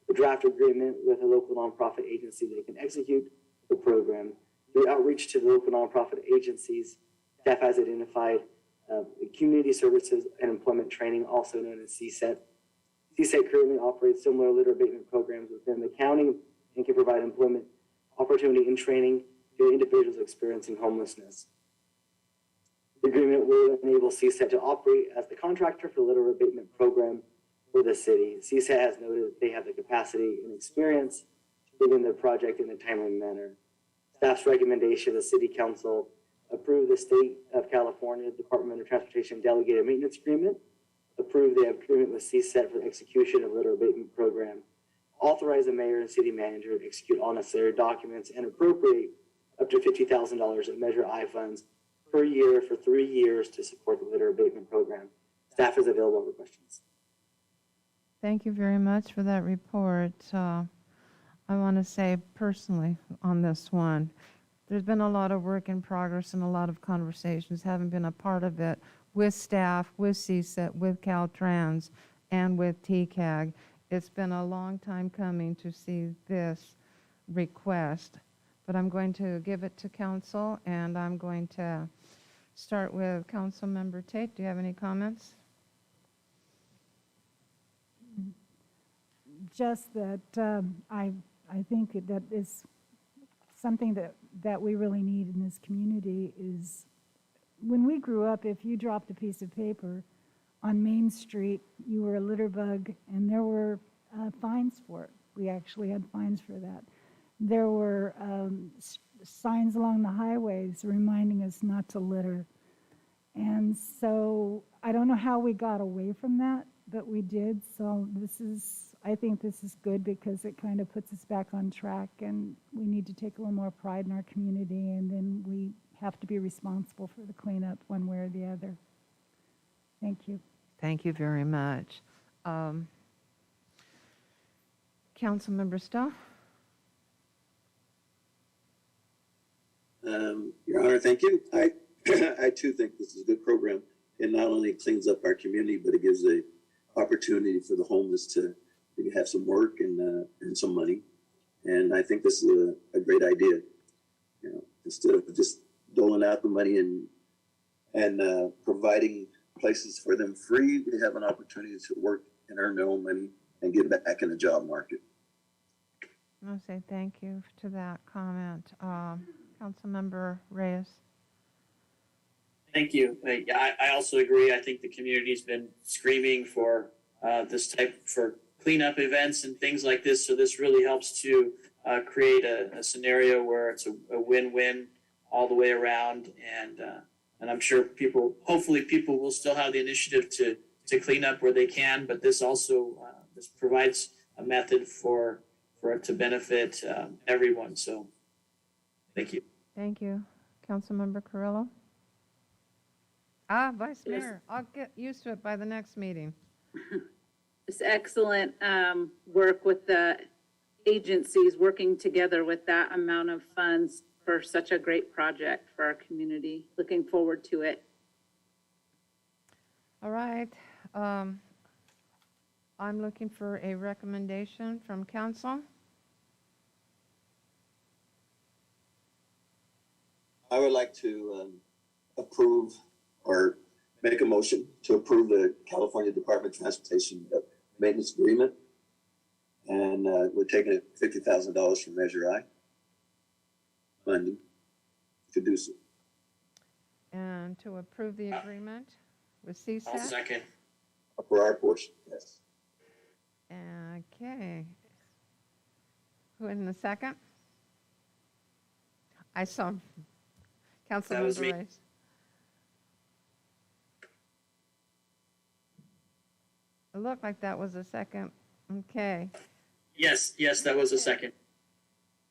the draft agreement with a local nonprofit agency that can execute the program. Through outreach to the local nonprofit agencies, staff has identified community services and employment training, also known as CSET. CSET currently operates similar litter abatement programs within the county and can provide employment opportunity and training to individuals experiencing homelessness. The agreement will enable CSET to operate as the contractor for the litter abatement program for the city. CSET has noted that they have the capacity and experience to begin the project in a timely manner. Staff's recommendation, the City Council approve the State of California Department of Transportation Delegated Maintenance Agreement, approve the agreement with CSET for the execution of litter abatement program, authorize the mayor and city manager to execute all necessary documents, and appropriate up to $50,000 of Measure I funds per year for 3 years to support the litter abatement program. Staff is available for questions. Thank you very much for that report. I want to say personally on this one, there's been a lot of work in progress and a lot of conversations, having been a part of it with staff, with CSET, with Caltrans, and with TCAG. It's been a long time coming to see this request, but I'm going to give it to council, and I'm going to start with Council Member Tate. Do you have any comments? Just that I think that is something that we really need in this community is, when we grew up, if you dropped a piece of paper on Main Street, you were a litter bug, and there were fines for it. We actually had fines for that. There were signs along the highways reminding us not to litter. And so I don't know how we got away from that, but we did. So I think this is good because it kind of puts us back on track, and we need to take a little more pride in our community, and then we have to be responsible for the cleanup one way or the other. Thank you. Thank you very much. Councilmember Stowe? Your Honor, thank you. I too think this is a good program. It not only cleans up our community, but it gives a opportunity for the homeless to have some work and some money. And I think this is a great idea. You know, instead of just doling out the money and providing places for them free, we have an opportunity to work and earn their own money and get back in the job market. I'll say thank you to that comment. Councilmember Reyes. Thank you. I also agree. I think the community's been screaming for this type for cleanup events and things like this. So this really helps to create a scenario where it's a win-win all the way around. And I'm sure hopefully people will still have the initiative to clean up where they can. But this also this provides a method for it to benefit everyone. So thank you. Thank you. Councilmember Carrillo? Vice Mayor, I'll get used to it by the next meeting. It's excellent work with the agencies working together with that amount of funds for such a great project for our community. Looking forward to it. All right. I'm looking for a recommendation from council. I would like to approve or make a motion to approve the California Department of Transportation maintenance agreement. And we're taking it $50,000 from Measure I funding to do so. And to approve the agreement with CSAC. I'll second. For our portion, yes. Okay. Who in the second? I saw Councilmember me. Reyes. It looked like that was a second. Okay. Yes, that was a second.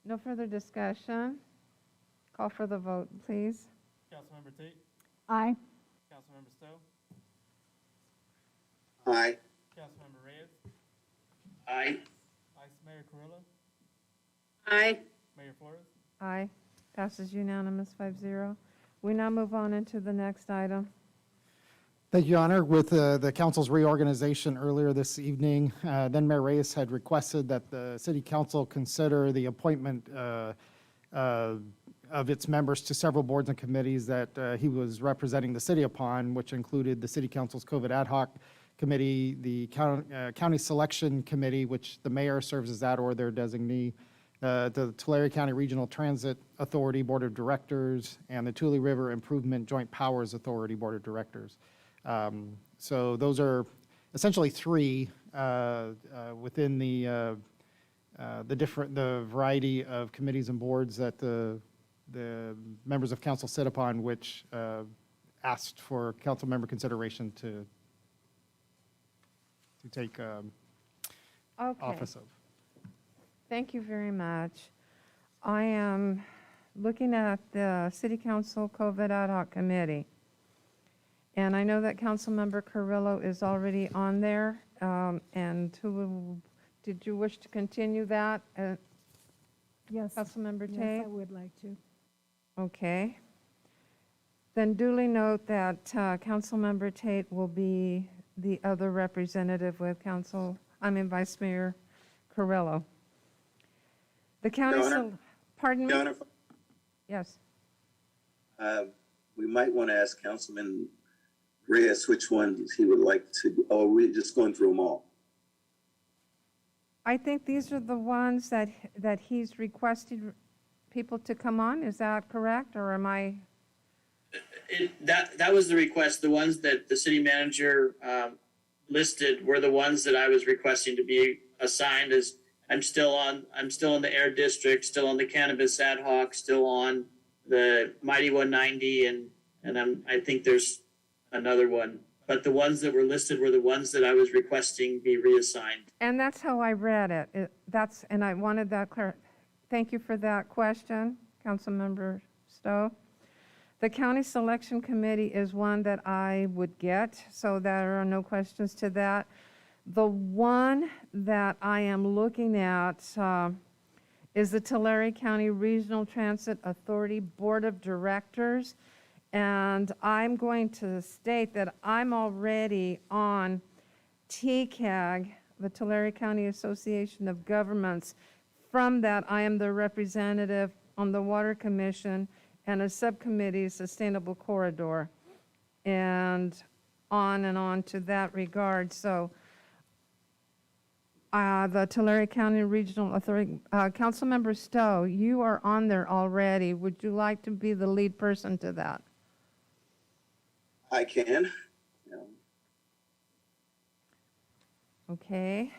No further discussion. Call for the vote, please. Councilmember Tate, Aye. Councilmember Stowe, Aye. Councilmember Reyes, Aye. Vice Mayor Carrillo, Aye. Mayor Flores. Aye. Passes unanimous 5-0. We now move on into the next item. Thank you, Your Honor. With the council's reorganization earlier this evening, then Mayor Reyes had requested that the city council consider the appointment of its members to several boards and committees that he was representing the city upon, which included the city council's COVID ad hoc committee, the county selection committee, which the mayor serves as that or their designee, the Tulare County Regional Transit Authority Board of Directors, and the Tule River Improvement Joint Powers Authority Board of Directors. So those are essentially three within the variety of committees and boards that the members of council sit upon, which asked for council member consideration to take office of. Thank you very much. I am looking at the City Council COVID Ad hoc Committee. And I know that Councilmember Carrillo is already on there. And did you wish to continue that? Yes. Councilmember Tate? Yes, I would like to. Okay. Then duly note that Councilmember Tate will be the other representative with Vice Mayor Carrillo. The county, pardon me? Your Honor, Yes. we might want to ask Councilman Reyes which ones he would like to, or we're just going through them all? I think these are the ones that he's requested people to come on, is that correct, or am I? That was the request. The ones that the city manager listed were the ones that I was requesting to be assigned. As I'm still in the air district, still on the cannabis ad hoc, still on the Mighty 190, and I think there's another one. But the ones that were listed were the ones that I was requesting be reassigned. And that's how I read it. And I wanted that clear. Thank you for that question, Councilmember Stowe. The County Selection Committee is one that I would get, so there are no questions to that. The one that I am looking at is the Tulare County Regional Transit Authority Board of Directors. And I'm going to state that I'm already on TCAG, the Tulare County Association of Governments. From that, I am the representative on the Water Commission and a subcommittee, Sustainable Corridor, and on to that regard. So the Tulare County Regional Authority, Councilmember Stowe, you are on there already. Would you like to be the lead person to that? I can. Okay.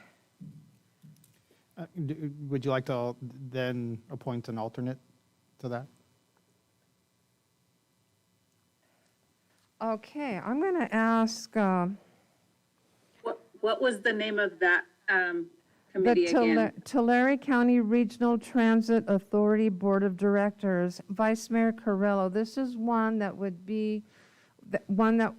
Would you like to then appoint an alternate to that? Okay, I'm going to ask What was the name of that committee again? Tulare County Regional Transit Authority Board of Directors, Vice Mayor Carrillo. This is one that would be one that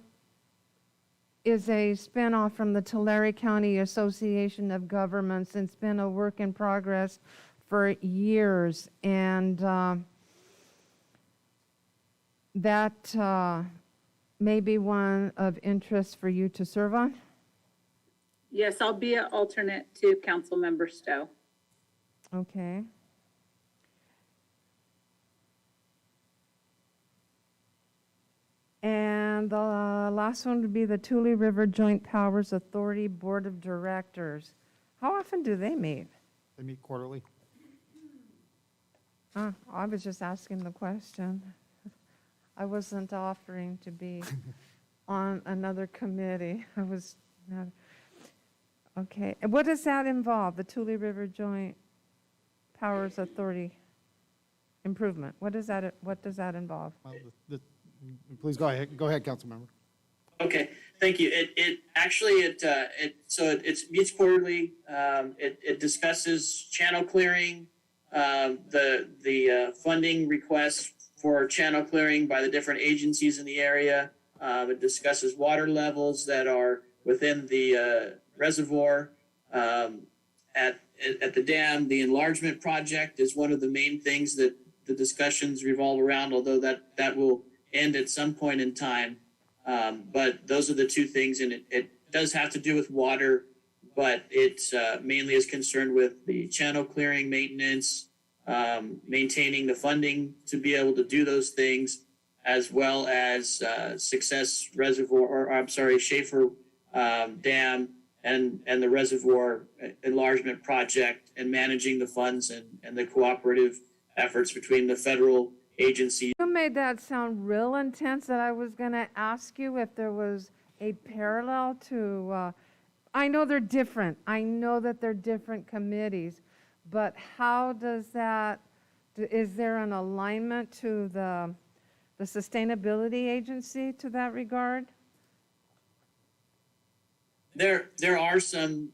is a spinoff from the Tulare County Association of Governments. It's been a work in progress for years, and that may be one of interest for you to serve on. Yes, I'll be an alternate to Councilmember Stowe. Okay. And the last one would be the Tule River Joint Powers Authority Board of Directors. How often do they meet? They meet quarterly. I was just asking the question. I wasn't offering to be on another committee. I was not. Okay. And what does that involve, the Tule River Joint Powers Authority improvement? What does that involve? Well, please go ahead, Councilmember. Okay, thank you. It meets quarterly. It discusses channel clearing, the funding requests for channel clearing by the different agencies in the area. It discusses water levels that are within the reservoir at the dam. The enlargement project is one of the main things that the discussions revolve around, although that will end at some point in time. But those are the two things, and it does have to do with water, but it's mainly is concerned with the channel clearing maintenance, maintaining the funding to be able to do those things, as well as Success Reservoir, Schaefer Dam and the reservoir enlargement project, and managing the funds and the cooperative efforts between the federal agencies. You made that sound real intense that I was going to ask you if there was a parallel to, I know they're different. I know that they're different committees, but how does that, is there an alignment to the sustainability agency to that regard? There are some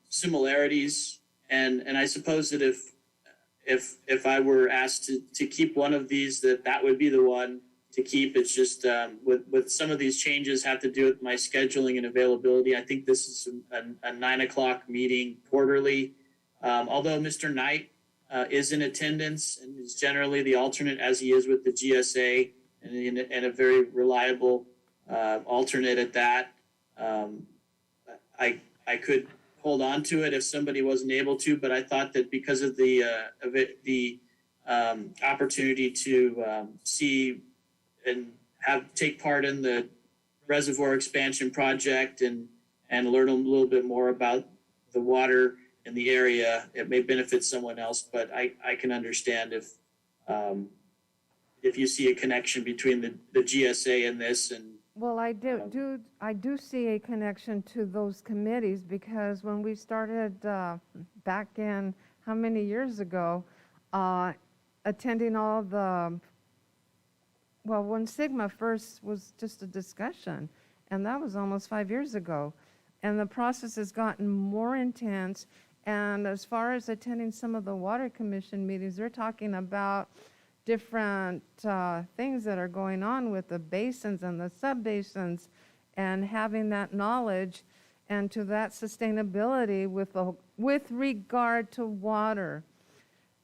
similarities, and I suppose that if I were asked to keep one of these, that would be the one to keep. It's just with some of these changes have to do with my scheduling and availability. I think this is a 9 o'clock meeting quarterly. Although Mr. Knight is in attendance and is generally the alternate, as he is with the GSA, and a very reliable alternate at that. I could hold on to it if somebody wasn't able to, but I thought that because of the opportunity to see and take part in the reservoir expansion project and learn a little bit more about the water in the area, it may benefit someone else, but I can understand if you see a connection between the GSA and this, and Well, I do see a connection to those committees, because when we started back in, how many years ago, attending all the, well, when Sigma first was just a discussion, and that was almost 5 years ago. And the process has gotten more intense. And as far as attending some of the Water Commission meetings, they're talking about different things that are going on with the basins and the sub-basins, and having that knowledge and to that sustainability with regard to water,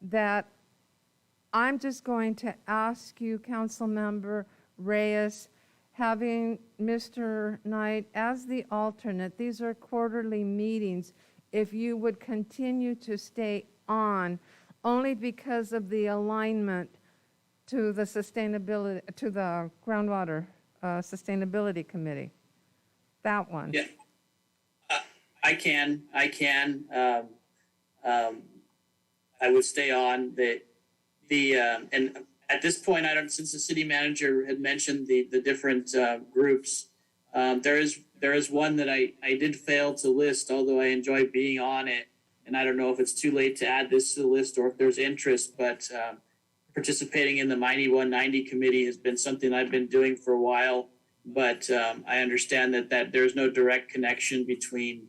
that I'm just going to ask you, Councilmember Reyes, having Mr. Knight as the alternate, these are quarterly meetings, if you would continue to stay on, only because of the alignment to the sustainability, to the groundwater sustainability committee. That one. yeah, I can. I would stay on and at this point, since the city manager had mentioned the different groups, there is one that I did fail to list, although I enjoy being on it. And I don't know if it's too late to add this to the list or if there's interest, but participating in the Mighty 190 committee has been something I've been doing for a while. But I understand that there's no direct connection between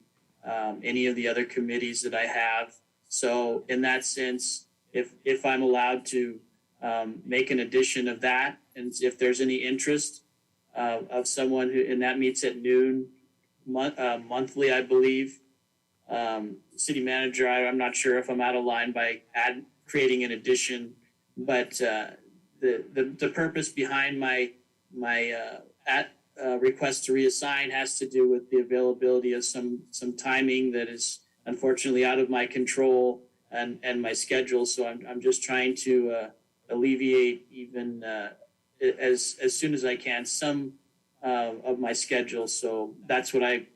any of the other committees that I have. So in that sense, if I'm allowed to make an addition of that, and if there's any interest of someone who, and that meets at noon monthly, I believe. City manager, I'm not sure if I'm out of line by creating an addition, but the purpose behind my request to reassign has to do with the availability of some timing that is unfortunately out of my control and my schedule. So I'm just trying to alleviate even as soon as I can some of my schedule. So that's what I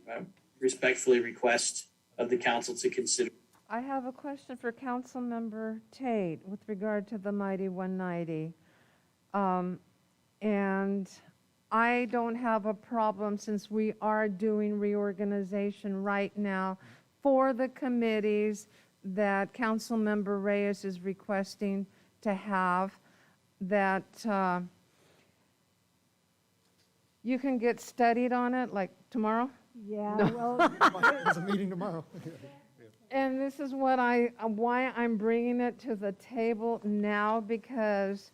respectfully request of the council to consider. I have a question for Councilmember Tate with regard to the Mighty 190. And I don't have a problem, since we are doing reorganization right now for the committees that Councilmember Reyes is requesting to have, that you can get studied on it, like tomorrow? Yeah, No. well, There's a meeting tomorrow. And this is why I'm bringing it to the table now, because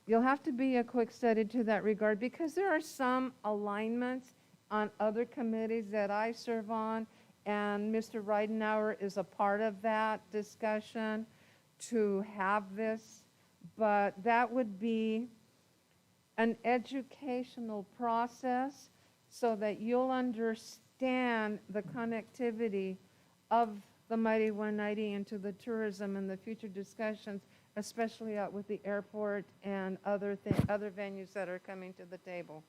you'll have to be a quick study to that regard, because there are some alignments on other committees that I serve on, and Mr. Reidenauer is a part of that discussion to have this. But that would be an educational process so that you'll understand the connectivity of the Mighty 190 into the tourism and the future discussions, especially out with the airport and other venues that are coming to the table.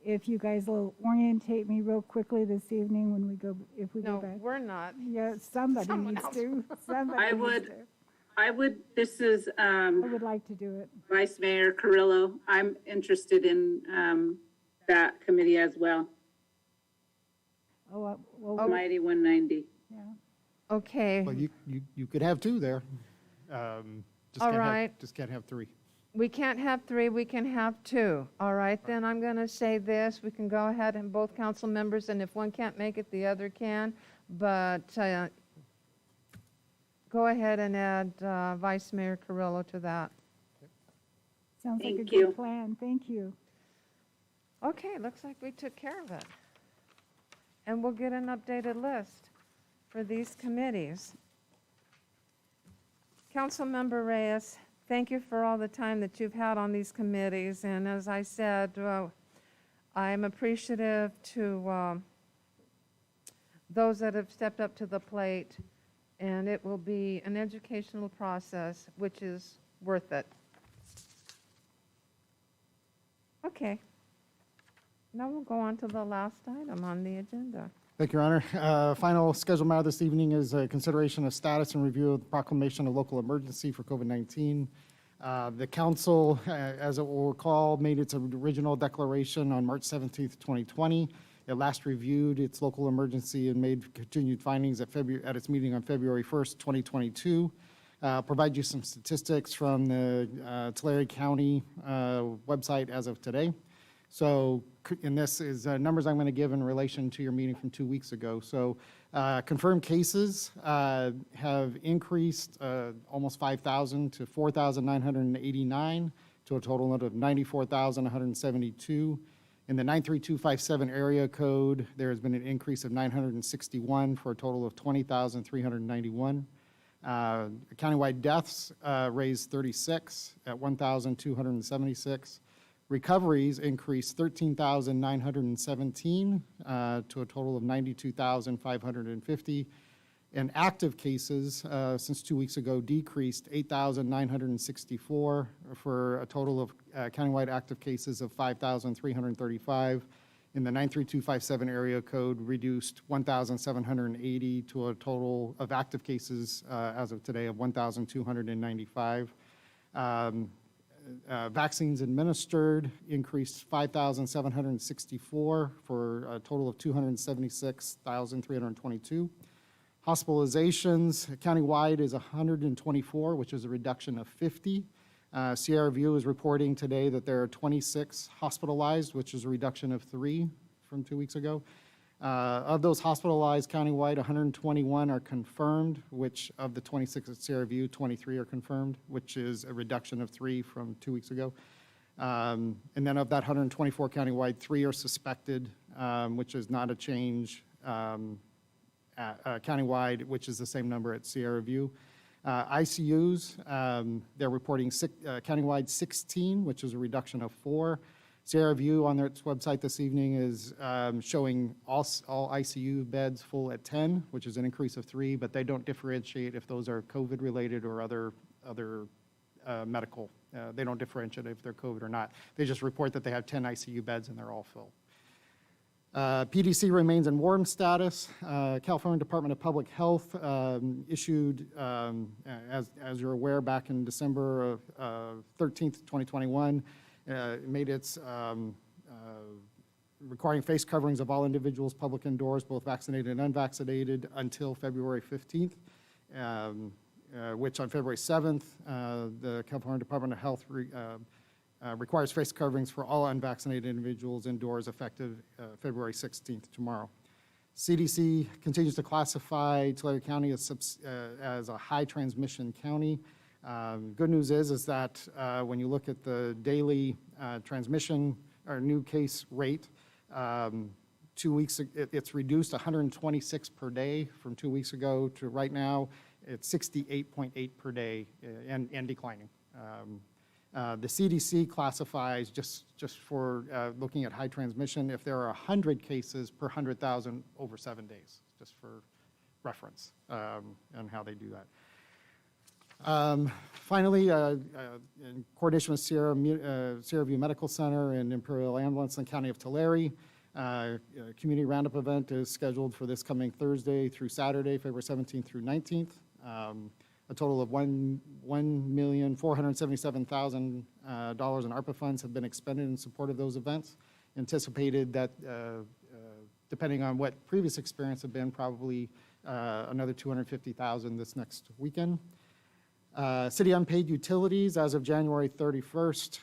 if you guys will orientate me real quickly this evening when we go, if we go back. No, we're not. Yeah, somebody Someone needs else to. Somebody I needs would, to. this is I would like to do it. Vice Mayor Carrillo. I'm interested in that committee as well. Oh, well, Mighty 190. yeah. Okay. Well, you could have two there. Just All can't have- right. Just can't have three. We can't have three, we can have two. All right, then I'm going to say this. We can go ahead and both council members, and if one can't make it, the other can. But go ahead and add Vice Mayor Carrillo to that. Sounds like a Thank you. good plan. Thank you. Okay, looks like we took care of it. And we'll get an updated list for these committees. Councilmember Reyes, thank you for all the time that you've had on these committees. And as I said, I'm appreciative to those that have stepped up to the plate. And it will be an educational process, which is worth it. Okay. Now we'll go on to the last item on the agenda. Thank you, Your Honor. Final scheduled matter this evening is a consideration of status and review of the proclamation of local emergency for COVID-19. The council, as it will recall, made its original declaration on March 17th, 2020. It last reviewed its local emergency and made continued findings at its meeting on February 1st, 2022. Provide you some statistics from the Tulare County website as of today. So, and this is numbers I'm going to give in relation to your meeting from 2 weeks ago. So, confirmed cases have increased almost 5,000 to 4,989 to a total of 94,172. In the 93257 area code, there has been an increase of 961 for a total of 20,391. Countywide deaths raised 36 at 1,276. Recoveries increased 13,917 to a total of 92,550. And active cases since 2 weeks ago decreased 8,964 for a total of countywide active cases of 5,335. In the 93257 area code reduced 1,780 to a total of active cases as of today of 1,295. Vaccines administered increased 5,764 for a total of 276,322. Hospitalizations countywide is 124, which is a reduction of 50. Sierra View is reporting today that there are 26 hospitalized, which is a reduction of 3 from 2 weeks ago. Of those hospitalized countywide, 121 are confirmed, which of the 26 at Sierra View, 23 are confirmed, which is a reduction of 3 from 2 weeks ago. And then of that 124 countywide, 3 are suspected, which is not a change countywide, which is the same number at Sierra View. ICUs, they're reporting countywide 16, which is a reduction of 4. Sierra View on its website this evening is showing all ICU beds full at 10, which is an increase of 3, but they don't differentiate if those are COVID-related or other medical. They don't differentiate if they're COVID or not. They just report that they have 10 ICU beds and they're all full. PDC remains in warm status. California Department of Public Health issued, as you're aware, back in December of 13th, 2021, made its requiring face coverings of all individuals, public indoors, both vaccinated and unvaccinated, until February 15th, which on February 7th, the California Department of Health requires face coverings for all unvaccinated individuals indoors effective February 16th, tomorrow. CDC continues to classify Tulare County as a high transmission county. Good news is that when you look at the daily transmission or new case rate, 2 weeks, it's reduced 126 per day from 2 weeks ago to right now, it's 68.8 per day and declining. The CDC classifies, just for looking at high transmission, if there are 100 cases per 100,000 over 7 days, just for reference on how they do that. Finally, in coordination with Sierra View Medical Center and Imperial Ambulance in the County of Tulare, a community roundup event is scheduled for this coming Thursday through Saturday, February 17th through 19th. A total of $1,477,000 in ARPA funds have been expended in support of those events. Anticipated that, depending on what previous experience have been, probably another $250,000 this next weekend. City unpaid utilities as of January 31st,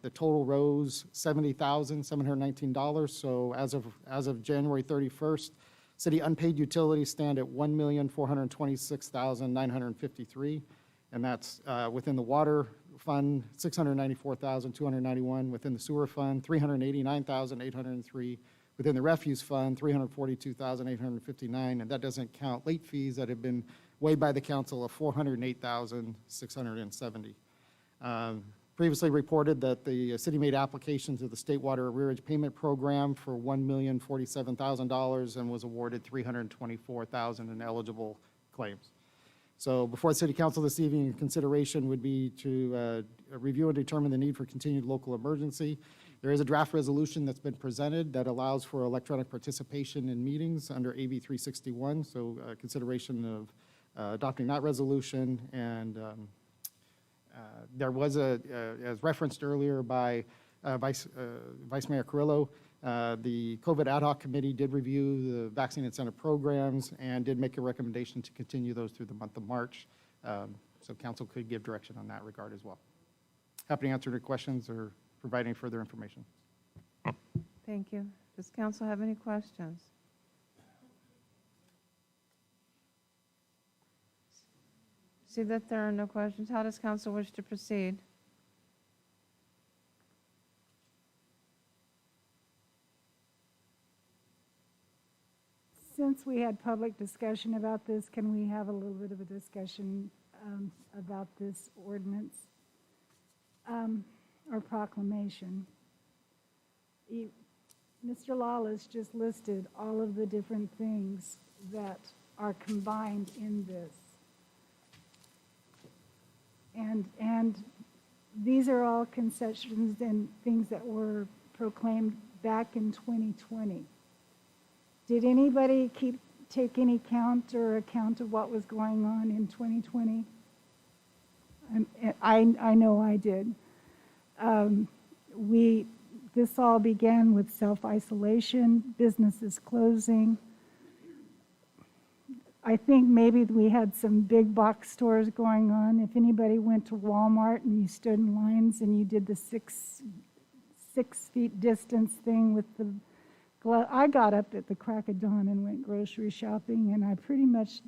the total rose $70,719. So as of January 31st, city unpaid utilities stand at $1,426,953, and that's within the water fund, $694,291, within the sewer fund, $389,803, within the refuse fund, $342,859, and that doesn't count late fees that have been waived by the council of $408,670. Previously reported that the city made application to the State Water Arrearage Payment Program for $1,047,000 and was awarded $324,000 in eligible claims. So before the City Council this evening, consideration would be to review and determine the need for continued local emergency. There is a draft resolution that's been presented that allows for electronic participation in meetings under AB 361. So consideration of adopting that resolution. And there was as referenced earlier by Vice Mayor Carrillo, the COVID ad hoc committee did review the vaccine incentive programs and did make a recommendation to continue those through the month of March. So council could give direction on that regard as well. Happy to answer any questions or provide any further information. Thank you. Does council have any questions? See that there are no questions. How does council wish to proceed? Since we had public discussion about this, can we have a little bit of a discussion about this ordinance or proclamation? Mr. Lawless just listed all of the different things that are combined in this. And these are all concessions and things that were proclaimed back in 2020. Did anybody take any count or account of what was going on in 2020? I know I did. This all began with self-isolation, businesses closing. I think maybe we had some big box stores going on. If anybody went to Walmart and you stood in lines and you did the six feet distance thing with the glove, I got up at the crack of dawn and went grocery shopping, and I pretty much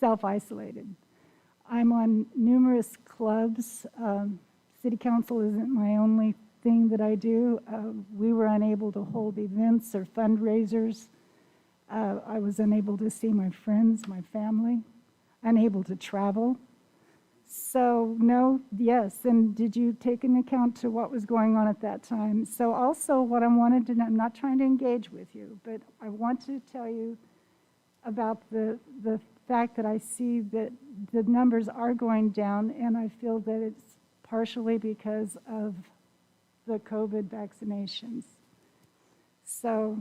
self-isolated. I'm on numerous clubs. City Council isn't my only thing that I do. We were unable to hold events or fundraisers. I was unable to see my friends, my family, unable to travel. So no, yes, and did you take into account to what was going on at that time? So also what I wanted to know, I'm not trying to engage with you, but I want to tell you about the fact that I see that the numbers are going down, and I feel that it's partially because of the COVID vaccinations. So,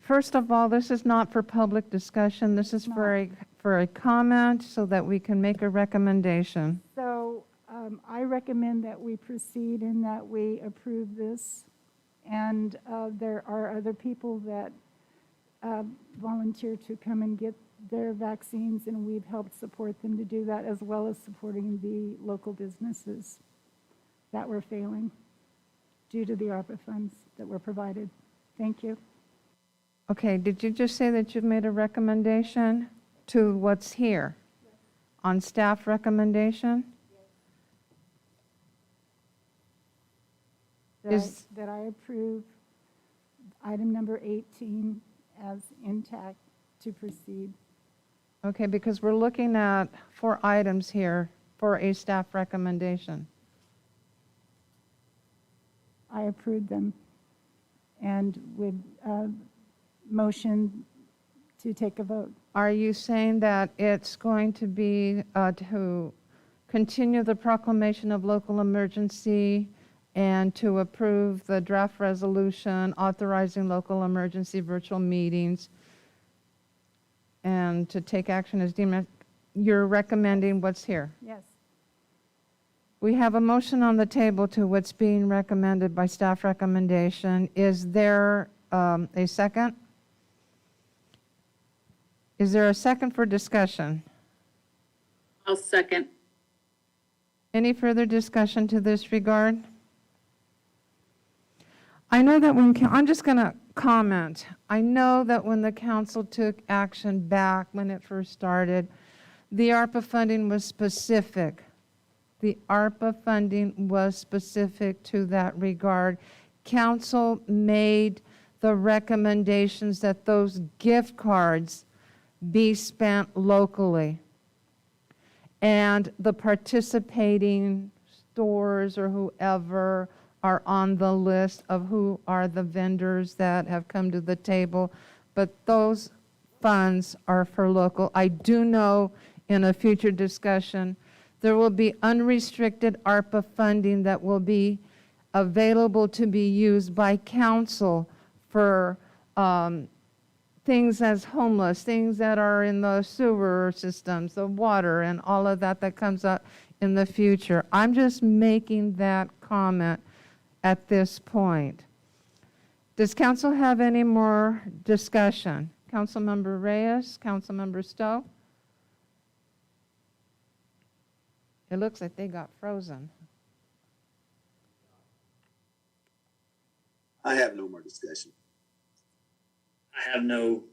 first of all, this is not for public discussion. This is for a comment so that we can make a recommendation. So I recommend that we proceed and that we approve this. And there are other people that volunteer to come and get their vaccines, and we've helped support them to do that, as well as supporting the local businesses that were failing due to the ARPA funds that were provided. Thank you. Okay, did you just say that you've made a recommendation to what's here? Yes. On staff recommendation? Yes. That I approve item number 18 as intact to proceed. Okay, because we're looking at 4 items here for a staff recommendation. I approved them and would motion to take a vote. Are you saying that it's going to be to continue the proclamation of local emergency and to approve the draft resolution authorizing local emergency virtual meetings and to take action as deemed? You're recommending what's here? Yes. We have a motion on the table to what's being recommended by staff recommendation. Is there a second? Is there a second for discussion? I'll second. Any further discussion to this regard? I know that I'm just going to comment. I know that when the council took action back when it first started, the ARPA funding was specific. The ARPA funding was specific to that regard. Council made the recommendations that those gift cards be spent locally. And the participating stores or whoever are on the list of who are the vendors that have come to the table. But those funds are for local. I do know in a future discussion, there will be unrestricted ARPA funding that will be available to be used by council for things as homeless, things that are in the sewer systems, the water, and all of that that comes up in the future. I'm just making that comment at this point. Does council have any more discussion? Councilmember Reyes, Councilmember Stowe? It looks like they got frozen. I have no more discussion. I have no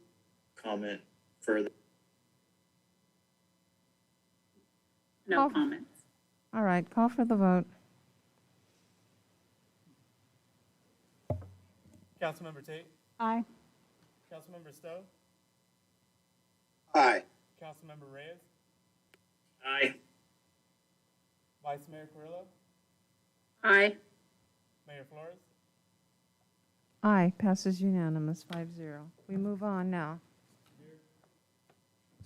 comment further. No comments. All right, call for the vote. Councilmember Tate, Aye. Councilmember Stowe, Aye. Councilmember Reyes, Aye. Vice Mayor Carrillo, Aye. Mayor Flores. Aye, passes unanimous, 5-0. We move on now.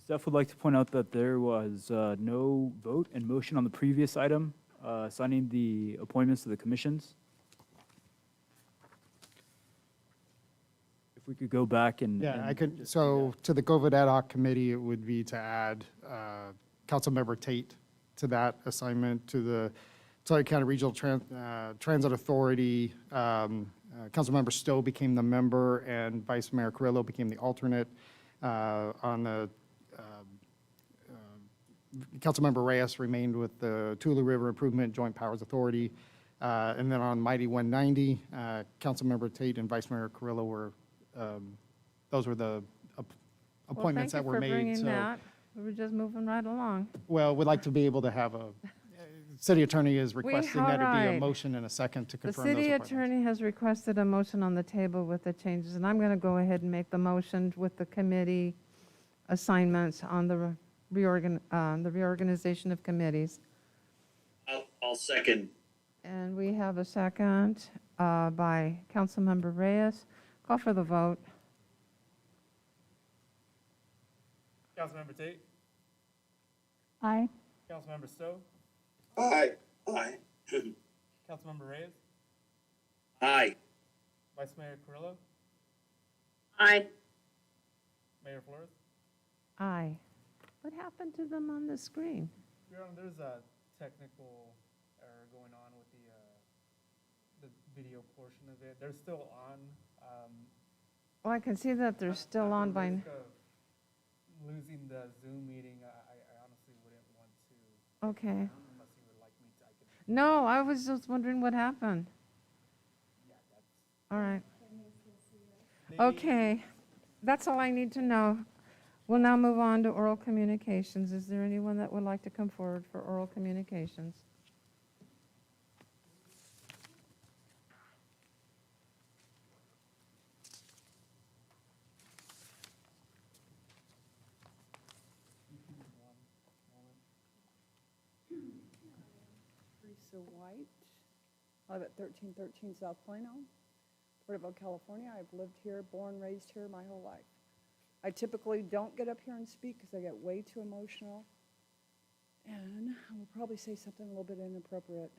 Staff would like to point out that there was no vote and motion on the previous item, assigning the appointments to the commissions. If we could go back and. Yeah, and I could, just- so to the COVID ad hoc committee, it would be to add Councilmember Tate to that assignment, to the Tulare County Regional Transit Authority. Councilmember Stowe became the member, and Vice Mayor Carrillo became the alternate. On the Councilmember Reyes remained with the Tulare River Improvement Joint Powers Authority. And then on Mighty 190, Councilmember Tate and Vice Mayor Carrillo were, those were the appointments that were made. Well, thank you for So, bringing that. We're just moving right along. well, we'd like to be able to have a, city attorney is requesting that it be a alright. motion and a second to The confirm those city appointments. attorney has requested a motion on the table with the changes, and I'm going to go ahead and make the motion with the committee assignments on the reorganization of committees. I'll second. And we have a second by Councilmember Reyes. Call for the vote. Councilmember Tate, Aye. Councilmember Stowe, Aye. Aye. Councilmember Reyes, Aye. Vice Mayor Carrillo, Aye. Mayor Flores. Aye. What happened to them on the screen? Your Honor, there's a technical error going on with the video portion of it. They're still on. Well, I can see that they're still on by. Risk of losing the Zoom meeting, I honestly wouldn't want to. Okay. Unless you would like me to, I can. No, I was just wondering what happened. All right. Okay, that's all I need to know. We'll now move on to oral communications. Is there anyone that would like to come forward for oral communications? Teresa White. I live at 1313 South Plano, Porterville, California. I've lived here, born, raised here my whole life. I typically don't get up here and speak because I get way too emotional. And I will probably say something a little bit inappropriate.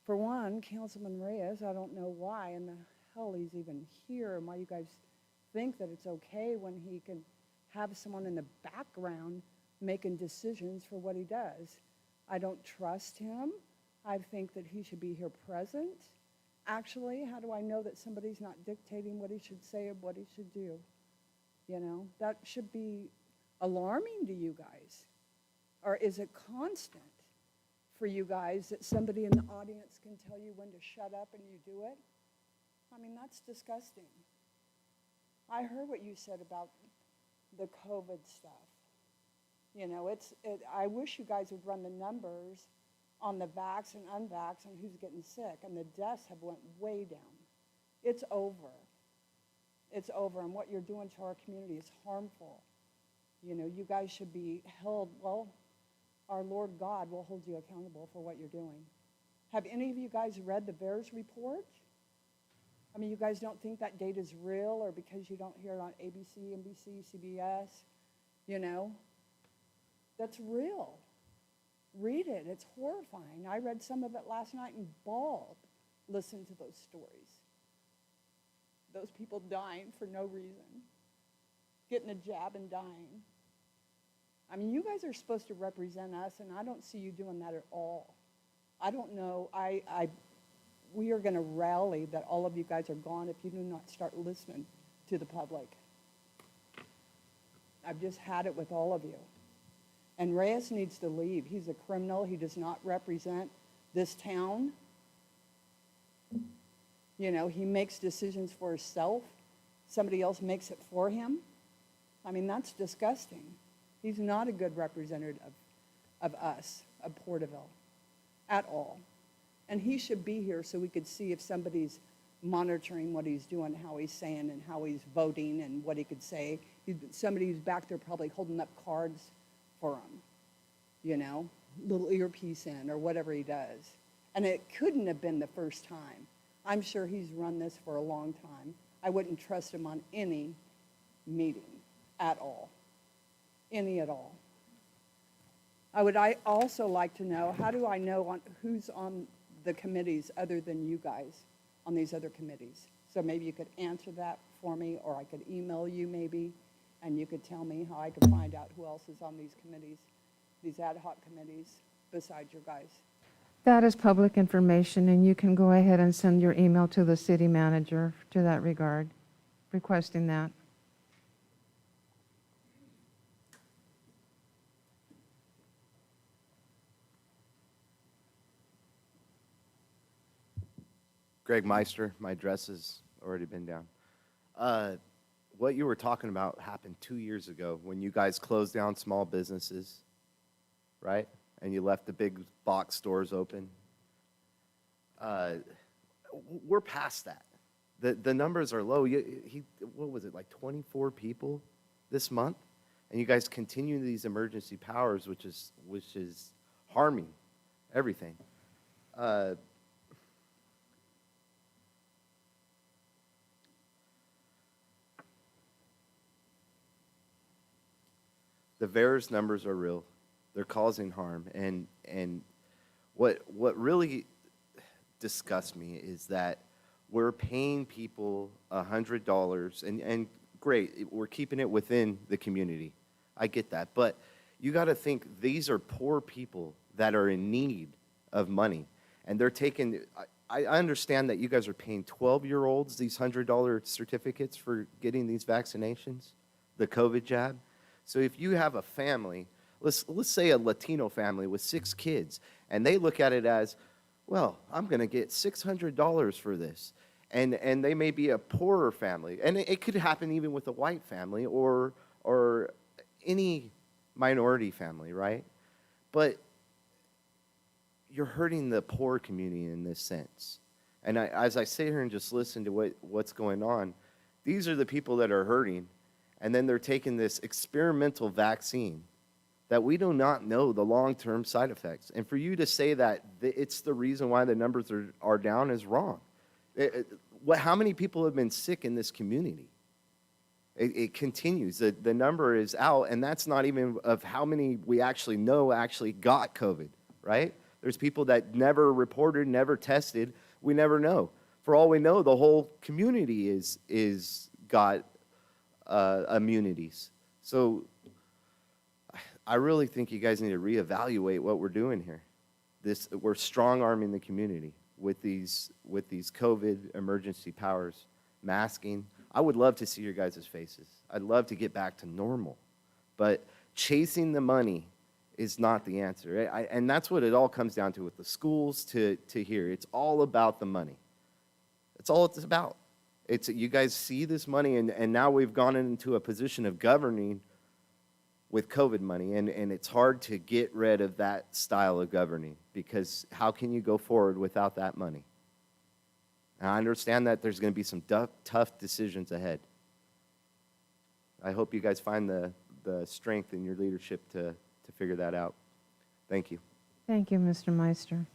For one, Councilman Reyes, I don't know why in the hell he's even here and why you guys think that it's okay when he can have someone in the background making decisions for what he does. I don't trust him. I think that he should be here present. Actually, how do I know that somebody's not dictating what he should say or what he should do? You know, that should be alarming to you guys. Or is it constant for you guys that somebody in the audience can tell you when to shut up and you do it? I mean, that's disgusting. I heard what you said about the COVID stuff. You know, I wish you guys would run the numbers on the vax and unvax and who's getting sick, and the deaths have went way down. It's over. It's over, and what you're doing to our community is harmful. You know, you guys should be held, well, our Lord God will hold you accountable for what you're doing. Have any of you guys read the VAERS report? I mean, you guys don't think that data's real, or because you don't hear it on ABC, NBC, CBS, you know? That's real. Read it, it's horrifying. I read some of it last night and bawled. Listen to those stories. Those people dying for no reason, getting a jab and dying. I mean, you guys are supposed to represent us, and I don't see you doing that at all. I don't know, we are gonna rally that all of you guys are gone if you do not start listening to the public. I've just had it with all of you. And Reyes needs to leave. He's a criminal. He does not represent this town. You know, he makes decisions for himself. Somebody else makes it for him. I mean, that's disgusting. He's not a good representative of us, of Porterville, at all. And he should be here so we could see if somebody's monitoring what he's doing, how he's saying, and how he's voting, and what he could say. Somebody's back there probably holding up cards for him, you know, little earpiece in, or whatever he does. And it couldn't have been the first time. I'm sure he's run this for a long time. I wouldn't trust him on any meeting at all, any at all. I also like to know, how do I know who's on the committees other than you guys on these other committees? So maybe you could answer that for me, or I could email you maybe, and you could tell me how I could find out who else is on these committees, these ad hoc committees, besides your guys. That is public information, and you can go ahead and send your email to the city manager to that regard, requesting that. Greg Meister, my address has already been down. What you were talking about happened 2 years ago when you guys closed down small businesses, right? And you left the big box stores open. We're past that. The numbers are low. What was it, like 24 people this month? And you guys continue these emergency powers, which is harming everything. The VAERS numbers are real. They're causing harm. And what really disgusts me is that we're paying people $100, and great, we're keeping it within the community. I get that. But you got to think, these are poor people that are in need of money. And they're taking, I understand that you guys are paying 12-year-olds these $100 certificates for getting these vaccinations, the COVID jab. So if you have a family, let's say a Latino family with 6 kids, and they look at it as, well, I'm going to get $600 for this. And they may be a poorer family. And it could happen even with a white family or any minority family, right? But you're hurting the poor community in this sense. And as I sit here and just listen to what's going on, these are the people that are hurting. And then they're taking this experimental vaccine that we do not know the long-term side effects. And for you to say that it's the reason why the numbers are down is wrong. How many people have been sick in this community? It continues. The number is out, and that's not even of how many we actually know actually got COVID, right? There's people that never reported, never tested. We never know. For all we know, the whole community is got immunities. So I really think you guys need to reevaluate what we're doing here. We're strong-arming the community with these COVID emergency powers, masking. I would love to see your guys' faces. I'd love to get back to normal. But chasing the money is not the answer. And that's what it all comes down to with the schools to here. It's all about the money. That's all it's about. You guys see this money, and now we've gone into a position of governing with COVID money, and it's hard to get rid of that style of governing, because how can you go forward without that money? And I understand that there's going to be some tough decisions ahead. I hope you guys find the strength in your leadership to figure that out. Thank you. Thank you, Mr. Meister.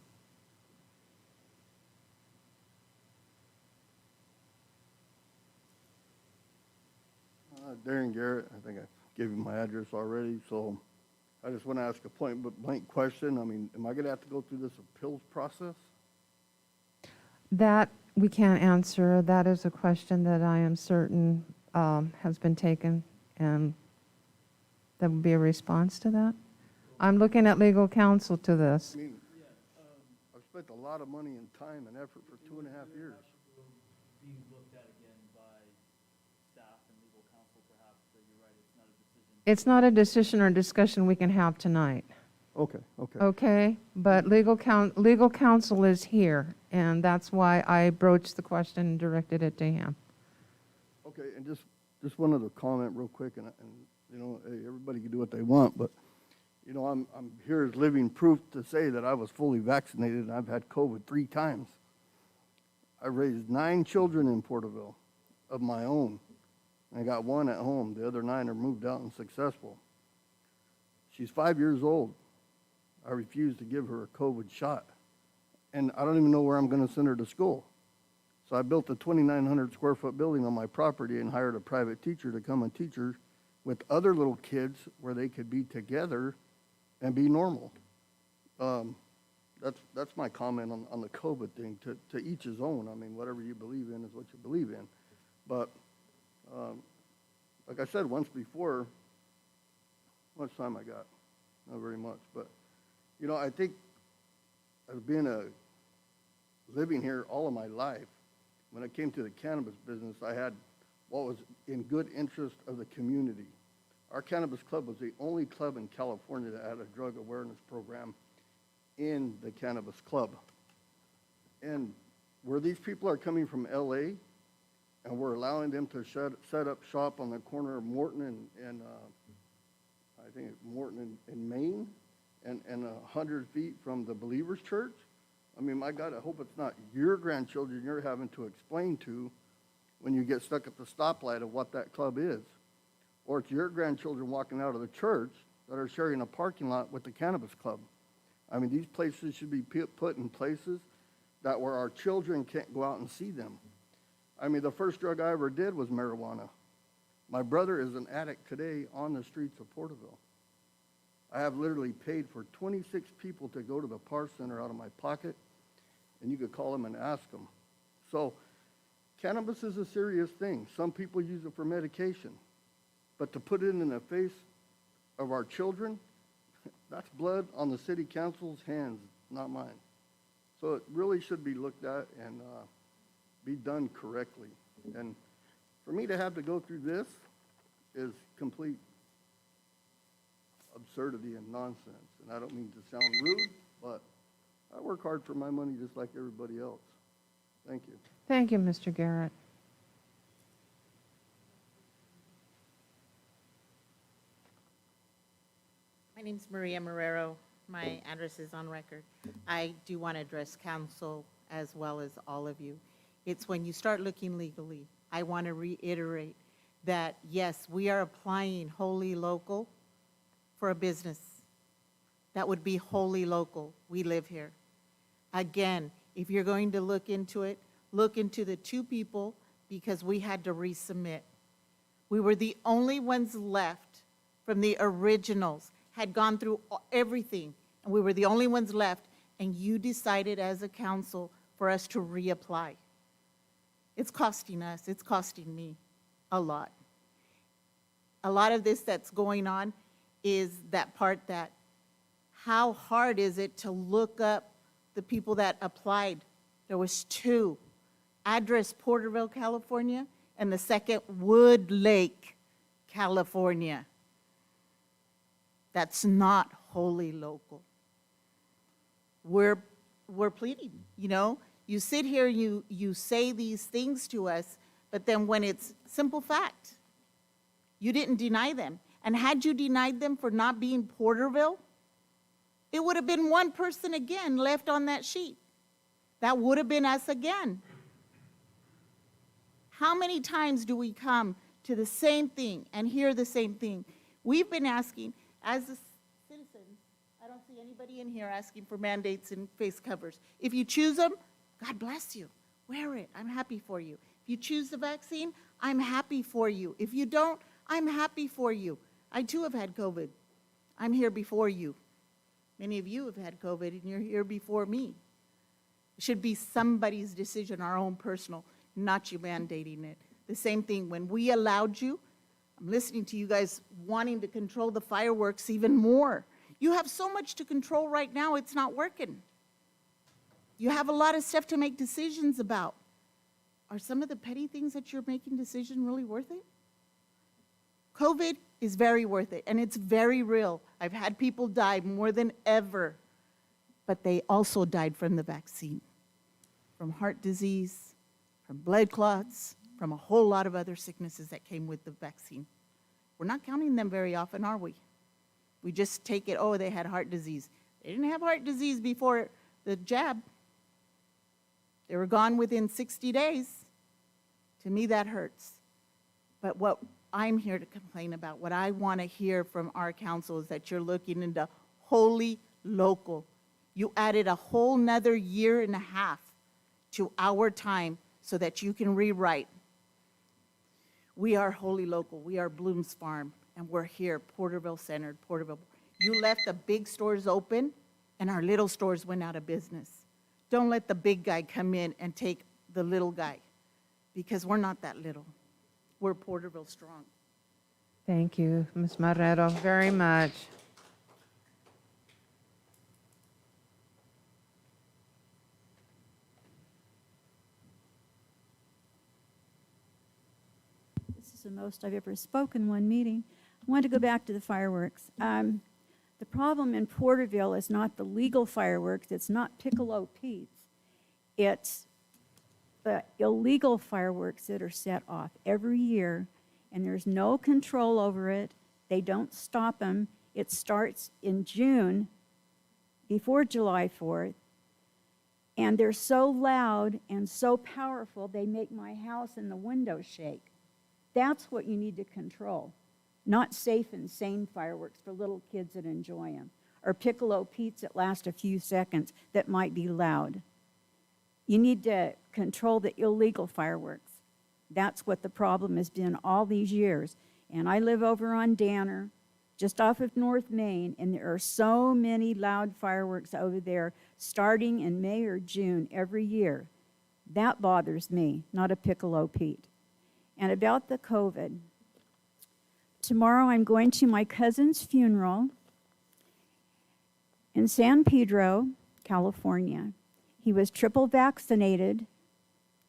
Darren Garrett, I think I gave you my address already, so I just want to ask a point blank question. I mean, am I going to have to go through this appeals process? That we can't answer. That is a question that I am certain has been taken, and there will be a response to that. I'm looking at legal counsel to this. I mean, I've spent a lot of money and time and effort for 2.5 years. Being looked at again by staff and legal counsel, perhaps, that you're right, it's not a decision. It's not a decision or discussion we can have tonight. Okay, okay. Okay, but legal counsel is here, and that's why I broached the question and directed it to him. Okay, and just one other comment real quick, and you know, hey, everybody can do what they want, but you know, I'm here as living proof to say that I was fully vaccinated and I've had COVID 3 times. I raised 9 children in Porterville of my own. I got 1 at home. The other 9 are moved out and successful. She's 5 years old. I refused to give her a COVID shot. And I don't even know where I'm going to send her to school. So I built a 2,900 square foot building on my property and hired a private teacher to come and teach her with other little kids where they could be together and be normal. That's my comment on the COVID thing. To each his own. I mean, whatever you believe in is what you believe in. But like I said once before, how much time I got? Not very much. But, you know, I think as living here all of my life, when I came to the cannabis business, I had what was in good interest of the community. Our cannabis club was the only club in California that had a drug awareness program in the cannabis club. And where these people are coming from LA, and we're allowing them to set up shop on the corner of Morton and I think it's Morton in Maine, and 100 feet from the Believers Church. I mean, my God, I hope it's not your grandchildren you're having to explain to when you get stuck at the stoplight of what that club is. Or it's your grandchildren walking out of the church that are sharing a parking lot with the cannabis club. I mean, these places should be put in places that where our children can't go out and see them. I mean, the first drug I ever did was marijuana. My brother is an addict today on the streets of Porterville. I have literally paid for 26 people to go to the PAR Center out of my pocket, and you could call them and ask them. So cannabis is a serious thing. Some people use it for medication. But to put it in the face of our children, that's blood on the city council's hands, not mine. So it really should be looked at and be done correctly. And for me to have to go through this is complete absurdity and nonsense. And I don't mean to sound rude, but I work hard for my money just like everybody else. Thank you. Thank you, Mr. Garrett. My name's Maria Marrero. My address is on record. I do want to address council as well as all of you. It's when you start looking legally, I want to reiterate that, yes, we are applying wholly local for a business. That would be wholly local. We live here. Again, if you're going to look into it, look into the 2 people because we had to resubmit. We were the only ones left from the originals, had gone through everything, and we were the only ones left, and you decided as a council for us to reapply. It's costing us, it's costing me a lot. A lot of this that's going on is that part that how hard is it to look up the people that applied? There was 2. Address Porterville, California, and the second Wood Lake, California. That's not wholly local. We're pleading, you know? You sit here, you say these things to us, but then when it's simple fact, you didn't deny them. And had you denied them for not being Porterville, it would have been 1 person again left on that sheet. That would have been us again. How many times do we come to the same thing and hear the same thing? We've been asking, as the citizens, I don't see anybody in here asking for mandates and face covers. If you choose them, God bless you. Wear it. I'm happy for you. If you choose the vaccine, I'm happy for you. If you don't, I'm happy for you. I too have had COVID. I'm here before you. Many of you have had COVID and you're here before me. It should be somebody's decision, our own personal, not you mandating it. The same thing, when we allowed you, I'm listening to you guys wanting to control the fireworks even more. You have so much to control right now, it's not working. You have a lot of stuff to make decisions about. Are some of the petty things that you're making decisions really worth it? COVID is very worth it, and it's very real. I've had people die more than ever, but they also died from the vaccine, from heart disease, from blood clots, from a whole lot of other sicknesses that came with the vaccine. We're not counting them very often, are we? We just take it, oh, they had heart disease. They didn't have heart disease before the jab. They were gone within 60 days. To me, that hurts. But what I'm here to complain about, what I want to hear from our council is that you're looking into wholly local. You added a whole nother year and a half to our time so that you can rewrite. We are wholly local. We are Bloom's Farm, and we're here, Porterville centered, Porterville. You left the big stores open, and our little stores went out of business. Don't let the big guy come in and take the little guy, because we're not that little. We're Porterville strong. Thank you, Ms. Marrero, very much. This is the most I've ever spoken in one meeting. I want to go back to the fireworks. The problem in Porterville is not the legal fireworks. It's not Piccolo Pete's. It's the illegal fireworks that are set off every year, and there's no control over it. They don't stop them. It starts in June, before July 4th, and they're so loud and so powerful, they make my house and the windows shake. That's what you need to control, not safe and sane fireworks for little kids that enjoy them, or Piccolo Pete's that last a few seconds that might be loud. You need to control the illegal fireworks. That's what the problem has been all these years. And I live over on Danner, just off of North Main, and there are so many loud fireworks over there starting in May or June every year. That bothers me, not a Piccolo Pete. And about the COVID, tomorrow I'm going to my cousin's funeral in San Pedro, California. He was triple vaccinated,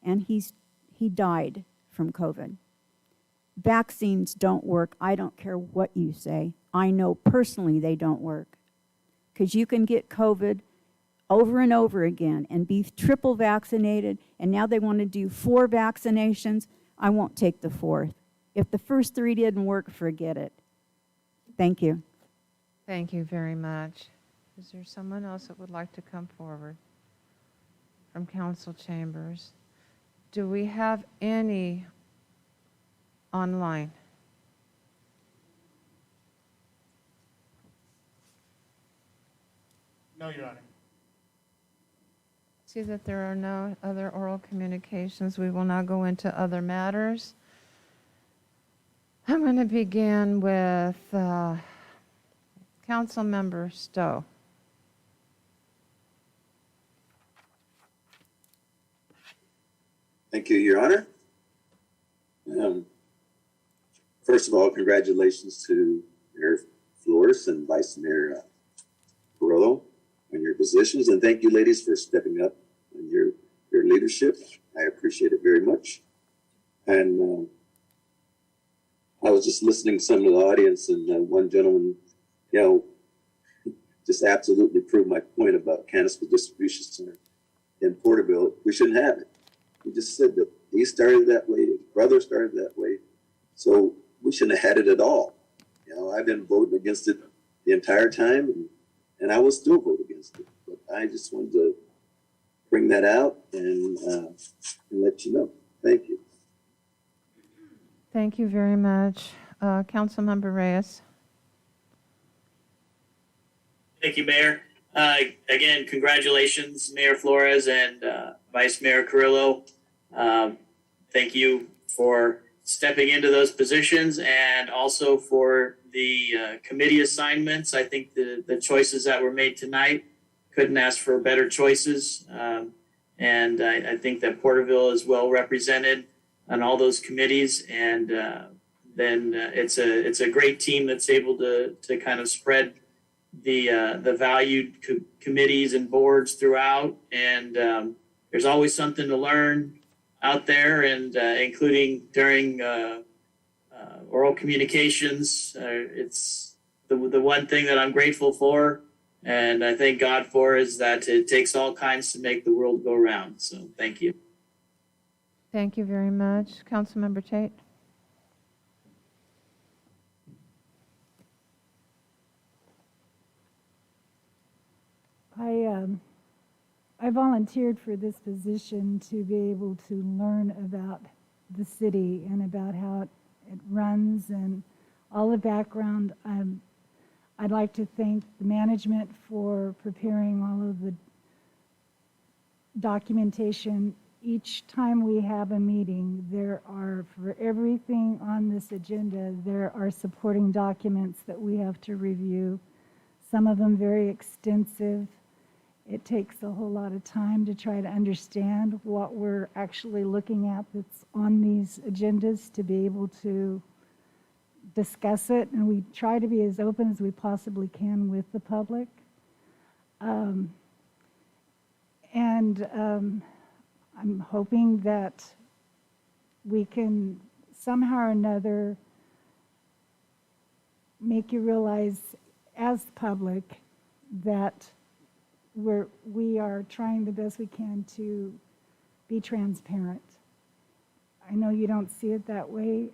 and he died from COVID. Vaccines don't work. I don't care what you say. I know personally they don't work, because you can get COVID over and over again and be triple vaccinated, and now they want to do 4 vaccinations. I won't take the 4th. If the first 3 didn't work, forget it. Thank you. Thank you very much. Is there someone else that would like to come forward from council chambers? Do we have any online? No, Your Honor. See that there are no other oral communications. We will now go into other matters. I'm going to begin with Council Member Stowe. Thank you, Your Honor. First of all, congratulations to Mayor Flores and Vice Mayor Carrillo on your positions, and thank you, ladies, for stepping up in your leadership. I appreciate it very much. And I was just listening to some of the audience, and one gentleman, just absolutely proved my point about Canister Distribution Center in Porterville. We shouldn't have it. He just said that he started that way, his brother started that way, so we shouldn't have had it at all. I've been voting against it the entire time, and I will still vote against it. But I just wanted to bring that out and let you know. Thank you. Thank you very much. Councilmember Reyes. Thank you, Mayor. Again, congratulations, Mayor Flores and Vice Mayor Carrillo. Thank you for stepping into those positions, and also for the committee assignments. I think the choices that were made tonight, couldn't ask for better choices. And I think that Porterville is well represented on all those committees. And then it's a great team that's able to kind of spread the valued committees and boards throughout. And there's always something to learn out there, and including during oral communications. It's the one thing that I'm grateful for, and I thank God for, is that it takes all kinds to make the world go round. So thank you. Thank you very much. Councilmember Tate. I volunteered for this position to be able to learn about the city and about how it runs and all the background. I'd like to thank the management for preparing all of the documentation. Each time we have a meeting, there are, for everything on this agenda, there are supporting documents that we have to review. Some of them very extensive. It takes a whole lot of time to try to understand what we're actually looking at that's on these agendas to be able to discuss it. And we try to be as open as we possibly can with the public. I'm hoping that we can somehow or another make you realize as the public that we are trying the best we can to be transparent. I know you don't see it that way,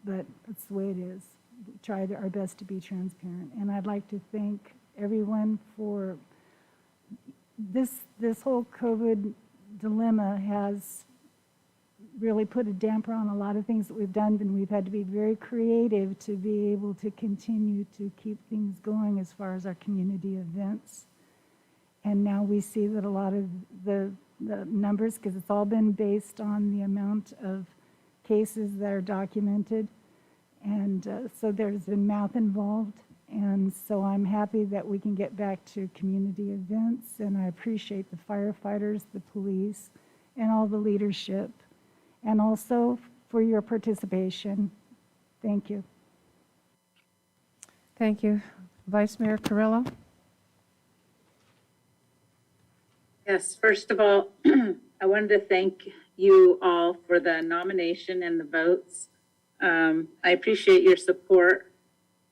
but it's the way it is. We try our best to be transparent. And I'd like to thank everyone for this whole COVID dilemma has really put a damper on a lot of things that we've done, and we've had to be very creative to be able to continue to keep things going as far as our community events. And now we see that a lot of the numbers, because it's all been based on the amount of cases that are documented. And so there's been math involved. And so I'm happy that we can get back to community events. And I appreciate the firefighters, the police, and all the leadership. And also for your participation. Thank you. Thank you. Vice Mayor Carrillo. Yes, first of all, I wanted to thank you all for the nomination and the votes. I appreciate your support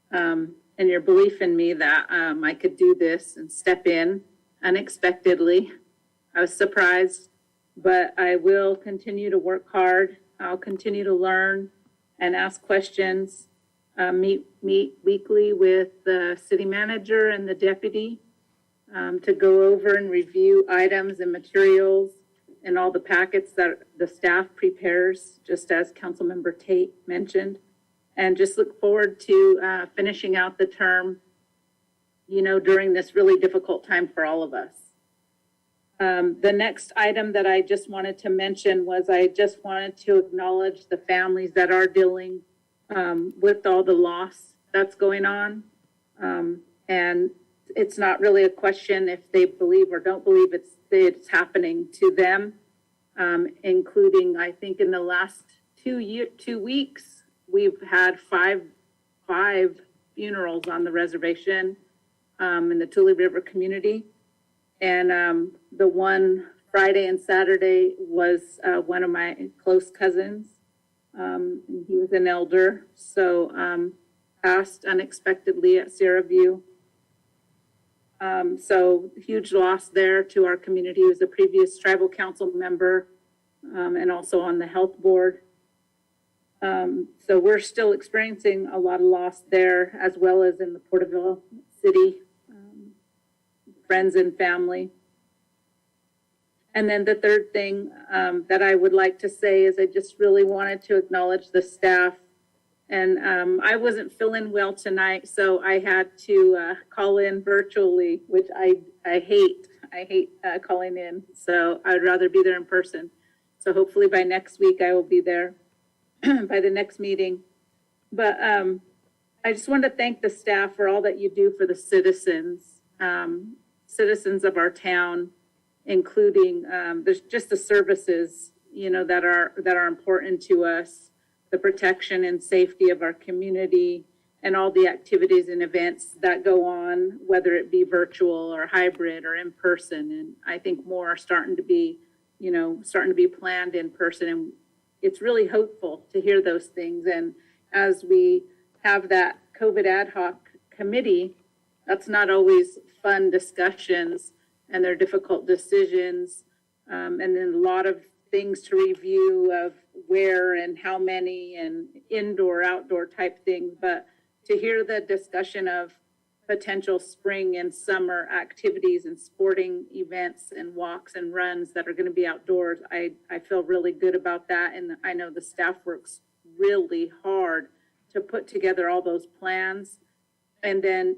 and your belief in me that I could do this and step in unexpectedly. I was surprised, but I will continue to work hard. I'll continue to learn and ask questions, meet weekly with the city manager and the deputy. To go over and review items and materials and all the packets that the staff prepares, just as Councilmember Tate mentioned, and just look forward to finishing out the term, during this really difficult time for all of us. The next item that I just wanted to mention was I just wanted to acknowledge the families that are dealing with all the loss that's going on. And it's not really a question if they believe or don't believe it's happening to them, including, I think, in the last 2 weeks, we've had five funerals on the reservation in the Tulare River community. And the one Friday and Saturday was one of my close cousins. And he was an elder, so passed unexpectedly at Sierra View. So huge loss there to our community. He was a previous tribal council member and also on the health board. So we're still experiencing a lot of loss there, as well as in the Porterville city, friends and family. And then the third thing that I would like to say is I just really wanted to acknowledge the staff. And I wasn't feeling well tonight, so I had to call in virtually, which I hate. I hate calling in, so I'd rather be there in person. So hopefully by next week I will be there. by the next meeting. But I just want to thank the staff for all that you do for the citizens, citizens of our town, including there's just the services, you know, that are important to us, the protection and safety of our community, and all the activities and events that go on, whether it be virtual or hybrid or in person. And I think more are starting to be planned in person. And it's really hopeful to hear those things. And as we have that COVID ad hoc committee, that's not always fun discussions, and they're difficult decisions. And then a lot of things to review of where and how many and indoor, outdoor type things. But to hear the discussion of potential spring and summer activities and sporting events and walks and runs that are going to be outdoors, I feel really good about that. And I know the staff works really hard to put together all those plans. And then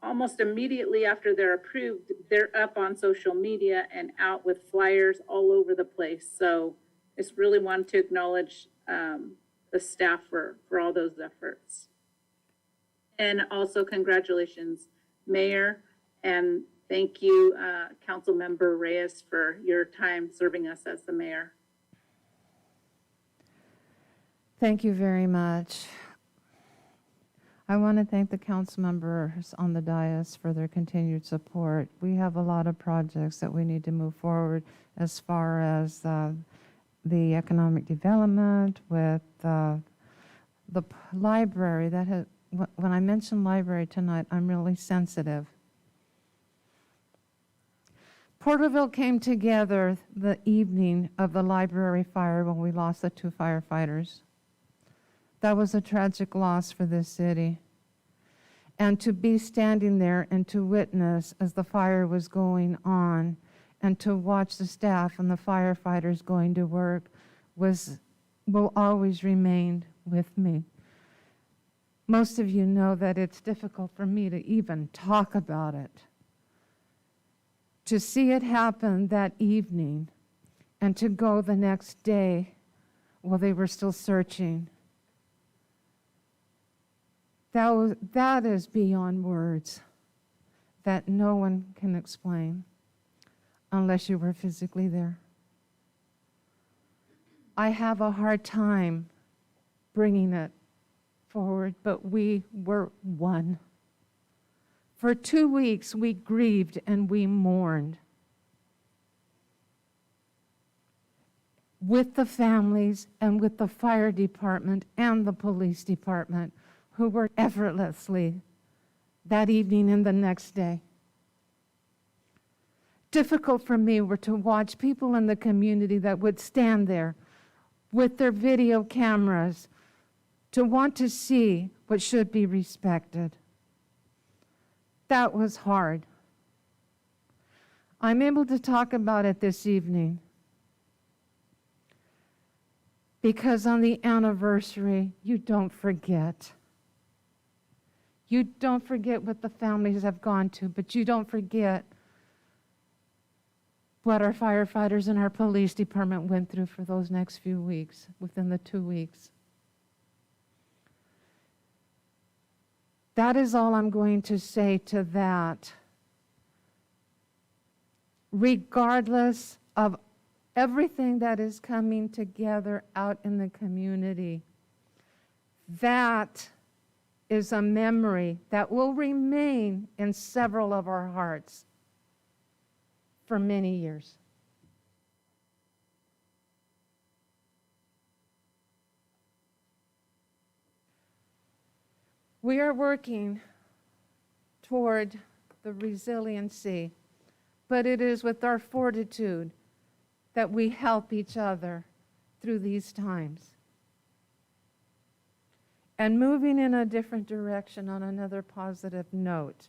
almost immediately after they're approved, they're up on social media and out with flyers all over the place. So just really want to acknowledge the staff for all those efforts. And also congratulations, Mayor, and thank you, Councilmember Reyes, for your time serving us as the mayor. Thank you very much. I want to thank the council members on the dais for their continued support. We have a lot of projects that we need to move forward as far as the economic development with the library. That has, when I mention library tonight, I'm really sensitive. Porterville came together the evening of the library fire when we lost the 2 firefighters. That was a tragic loss for this city. And to be standing there and to witness as the fire was going on and to watch the staff and the firefighters going to work will always remain with me. Most of you know that it's difficult for me to even talk about it. To see it happen that evening and to go the next day while they were still searching, that is beyond words, that no one can explain unless you were physically there. I have a hard time bringing it forward, but we were one. For 2 weeks, we grieved and we mourned with the families and with the fire department and the police department, who worked effortlessly that evening and the next day. Difficult for me were to watch people in the community that would stand there with their video cameras to want to see what should be respected. That was hard. I'm able to talk about it this evening because on the anniversary, you don't forget. You don't forget what the families have gone to, but you don't forget what our firefighters and our police department went through for those next few weeks, within the 2 weeks. That is all I'm going to say to that. Regardless of everything that is coming together out in the community, that is a memory that will remain in several of our hearts for many years. We are working toward the resiliency, but it is with our fortitude that we help each other through these times. And moving in a different direction on another positive note,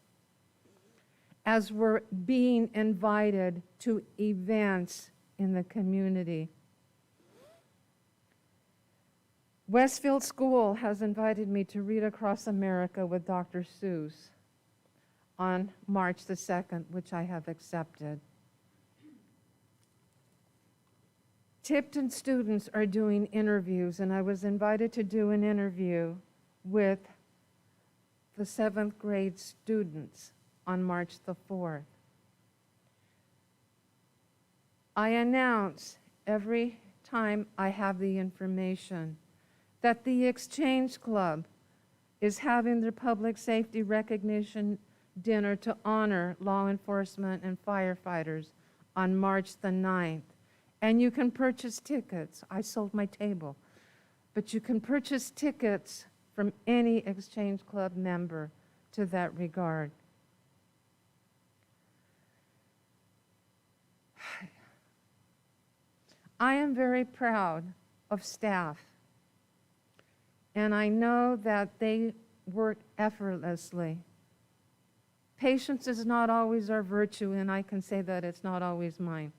as we're being invited to events in the community. Westfield School has invited me to read Across America with Dr. Seuss on March the 2nd, which I have accepted. Tipton students are doing interviews, and I was invited to do an interview with the 7th grade students on March the 4th. I announce every time I have the information that the Exchange Club is having their public safety recognition dinner to honor law enforcement and firefighters on March the 9th. And you can purchase tickets. I sold my table. But you can purchase tickets from any Exchange Club member to that regard. I am very proud of staff, and I know that they work effortlessly. Patience is not always our virtue, and I can say that it's not always mine.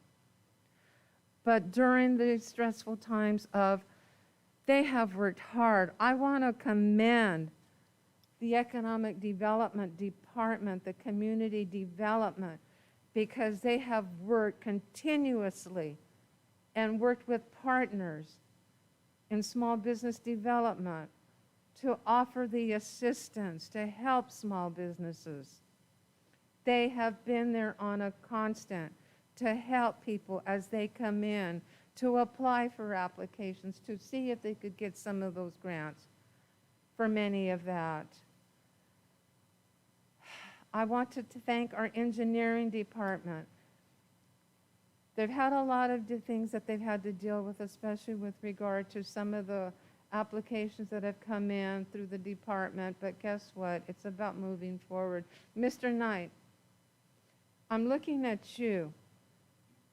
But during the stressful times they have worked hard. I want to commend the Economic Development Department, the Community Development, because they have worked continuously and worked with partners in small business development to offer the assistance to help small businesses. They have been there on a constant to help people as they come in, to apply for applications, to see if they could get some of those grants for many of that. I want to thank our engineering department. They've had a lot of things that they've had to deal with, especially with regard to some of the applications that have come in through the department, but guess what? It's about moving forward. Mr. Knight, I'm looking at you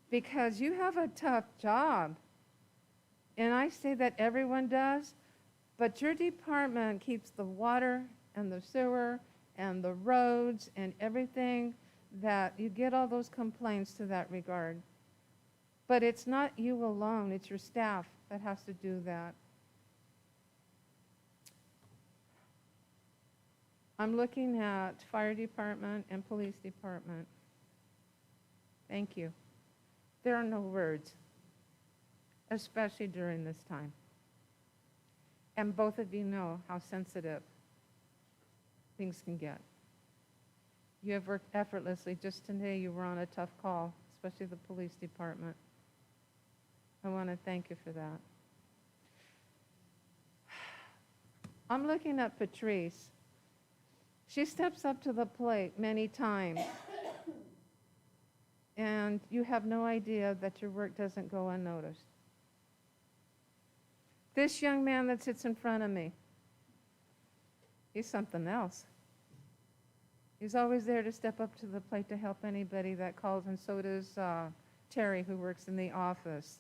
because you have a tough job. And I say that everyone does, but your department keeps the water and the sewer and the roads and everything, that you get all those complaints to that regard. But it's not you alone, it's your staff that has to do that. I'm looking at fire department and police department. Thank you. There are no words, especially during this time. And both of you know how sensitive things can get. You have worked effortlessly. Just today you were on a tough call, especially the police department. I want to thank you for that. I'm looking at Patrice. She steps up to the plate many times. And you have no idea that your work doesn't go unnoticed. This young man that sits in front of me, he's something else. He's always there to step up to the plate to help anybody that calls, and so does Terry, who works in the office.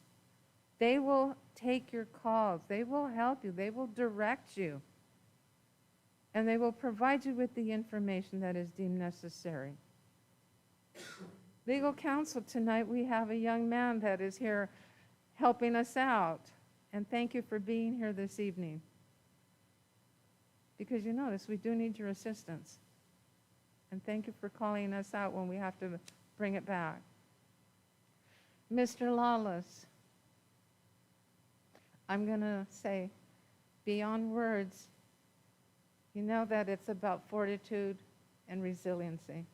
They will take your calls. They will help you. They will direct you. And they will provide you with the information that is deemed necessary. Legal counsel, tonight we have a young man that is here helping us out. And thank you for being here this evening. Because you notice we do need your assistance. And thank you for calling us out when we have to bring it back. Mr. Lawless, I'm going to say, beyond words, you know that it's about fortitude and resiliency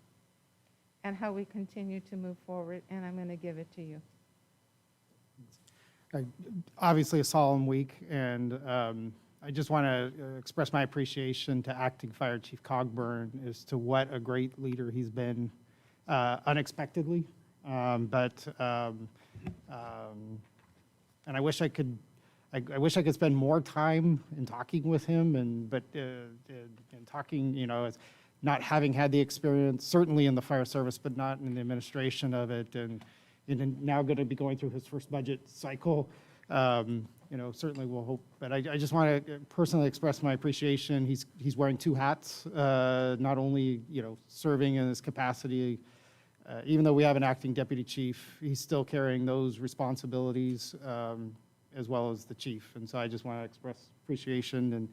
and how we continue to move forward, and I'm going to give it to you. Obviously a solemn week, and I just want to express my appreciation to Acting Fire Chief Cogburn as to what a great leader he's been unexpectedly. And I wish I could spend more time in talking with him, and talking, you know, as not having had the experience, certainly in the fire service, but not in the administration of it, and now going to be going through his first budget cycle. You know, certainly we'll hope, but I just want to personally express my appreciation. He's wearing two hats, not only, you know, serving in his capacity, even though we have an acting deputy chief, he's still carrying those responsibilities as well as the chief. And so I just want to express appreciation,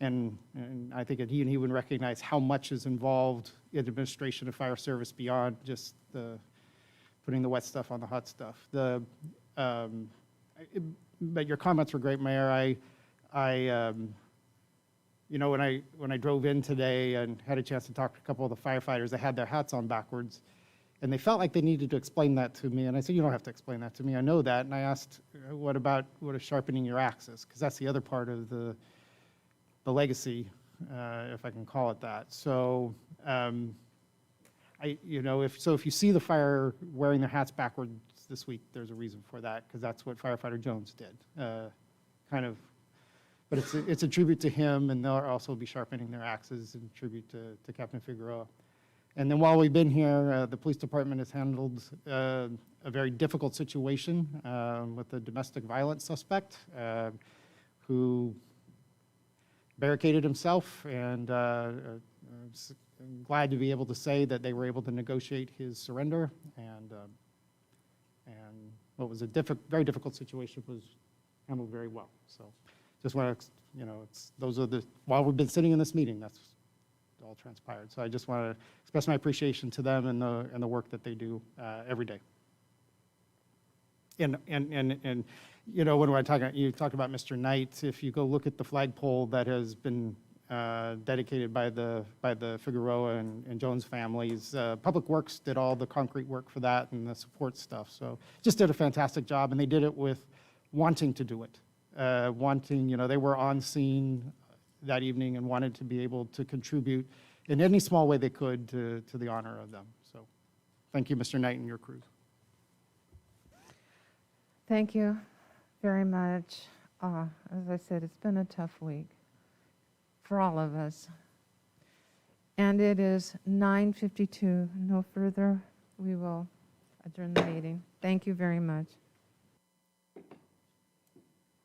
and I think that he would recognize how much is involved in administration of fire service beyond just the putting the wet stuff on the hot stuff. but your comments were great, Mayor. You know, when I drove in today and had a chance to talk to a couple of the firefighters, they had their hats on backwards, and they felt like they needed to explain that to me. And I said, you don't have to explain that to me. I know that. And I asked, what is sharpening your axes? Because that's the other part of the legacy, if I can call it that. So, you know, if you see the fire wearing their hats backwards this week, there's a reason for that, because that's what Firefighter Jones did. Kind of, but it's a tribute to him, and they'll also be sharpening their axes in tribute to Captain Figueroa. And then while we've been here, the police department has handled a very difficult situation with a domestic violence suspect who barricaded himself, and I'm glad to be able to say that they were able to negotiate his surrender, and what was a very difficult situation was handled very well. So just want to, you know, while we've been sitting in this meeting, that's all transpired. So I just want to express my appreciation to them and the work that they do every day. And you know, when you talked about Mr. Knight, if you go look at the flagpole that has been dedicated by the Figueroa and Jones families, Public Works did all the concrete work for that and the support stuff. So just did a fantastic job, and they did it with wanting to do it. You know, they were on scene that evening and wanted to be able to contribute in any small way they could to the honor of them. So thank you, Mr. Knight and your crews. Thank you very much. As I said, it's been a tough week for all of us. And it is 9:52. No further. We will adjourn the meeting. Thank you very much.